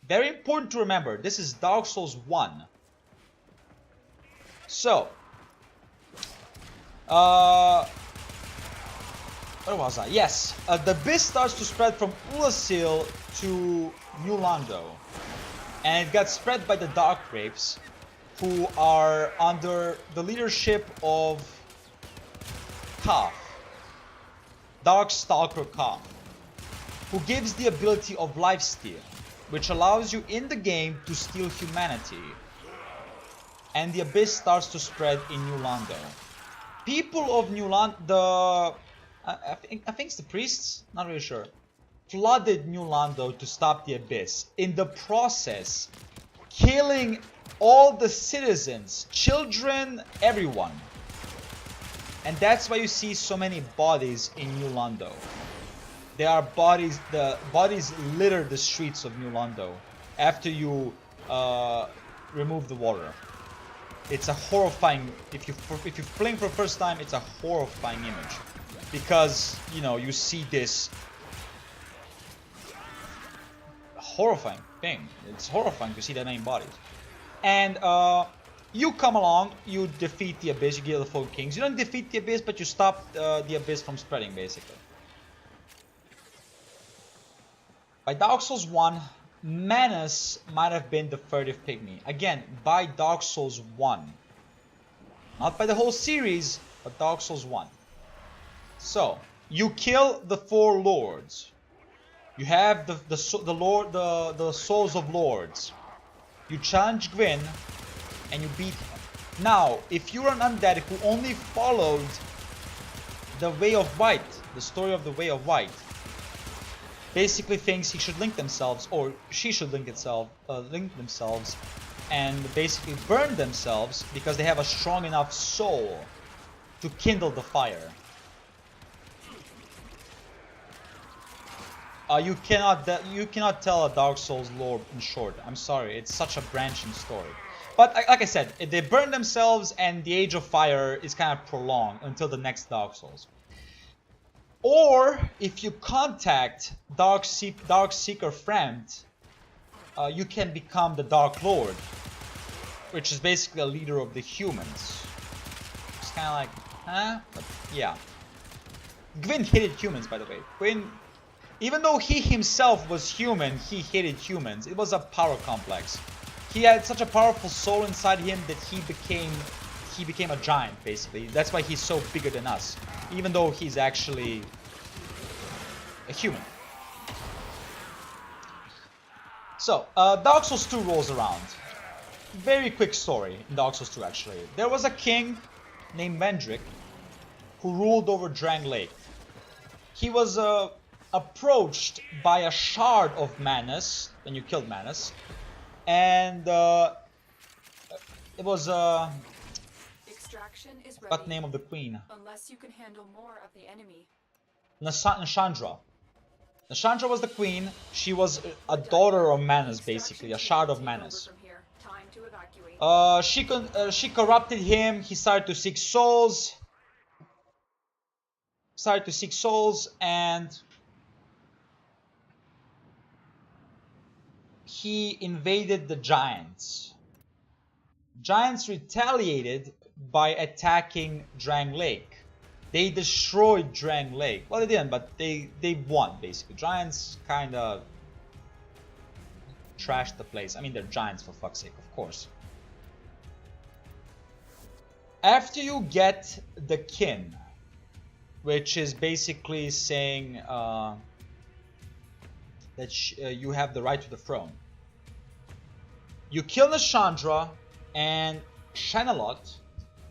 Very important to remember. This is Dark Souls 1. So, where was I? Yes, the abyss starts to spread from Ulasil to New Lando. And it got spread by the Dark Grapes, who are under the leadership of Kaf. Dark Stalker Kaf, who gives the ability of lifesteal, which allows you in the game to steal humanity. And the abyss starts to spread in New Lando. People of New Lando, I think it's the priests, not really sure, flooded New Lando to stop the abyss. In the process, killing all the citizens, children, everyone. And that's why you see so many bodies in New Lando. There are bodies, the bodies litter the streets of New Lando after you remove the water. It's a horrifying, if you're playing for the first time, it's a horrifying image. Because, you know, you see this horrifying thing. It's horrifying to see that many bodies. And you come along, you defeat the Abyss, you kill the 4 kings. You don't defeat the Abyss, but you stop the Abyss from spreading, basically. By Dark Souls 1, Manus might have been the furtive pygmy. Again, by Dark Souls 1. Not by the whole series, but Dark Souls 1. So, you kill the 4 lords. You have the souls of lords. You challenge Gwyn, and you beat him. Now, if you're an undead who only followed the Way of White, the story of the Way of White, basically thinks he should link themselves, or she should link themselves, and basically burn themselves because they have a strong enough soul to kindle the fire. You cannot tell a Dark Souls lore in short. I'm sorry, it's such a branching story. But like I said, they burn themselves, and the Age of Fire is kind of prolonged until the next Dark Souls. Or if you contact Dark Seeker Friend, you can become the Dark Lord, which is basically a leader of the humans. It's kind of like, huh? But yeah. Gwyn hated humans, by the way. Gwyn, even though he himself was human, he hated humans. It was a power complex. He had such a powerful soul inside him that he became a giant, basically. That's why he's so bigger than us, even though he's actually a human. So, Dark Souls 2 rolls around. Very quick story in Dark Souls 2, actually. There was a king named Vendrick who ruled over Drang Lake. He was approached by a shard of Manus, when you killed Manus, and it was Extraction is ready. what name of the queen? Unless you can handle more of the enemy. Nashandra. Nashandra was the queen. She was a daughter of Manus, basically, a shard of Manus. Time to evacuate. She corrupted him. He started to seek souls. And he invaded the giants. Giants retaliated by attacking Drang Lake. They destroyed Drang Lake. Well, they didn't, but they won, basically. Giants kind of trashed the place. I mean, they're giants, for fuck's sake, of course. After you get the kin, which is basically saying that you have the right to the throne, you kill Nashandra, and Shanalot,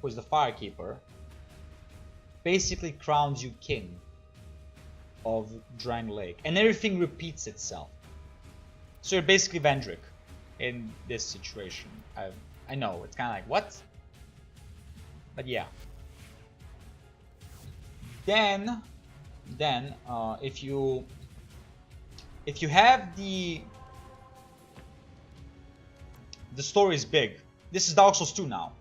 who is the Firekeeper, basically crowns you king of Drang Lake, and everything repeats itself. So you're basically Vendrick in this situation. I know, it's kind of like, what? But yeah. Then if you have the story is big. This is Dark Souls 2 now.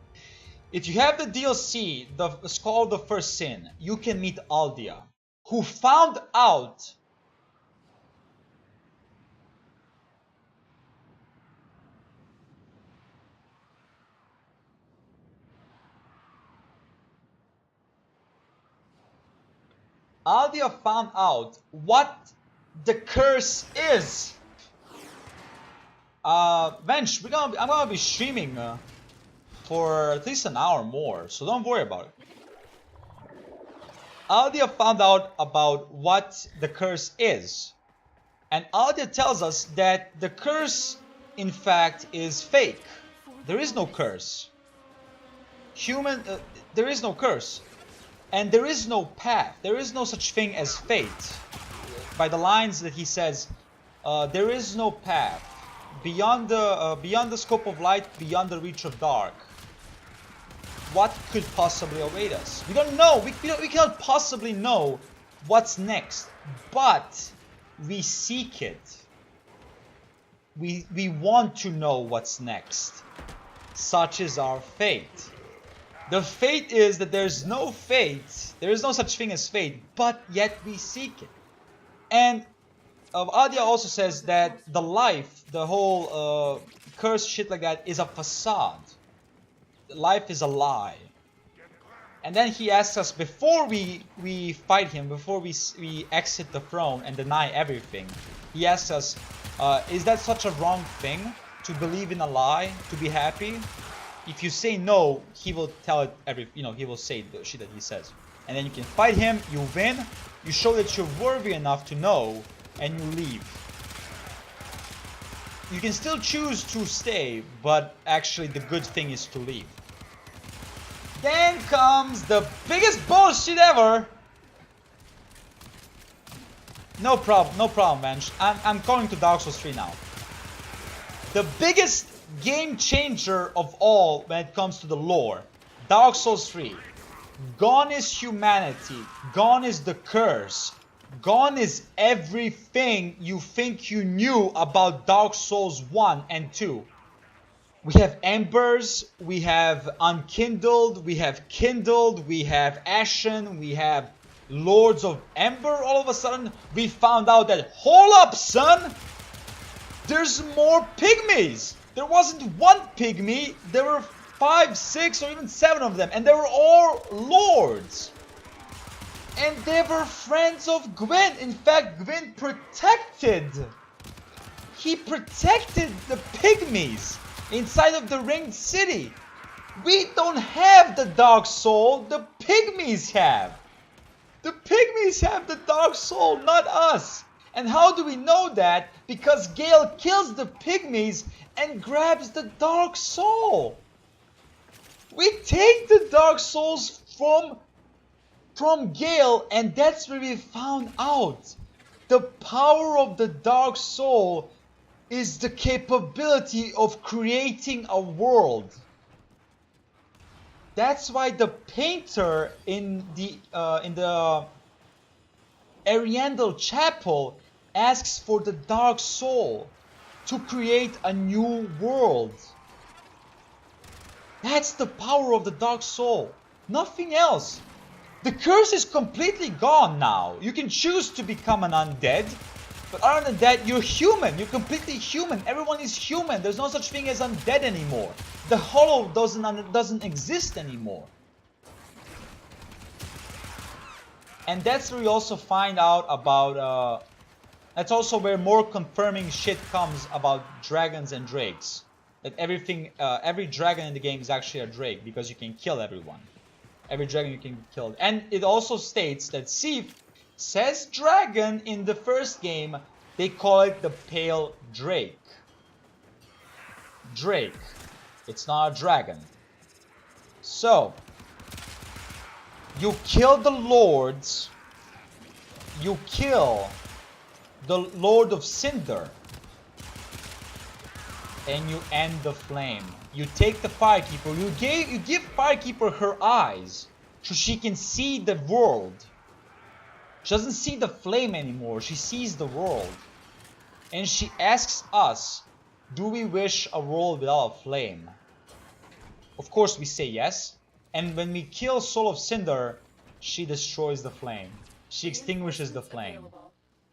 If you have the DLC, it's called The First Sin, you can meet Aldia, who found out what the curse is. Bench, I'm gonna be streaming for at least an hour more, so don't worry about it. Aldia found out about what the curse is, and Aldia tells us that the curse, in fact, is fake. There is no curse. There is no curse. And there is no path. There is no such thing as fate. By the lines that he says, there is no path beyond the scope of light, beyond the reach of dark. What could possibly await us? We don't know. We cannot possibly know what's next, but we seek it. We want to know what's next. Such is our fate. The fate is that there's no fate, there is no such thing as fate, but yet we seek it. And Aldia also says that the life, the whole curse shit like that, is a facade. Life is a lie. And then he asks us, before we fight him, before we exit the throne and deny everything, he asks us, is that such a wrong thing, to believe in a lie, to be happy? If you say no, he will tell it he will say the shit that he says. And then you can fight him, you win, you show that you're worthy enough to know, and you leave. You can still choose to stay, but actually the good thing is to leave. Then comes the biggest bullshit ever! No problem, man. I'm going to Dark Souls 3 now. The biggest game changer of all when it comes to the lore. Dark Souls 3. Gone is humanity. Gone is the curse. Gone is everything you think you knew about Dark Souls 1 and 2. We have embers, we have unkindled, we have kindled, we have ashen, we have lords of ember. All of a sudden we found out that, hold up son, there's more pygmies. There wasn't one pygmy, there were 5, 6 or even 7 of them, and they were all lords. And they were friends of Gwyn. In fact, Gwyn he protected the pygmies inside of the ringed city. We don't have the dark soul, the pygmies have. The pygmies have the dark soul, not us. And how do we know that? Because Gale kills the pygmies and grabs the dark soul. We take the dark souls from Gale, and that's where we found out the power of the dark soul is the capability of creating a world. That's why the painter in the Ariandel Chapel asks for the dark soul to create a new world. That's the power of the dark soul, nothing else. The curse is completely gone now. You can choose to become an undead. But other than that, you're human. You're completely human. Everyone is human. There's no such thing as undead anymore. The hollow doesn't exist anymore. And that's where we also find out about, that's also where more confirming shit comes about dragons and drakes. That every dragon in the game is actually a drake because you can kill everyone. Every dragon you can kill. And it also states that Sif says dragon in the first game, they call it the pale drake. Drake. It's not a dragon. So, you kill the lords. You kill the Lord of Cinder. And you end the flame. You take the Firekeeper. You give Firekeeper her eyes so she can see the world. She doesn't see the flame anymore. She sees the world. And she asks us, do we wish a world without a flame? Of course we say yes. And when we kill Soul of Cinder, she destroys the flame. She extinguishes the flame.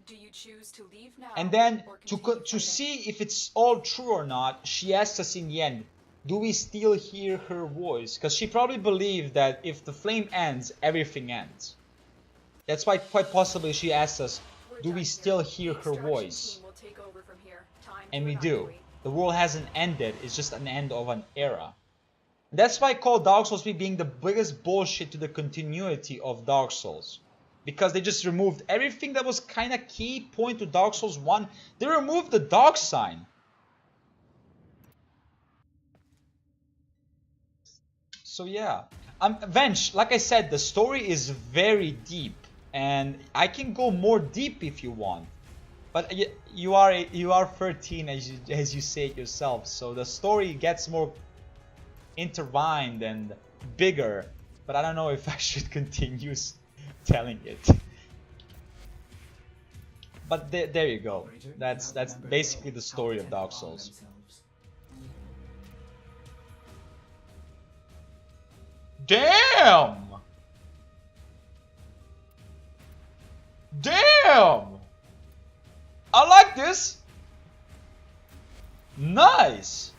Do you choose to leave now, And then or to continue see if it's all true or not, she asks us in the end, do we still hear her voice? Because she probably believed that if the flame ends, everything ends. That's why quite possibly she asks us, We're do done we here. still hear The her extraction voice? team will take over from here. Time And to we do. evacuate. The world hasn't ended, it's just an end of an era. That's why I call Dark Souls 3 being the biggest bullshit to the continuity of Dark Souls. Because they just removed everything that was kind of key point to Dark Souls 1. They removed the dog sign. So yeah. Vench, like I said, the story is very deep. And I can go more deep if you want. But you are 13 as you say it yourself. So the story gets more intertwined and bigger. But I don't know if I should continue telling it. But there you go. That's basically the story of Dark Souls. Damn! Damn! I like this. Nice.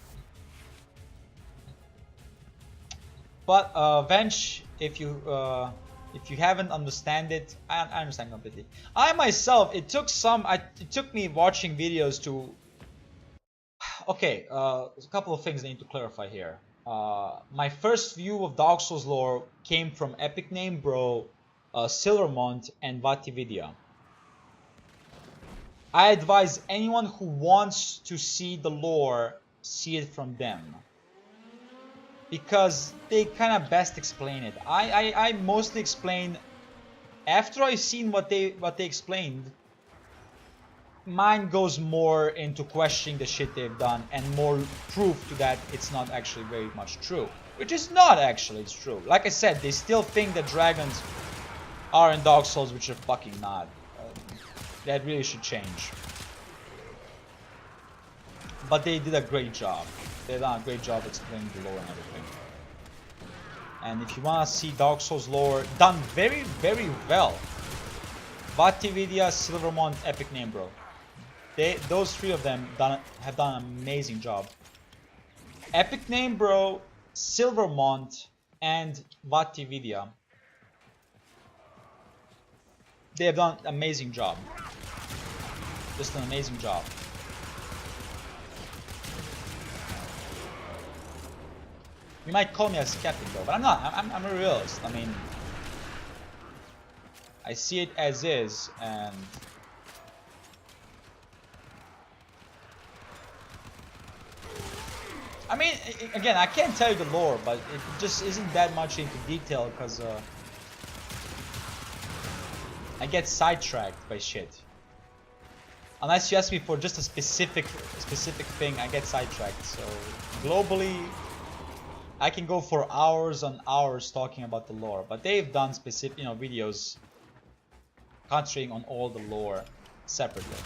But Vench, if you haven't understand it, I understand completely. I myself, it took me watching videos to. Okay, a couple of things I need to clarify here. My first view of Dark Souls lore came from Epic Name Bro, Silvermont, and Vatividia. I advise anyone who wants to see the lore, see it from them. Because they kind of best explain it. I mostly explain after I've seen what they explained. Mine goes more into questioning the shit they've done and more proof to that it's not actually very much true, which is not actually it's true. Like I said, they still think that dragons are in Dark Souls, which are fucking not. That really should change. But they did a great job. They've done a great job explaining the lore and everything. And if you want to see Dark Souls lore done very, very well, Vatividia, Silvermont, Epic Name Bro. Those three of them have done an amazing job. Epic Name Bro, Silvermont, and Vatividia. They have done an amazing job. Just an amazing job. You might call me a skeptic though, but I'm not. I'm a realist. I mean, I see it as is, and I mean, again, I can't tell you the lore, but it just isn't that much into detail because I get sidetracked by shit. Unless you ask me for just a specific thing, I get sidetracked. So globally, I can go for hours on hours talking about the lore, but they've done specific, videos concentrating on all the lore separately.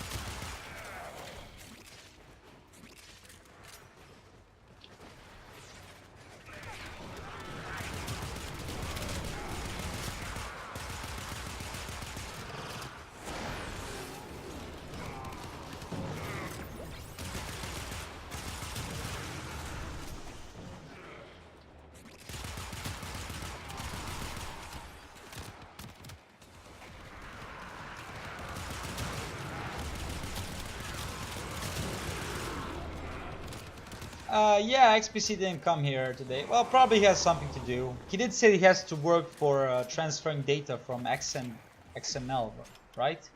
Yeah, XPC didn't come here today. Well, probably he has something to do. He did say he has to work for transferring data from XML, right?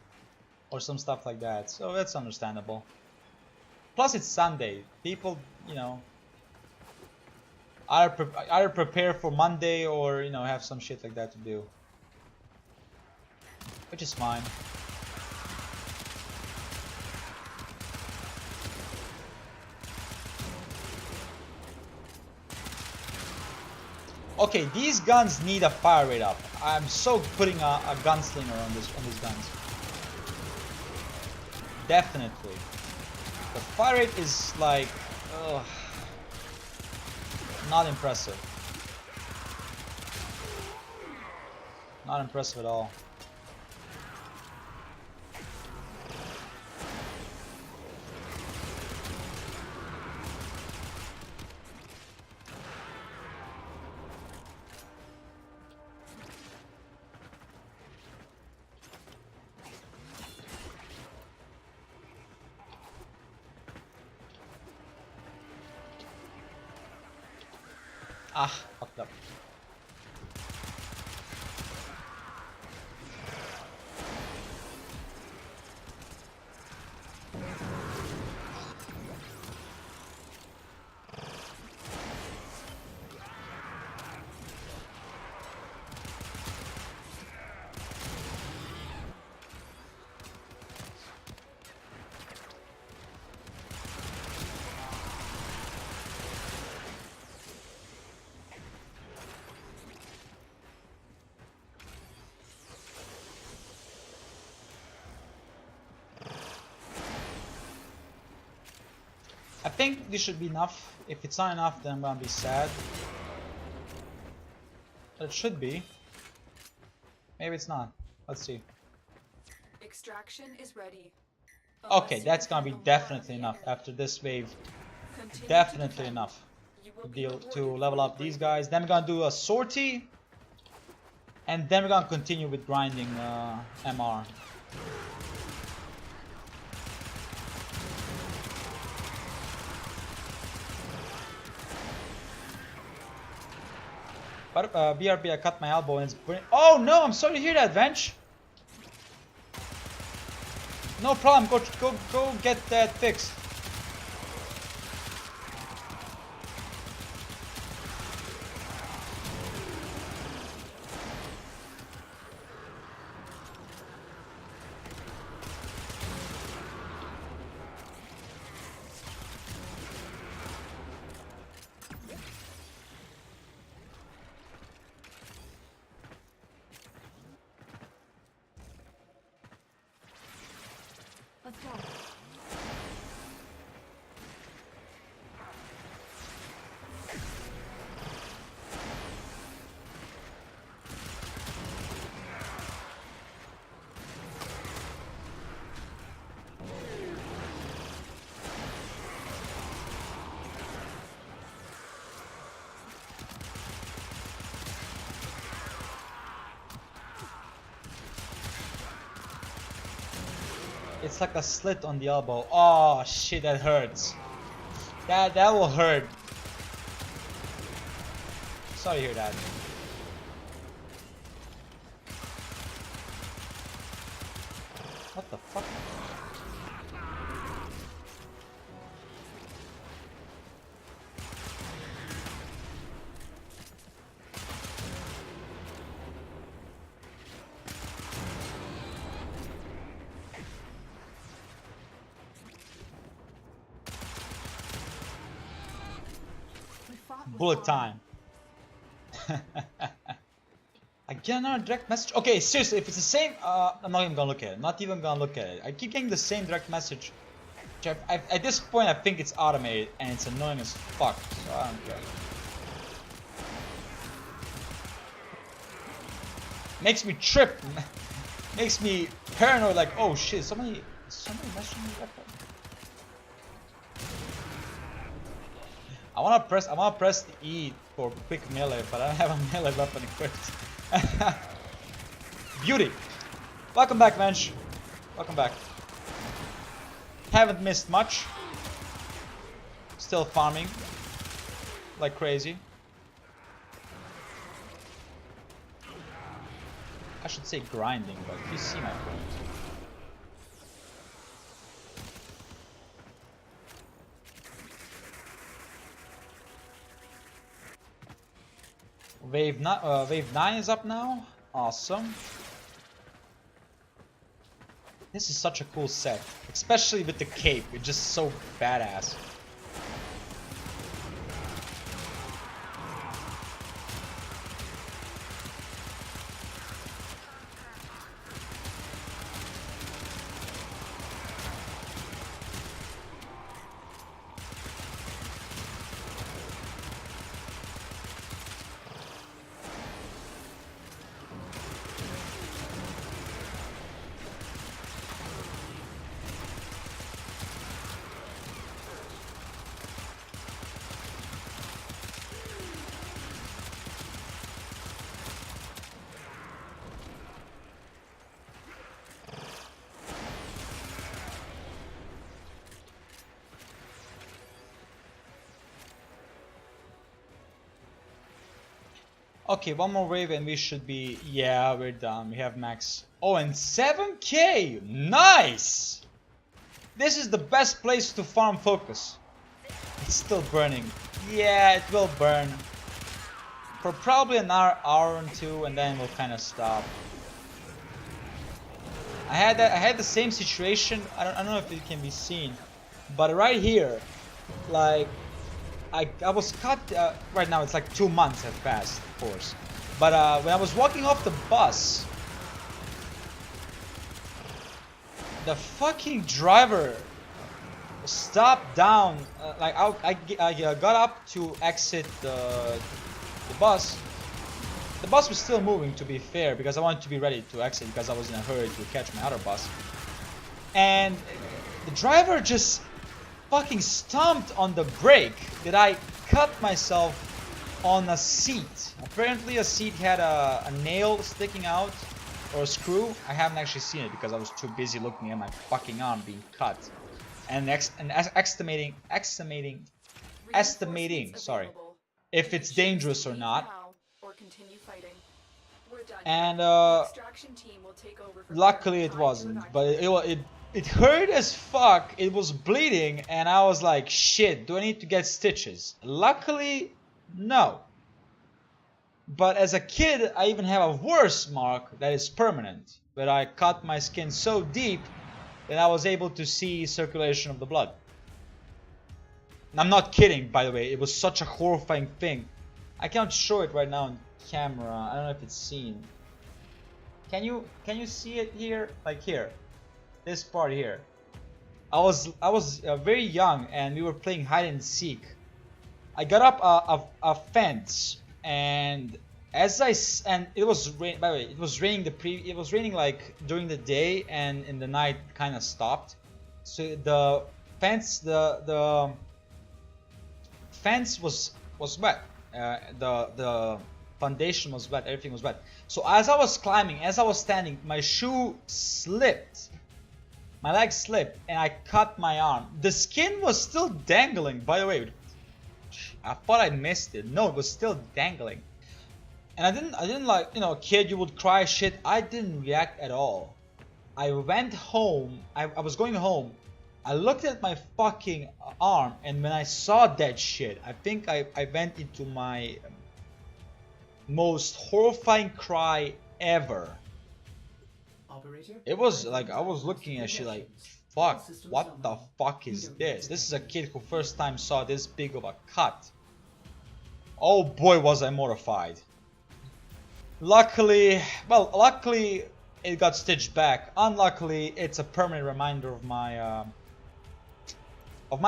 Or some stuff like that. So that's understandable. Plus, it's Sunday. People, you know, either prepare for Monday or, you know, have some shit like that to do. Which is fine. Okay, these guns need a fire rate up. I'm so putting a gunslinger on these guns. Definitely. The fire rate is like, ugh, not impressive. Not impressive at all. Ah, fucked up. I think this should be enough. If it's not enough, then I'm gonna be sad. But it should be. Maybe it's not. Let's see. Extraction is ready. Okay, that's gonna be definitely enough after this wave. Definitely enough to level up these guys. Then we're gonna do a sortie, and then we're gonna continue with grinding MR. But BRB, I cut my elbow and it's burning. Oh no, I'm sorry to hear that, Vench. No problem, go get that fixed. Let's go. It's like a slit on the elbow. Oh shit, that hurts. That will hurt. Sorry to hear that. What the fuck? Bullet time. I get another direct message. Okay, seriously, if it's the same, I'm not even gonna look at it. Not even gonna look at it. I keep getting the same direct message. At this point, I think it's automated and it's annoying as fuck. So I don't care. Makes me trip. Makes me paranoid. Like, oh shit, somebody messaging me that. I wanna press the E for quick melee, but I don't have a melee weapon equipped. Beauty! Welcome back, Mensch. Welcome back. Haven't missed much. Still farming like crazy. I should say grinding, but you see my point. Wave 9 is up now. Awesome. This is such a cool set, especially with the cape. It's just so badass. Okay, one more wave and we should be... Yeah, we're done. We have max... Oh, and 7k! Nice! This is the best place to farm focus. It's still burning. Yeah, it will burn. For probably an hour or two, and then we'll kind of stop. I had the same situation. I don't know if it can be seen. But right here, like... I was cut, right now it's like 2 months have passed, of course. But when I was walking off the bus, the fucking driver stopped down, like I got up to exit the bus. The bus was still moving, to be fair, because I wanted to be ready to exit because I was in a hurry to catch my other bus. And the driver just fucking stomped on the brake that I cut myself on a seat. Apparently a seat had a nail sticking out, or a screw. I haven't actually seen it because I was too busy looking at my fucking arm being cut and estimating sorry, if it's dangerous or not. And luckily it wasn't, but it hurt as fuck. It was bleeding and I was like, shit, do I need to get stitches? Luckily, no. But as a kid, I even have a worse mark that is permanent, where I cut my skin so deep that I was able to see circulation of the blood. And I'm not kidding, by the way. It was such a horrifying thing. I can't show it right now on camera. I don't know if it's seen. Can you see it here? Like here, this part here. I was very young and we were playing hide and seek. I got up a fence, and it was by the way, it was raining like during the day, and in the night kind of stopped. So the fence was wet. The foundation was wet. Everything was wet. So as I was climbing, as I was standing, my shoe slipped. My leg slipped and I cut my arm. The skin was still dangling, by the way. I thought I missed it. No, it was still dangling. And I didn't like, you know, a kid, you would cry shit. I didn't react at all. I went home. I was going home. I looked at my fucking arm, and when I saw that shit, I think I went into my most horrifying cry ever. Operator, It was like I was looking at shit like, fuck, what the fuck is this? This is a kid who first time saw this big of a cut. Oh boy, was I mortified. Luckily it got stitched back. Unluckily, it's a permanent reminder of my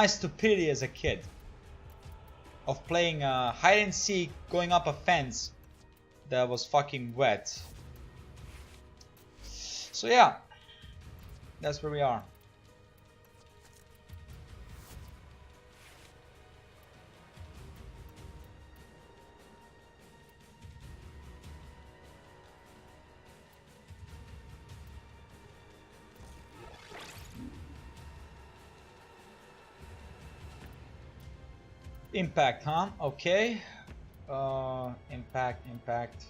stupidity as a kid. Of playing hide and seek, going up a fence that was fucking wet. So yeah, that's where we are. Impact, huh? Okay. Impact.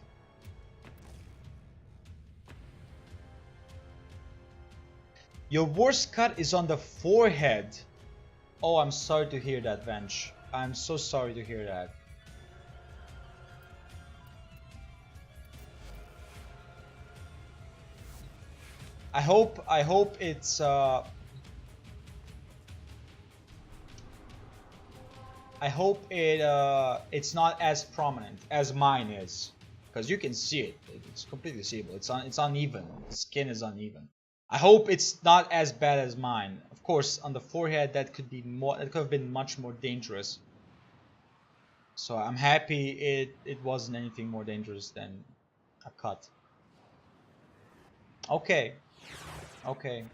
Your worst cut is on the forehead. Oh, I'm sorry to hear that, Venge. I'm so sorry to hear that. I hope it's it's not as prominent as mine is, because you can see it. It's completely seeable. It's uneven. The skin is uneven. I hope it's not as bad as mine. Of course, on the forehead that could be more. That could have been much more dangerous. So I'm happy it wasn't anything more dangerous than a cut. Okay. Okay.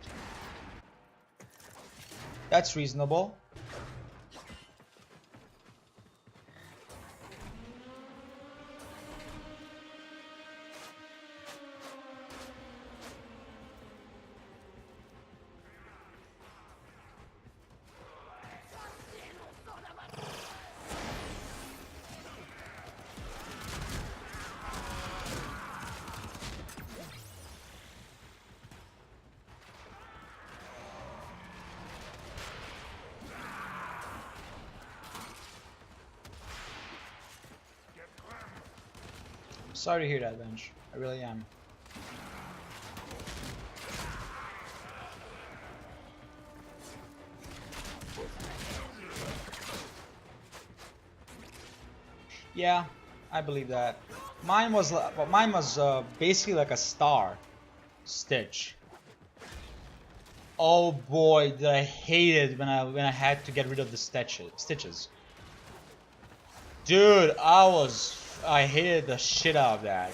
That's reasonable. Sorry to hear that, Bench. I really am. Yeah, I believe that. Mine was basically like a star stitch. Oh boy, did I hate it when I had to get rid of the stitches. Dude, I hated the shit out of that.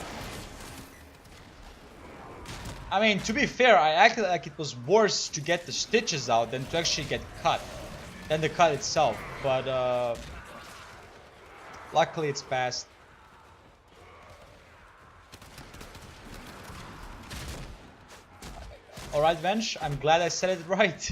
I mean, to be fair, I acted like it was worse to get the stitches out than to actually get cut, than the cut itself. But luckily it's passed. Alright, Venge, I'm glad I said it right.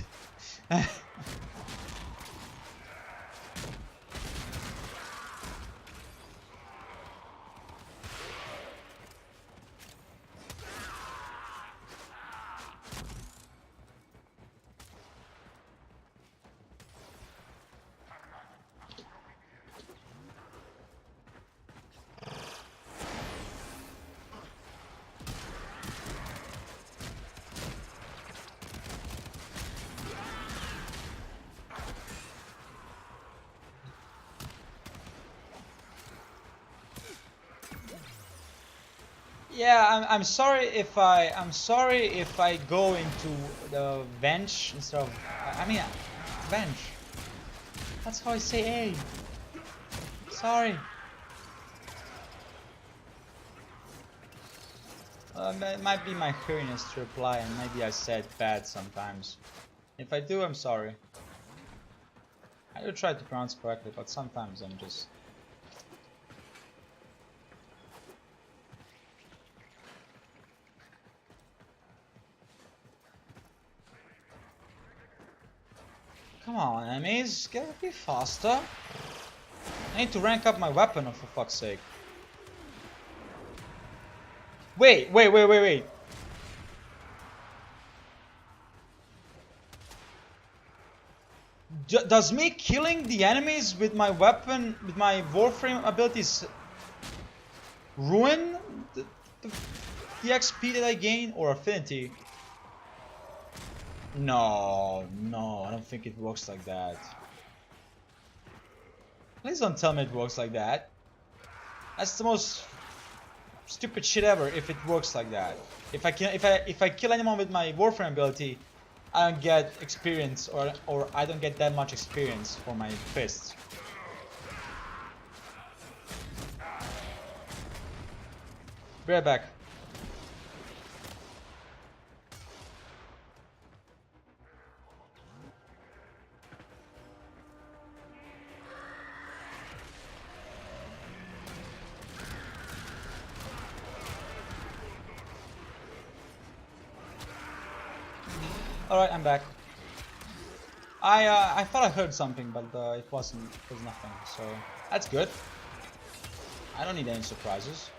Yeah, I'm sorry if I go into the Venge instead of I mean Venge. That's how I say A. Sorry. It might be my hurriness to reply, and maybe I said bad sometimes. If I do, I'm sorry. I do try to pronounce correctly, but sometimes I'm just. Come on, enemies, gotta be faster. I need to rank up my weapon, for fuck's sake. Wait. Does me killing the enemies with my weapon, with my Warframe abilities, ruin the XP that I gain, or affinity? No, I don't think it works like that. Please don't tell me it works like that. That's the most stupid shit ever if it works like that. If I kill anyone with my Warframe ability, I don't get experience, or I don't get that much experience for my fists. Be right back. Alright, I'm back. I thought I heard something, but it wasn't. It was nothing. So that's good. I don't need any surprises.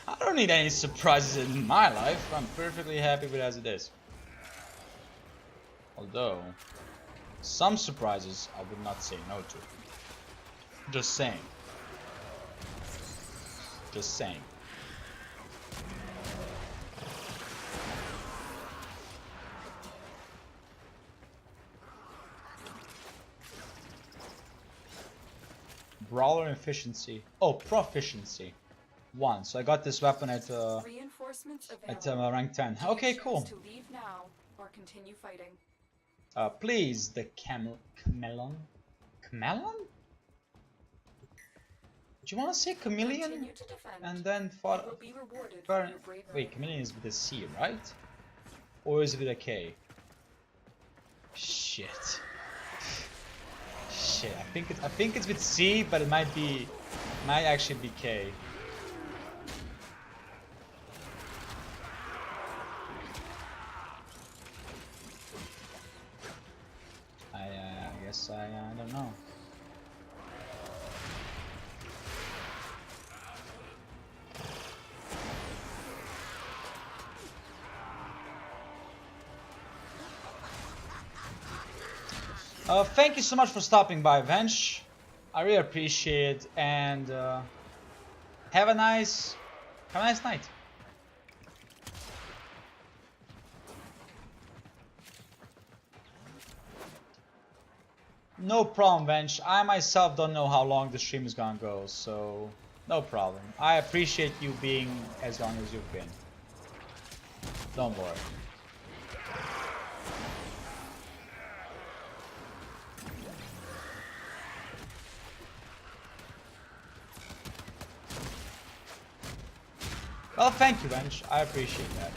I don't need any surprises in my life. I'm perfectly happy with it as it is. Although some surprises I would not say no to. Just saying. Just saying. Brawler efficiency. Oh, proficiency. 1. So I got this weapon at Reinforcements rank 10. Okay, cool. To leave now or continue fighting. Please, the Camelon? Camelon? Do you want to say chameleon? Continue to defend. And then You fought. will be rewarded for your bravery. Wait, chameleon is with a C, right? Or is it with a K? Shit. Shit. I think it's with C, but it might actually be K. I guess I don't know. Thank you so much for stopping by, Venge. I really appreciate it, and have a nice night. No problem, Venge. I myself don't know how long the stream is gonna go, so no problem. I appreciate you being as long as you've been. Don't worry. Well, thank you, Venge. I appreciate that.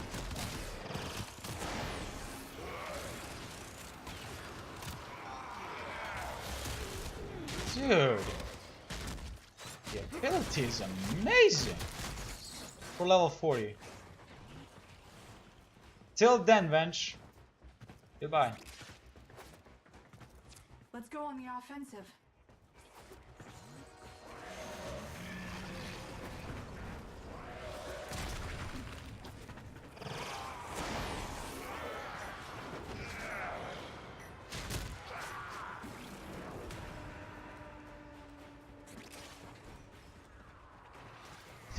Dude, the ability is amazing for level 40. Till then, Venge. Goodbye. Let's go on the offensive.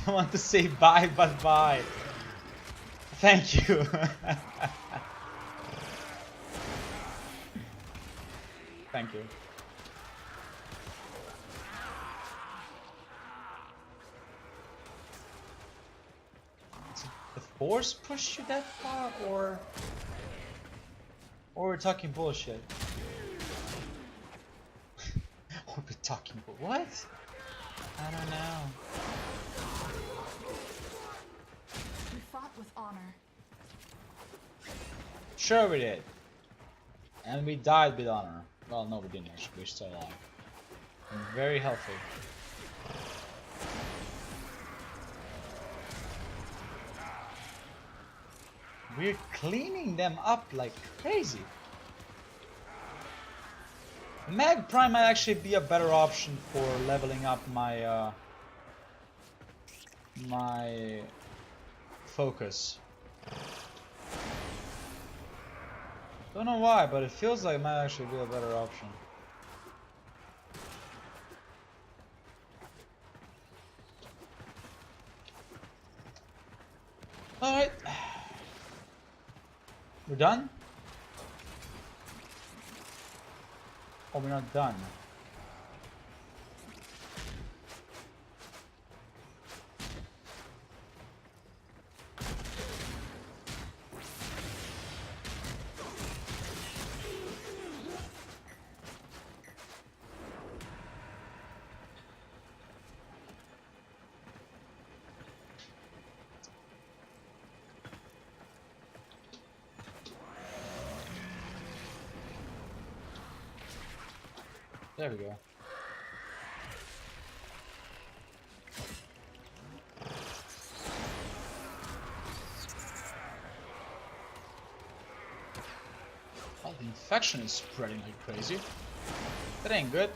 I want to say bye, but bye. Thank you. Thank you. Did the force push you that far, or we're talking bullshit? Or we're talking what? I don't know. We fought with honor. Sure we did. And we died with honor. Well, no we didn't actually, we're still alive. And very healthy. We're cleaning them up like crazy. Mag Prime might actually be a better option for leveling up my my focus. Don't know why, but it feels like it might actually be a better option. Alright. We're done? Oh, we're not done. There we go. Oh, the infection is spreading like crazy. That ain't good.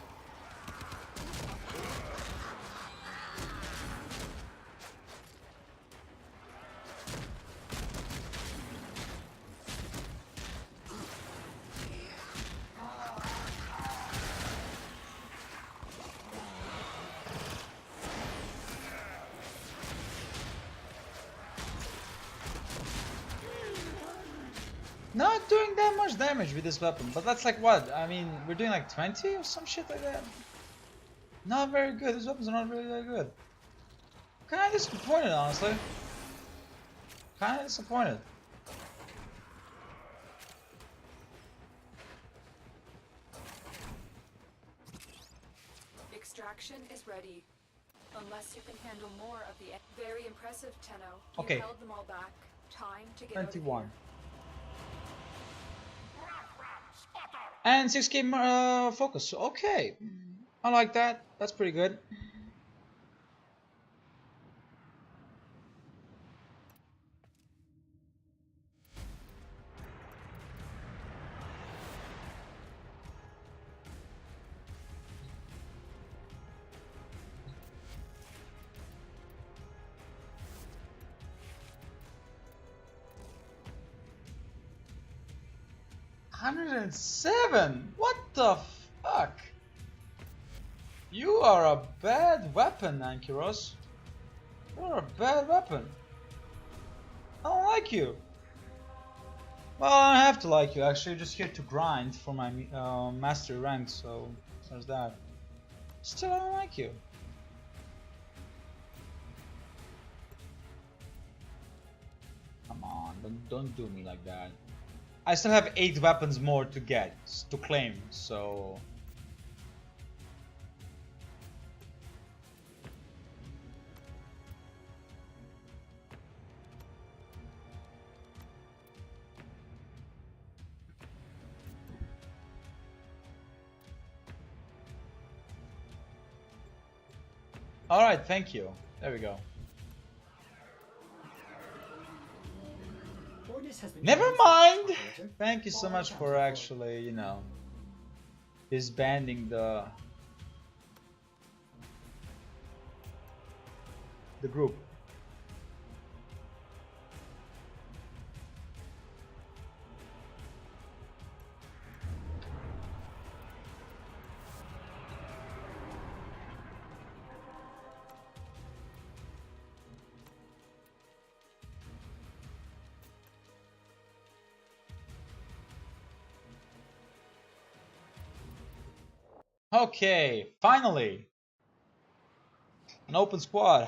Not doing that much damage with this weapon, but that's like what? I mean, we're doing like 20 or some shit like that. Not very good. These weapons are not really that good. Kinda disappointed, honestly. Kinda disappointed. Extraction is ready. Unless you can handle more of the very impressive, Tenno. Okay. You held them all back. Time to get out of 21. here. And 6k focus. Okay. I like that. That's pretty good. $107. What the fuck? You are a bad weapon, Ankyros. You're a bad weapon. I don't like you. Well, I don't have to like you, actually. Just here to grind for my mastery rank, so there's that. Still, I don't like you. Come on, don't do me like that. I still have 8 weapons more to get, to claim, so... Alright, thank you. There we go. Orders has been Never given, mind! operator. Thank you so All much for accounted actually, you know, disbanding the group. Okay, finally! An open squad.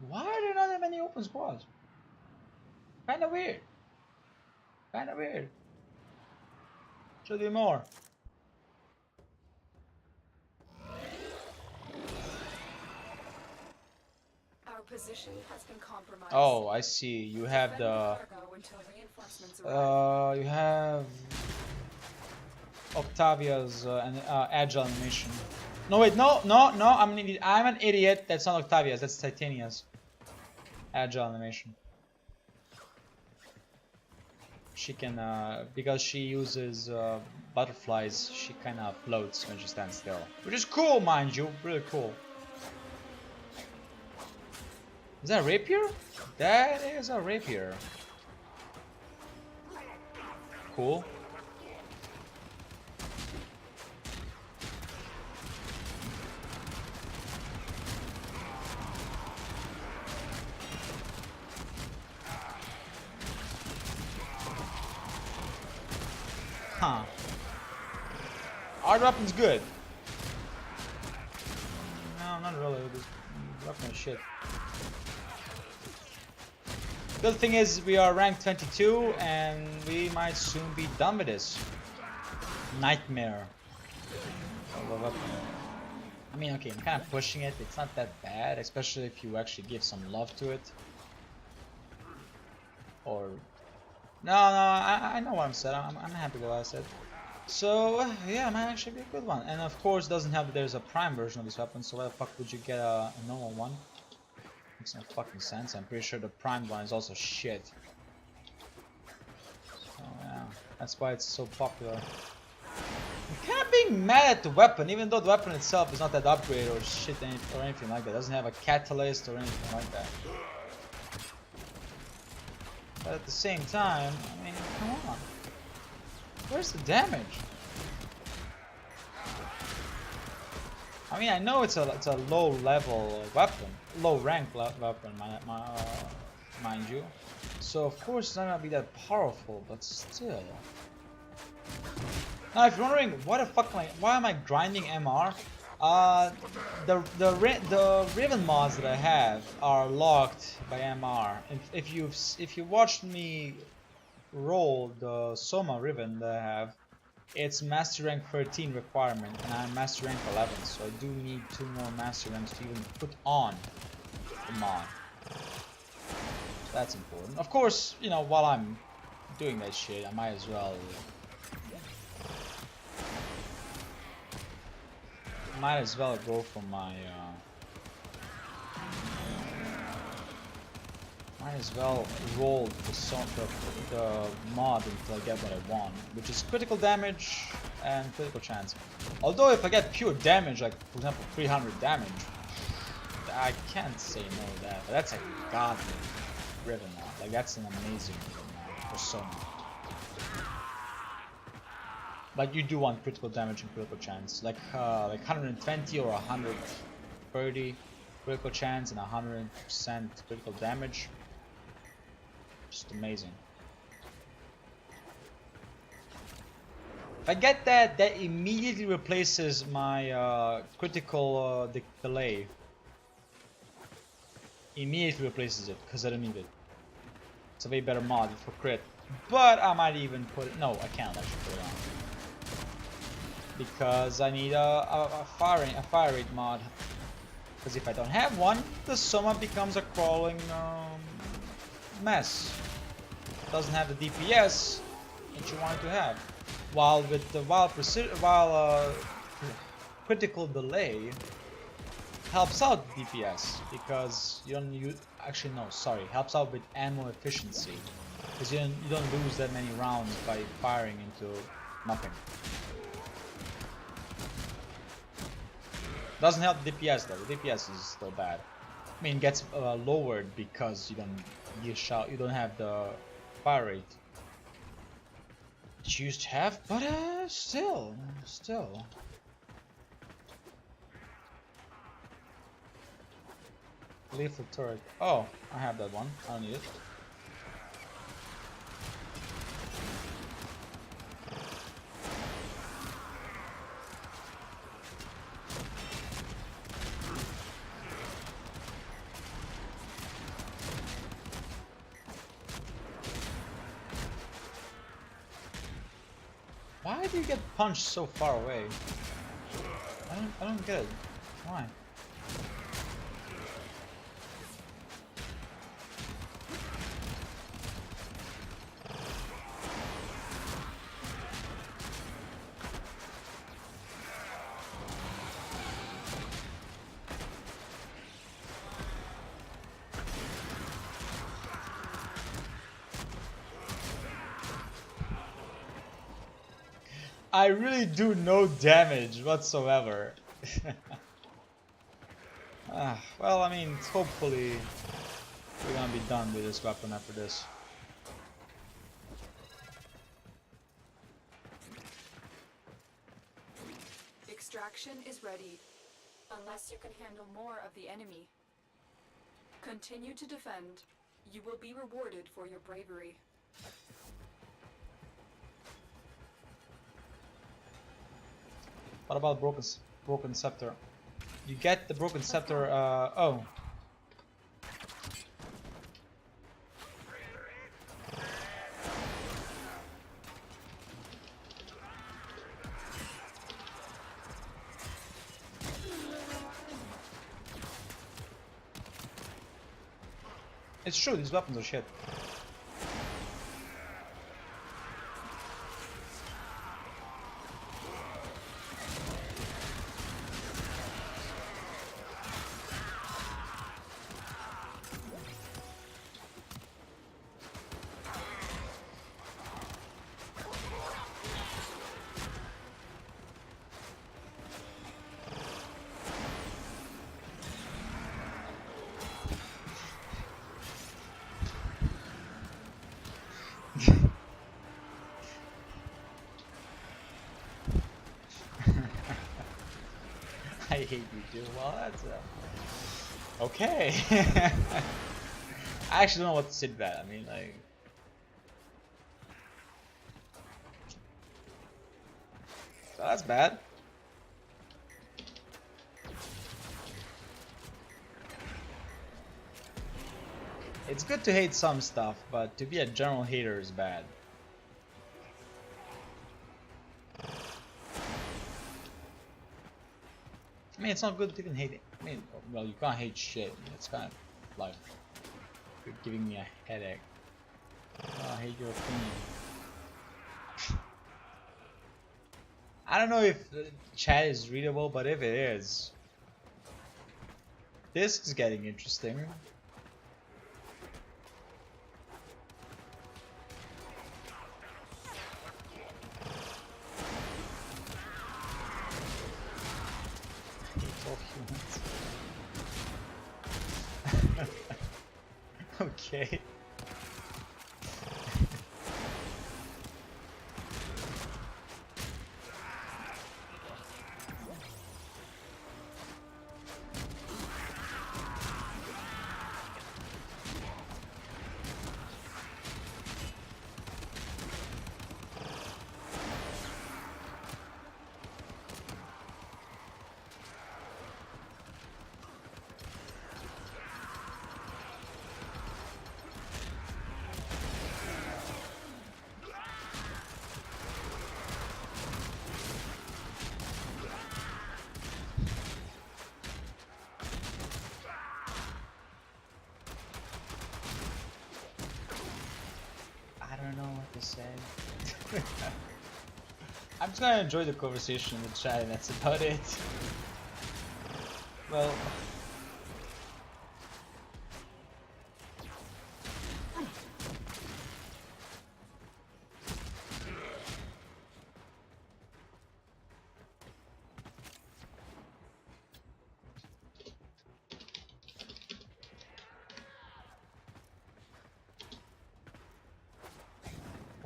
Why are there not that many open squads? Kinda weird. Kinda weird. Should be more. Our position has been compromised. Oh, I see. You have Defend the... cargo until reinforcements arrive. you have... Octavia's agile animation. No wait, no, I'm an idiot. I'm an idiot. That's not Octavia's, that's Titania's agile animation. She can, because she uses butterflies, she kind of floats when she stands still. Which is cool, mind you, really cool. Is that a rapier? That is a rapier. Cool. Huh. Our weapon's good. No, not really. This weapon is shit. The thing is, we are rank 22 and we might soon be done with this nightmare of a weapon. I mean, okay, I'm kind of pushing it. It's not that bad, especially if you actually give some love to it. Or no, I know what I'm saying. I'm happy with what I said. So yeah, it might actually be a good one. And of course, doesn't have there's a prime version of this weapon. So why the fuck would you get a normal one? Makes no fucking sense. I'm pretty sure the prime one is also shit. So yeah. That's why it's so popular. I'm kind of being mad at the weapon, even though the weapon itself is not that upgrade or shit or anything like that. It doesn't have a catalyst or anything like that. But at the same time, I mean, come on. Where's the damage? I mean, I know it's a low level weapon, low rank weapon, mind you. So of course it's not gonna be that powerful, but still. Now, if you're wondering why am I grinding MR? The Riven mods that I have are locked by MR. If you watched me roll the Soma Riven that I have, it's Master Rank 13 requirement, and I'm Master Rank 11, so I do need 2 more Master Ranks to even put on the mod. That's important. Of course, you know, while I'm doing that shit, I might as well go for my might as well roll the mod until I get what I want, which is critical damage and critical chance. Although if I get pure damage, like for example 300 damage, I can't say no to that. But that's a godly Riven mod. Like that's an amazing persona. But you do want critical damage and critical chance, like 120 or 130 critical chance and 100% critical damage. Just amazing. If I get that, that immediately replaces my critical delay. Immediately replaces it because I don't need it. It's a way better mod for crit. But I might even put it. No, I can't actually put it on because I need a fire rate mod. Because if I don't have one, the Soma becomes a crawling mess. It doesn't have the DPS that you want it to have. While with the critical delay helps out DPS because you don't use. Actually, no, sorry, helps out with ammo efficiency because you don't lose that many rounds by firing into nothing. Doesn't help the DPS though. The DPS is still bad. I mean, it gets lowered because you don't have the fire rate that you used to have, but still. Lethal turret. Oh, I have that one. I don't need it. Why do you get punched so far away? I don't get it. Why? I really do no damage whatsoever. Well, I mean, hopefully we're gonna be done with this weapon after this. Extraction is ready. Unless you can handle more of the enemy. Continue to defend. You will be rewarded for your bravery. What about broken scepter? You get the broken scepter. Oh. It's true. These weapons are shit. hate you too. Well, that's okay. I actually don't know what to say to that. I mean, like, that's bad. It's good to hate some stuff, but to be a general hater is bad. I mean, it's not good to even hate it. I mean, well, you can't hate shit. It's kind of like you're giving me a headache. Oh, I hate your opinion. I don't know if the chat is readable, but if it is, this is getting interesting. Okay. I don't know what to say. I'm just gonna enjoy the conversation in the chat and that's about it. Well,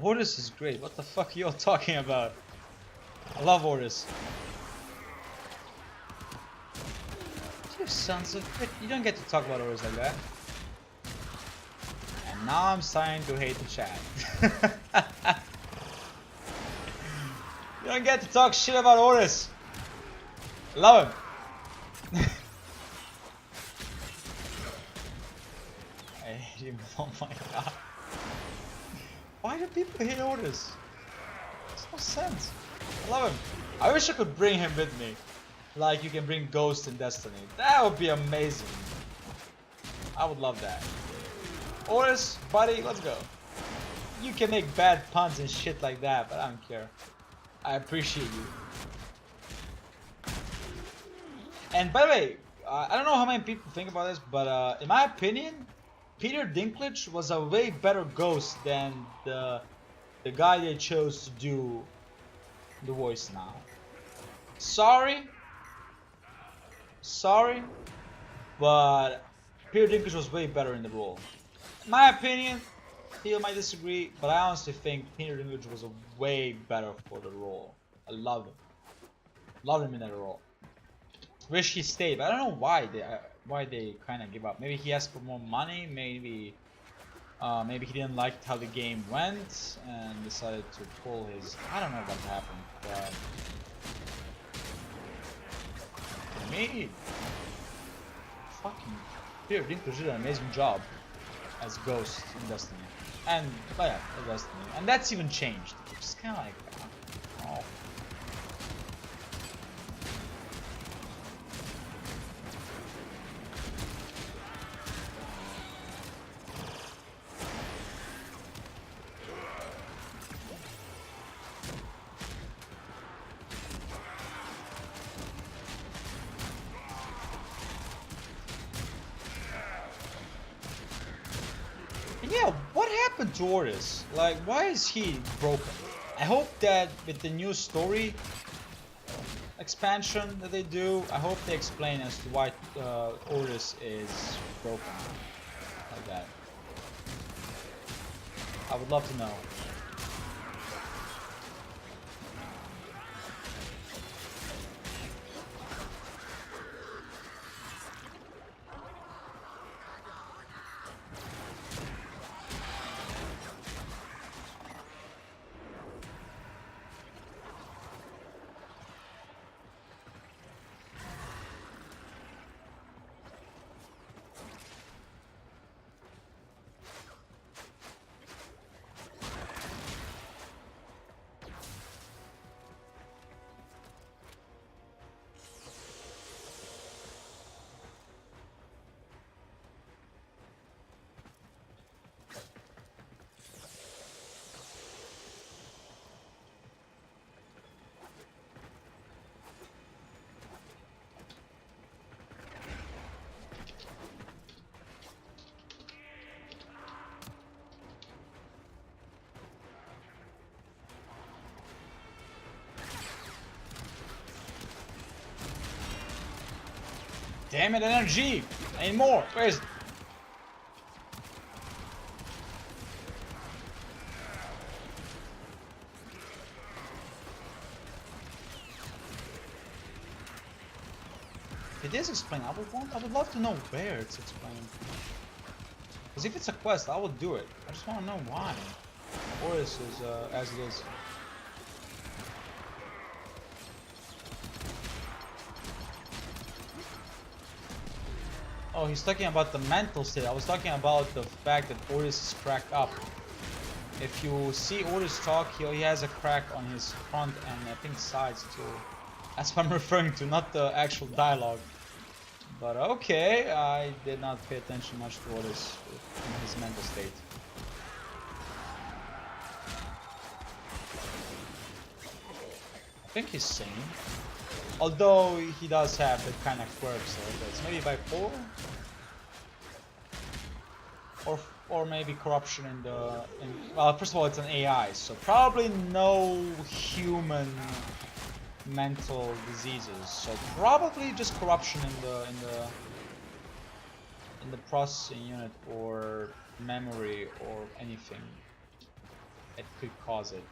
Horus is great. What the fuck are you all talking about? I love Horus. You sons of bitch. You don't get to talk about Horus like that. And now I'm starting to hate the chat. You don't get to talk shit about Horus. Love him. I hate him. Oh my god. Why do people hate Horus? Makes no sense. I love him. I wish I could bring him with me. Like you can bring Ghost in Destiny. That would be amazing. I would love that. Horus, buddy, let's go. You can make bad puns and shit like that, but I don't care. I appreciate you. And by the way, I don't know how many people think about this, but in my opinion, Peter Dinklage was a way better Ghost than the guy they chose to do the voice now. Sorry, but Peter Dinklage was way better in the role. In my opinion, people might disagree, but I honestly think Peter Dinklage was a way better for the role. I love him. Love him in that role. Wish he stayed, but I don't know why they kind of give up. Maybe he asked for more money. Maybe maybe he didn't like how the game went and decided to pull his. I don't know what happened, but me, fucking Peter Dinklage did an amazing job as Ghost in Destiny, and yeah, in Destiny, and that's even changed. It's kind of like, oh. Yeah, what happened to Horus? Like, why is he broken? I hope that with the new story expansion that they do, I hope they explain as to why Horus is broken like that. I would love to know. Damn it, energy! I need more! Where is it? It is explained. I would love to know where it's explained. Because if it's a quest, I would do it. I just want to know why. Or this is as it is. Oh, he's talking about the mental state. I was talking about the fact that Otis is cracked up. If you see Otis talk, he has a crack on his front and I think sides too. That's what I'm referring to, not the actual dialogue. But okay, I did not pay attention much to Otis in his mental state. I think he's sane. Although he does have the kind of quirks like this. Maybe bipolar? Or maybe corruption in the... well, first of all, it's an AI, so probably no human mental diseases. So probably just corruption in the processing unit or memory or anything that could cause it.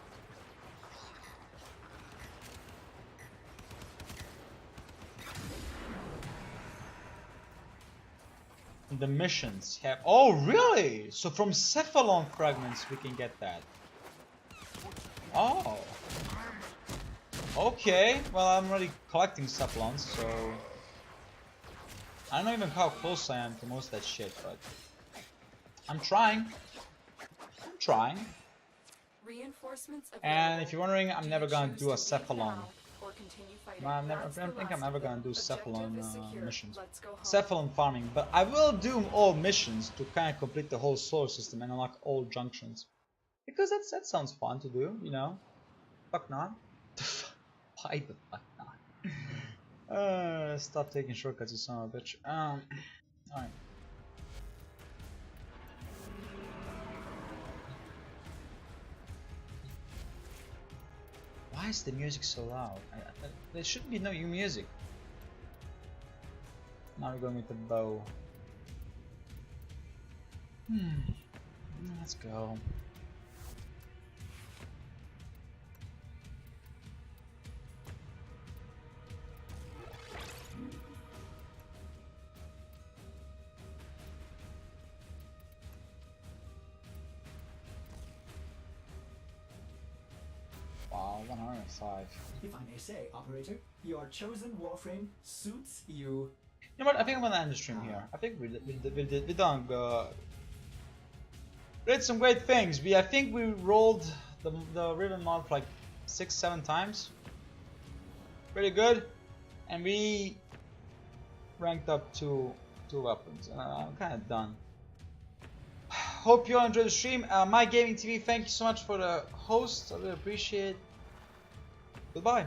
The missions have... oh really? So from cephalon fragments we can get that. Oh. Okay, well I'm already collecting cephalons, so... I don't know even how close I am to most of that shit, but... I'm trying. I'm trying. And if you're wondering, I'm never gonna do a cephalon. No, I don't think I'm ever gonna do cephalon missions. Cephalon farming, but I will do all missions to kind of complete the whole solar system and unlock all junctions. Because that sounds fun to do, you know? Fuck not. Why the fuck not? Stop taking shortcuts, you son of a bitch. Alright. Why is the music so loud? There should be no new music. Now we're going with the bow. Let's go. Wow, 105. If I may say, operator, your chosen Warframe suits you. You know what? I think I'm gonna end the stream here. I think we done we did some great things. I think we rolled the Ribbon mod for like 6-7 times. Pretty good, and we ranked up two weapons. I'm kind of done. Hope you all enjoyed the stream. My Gaming TV, thank you so much for the host. I really appreciate it. Goodbye.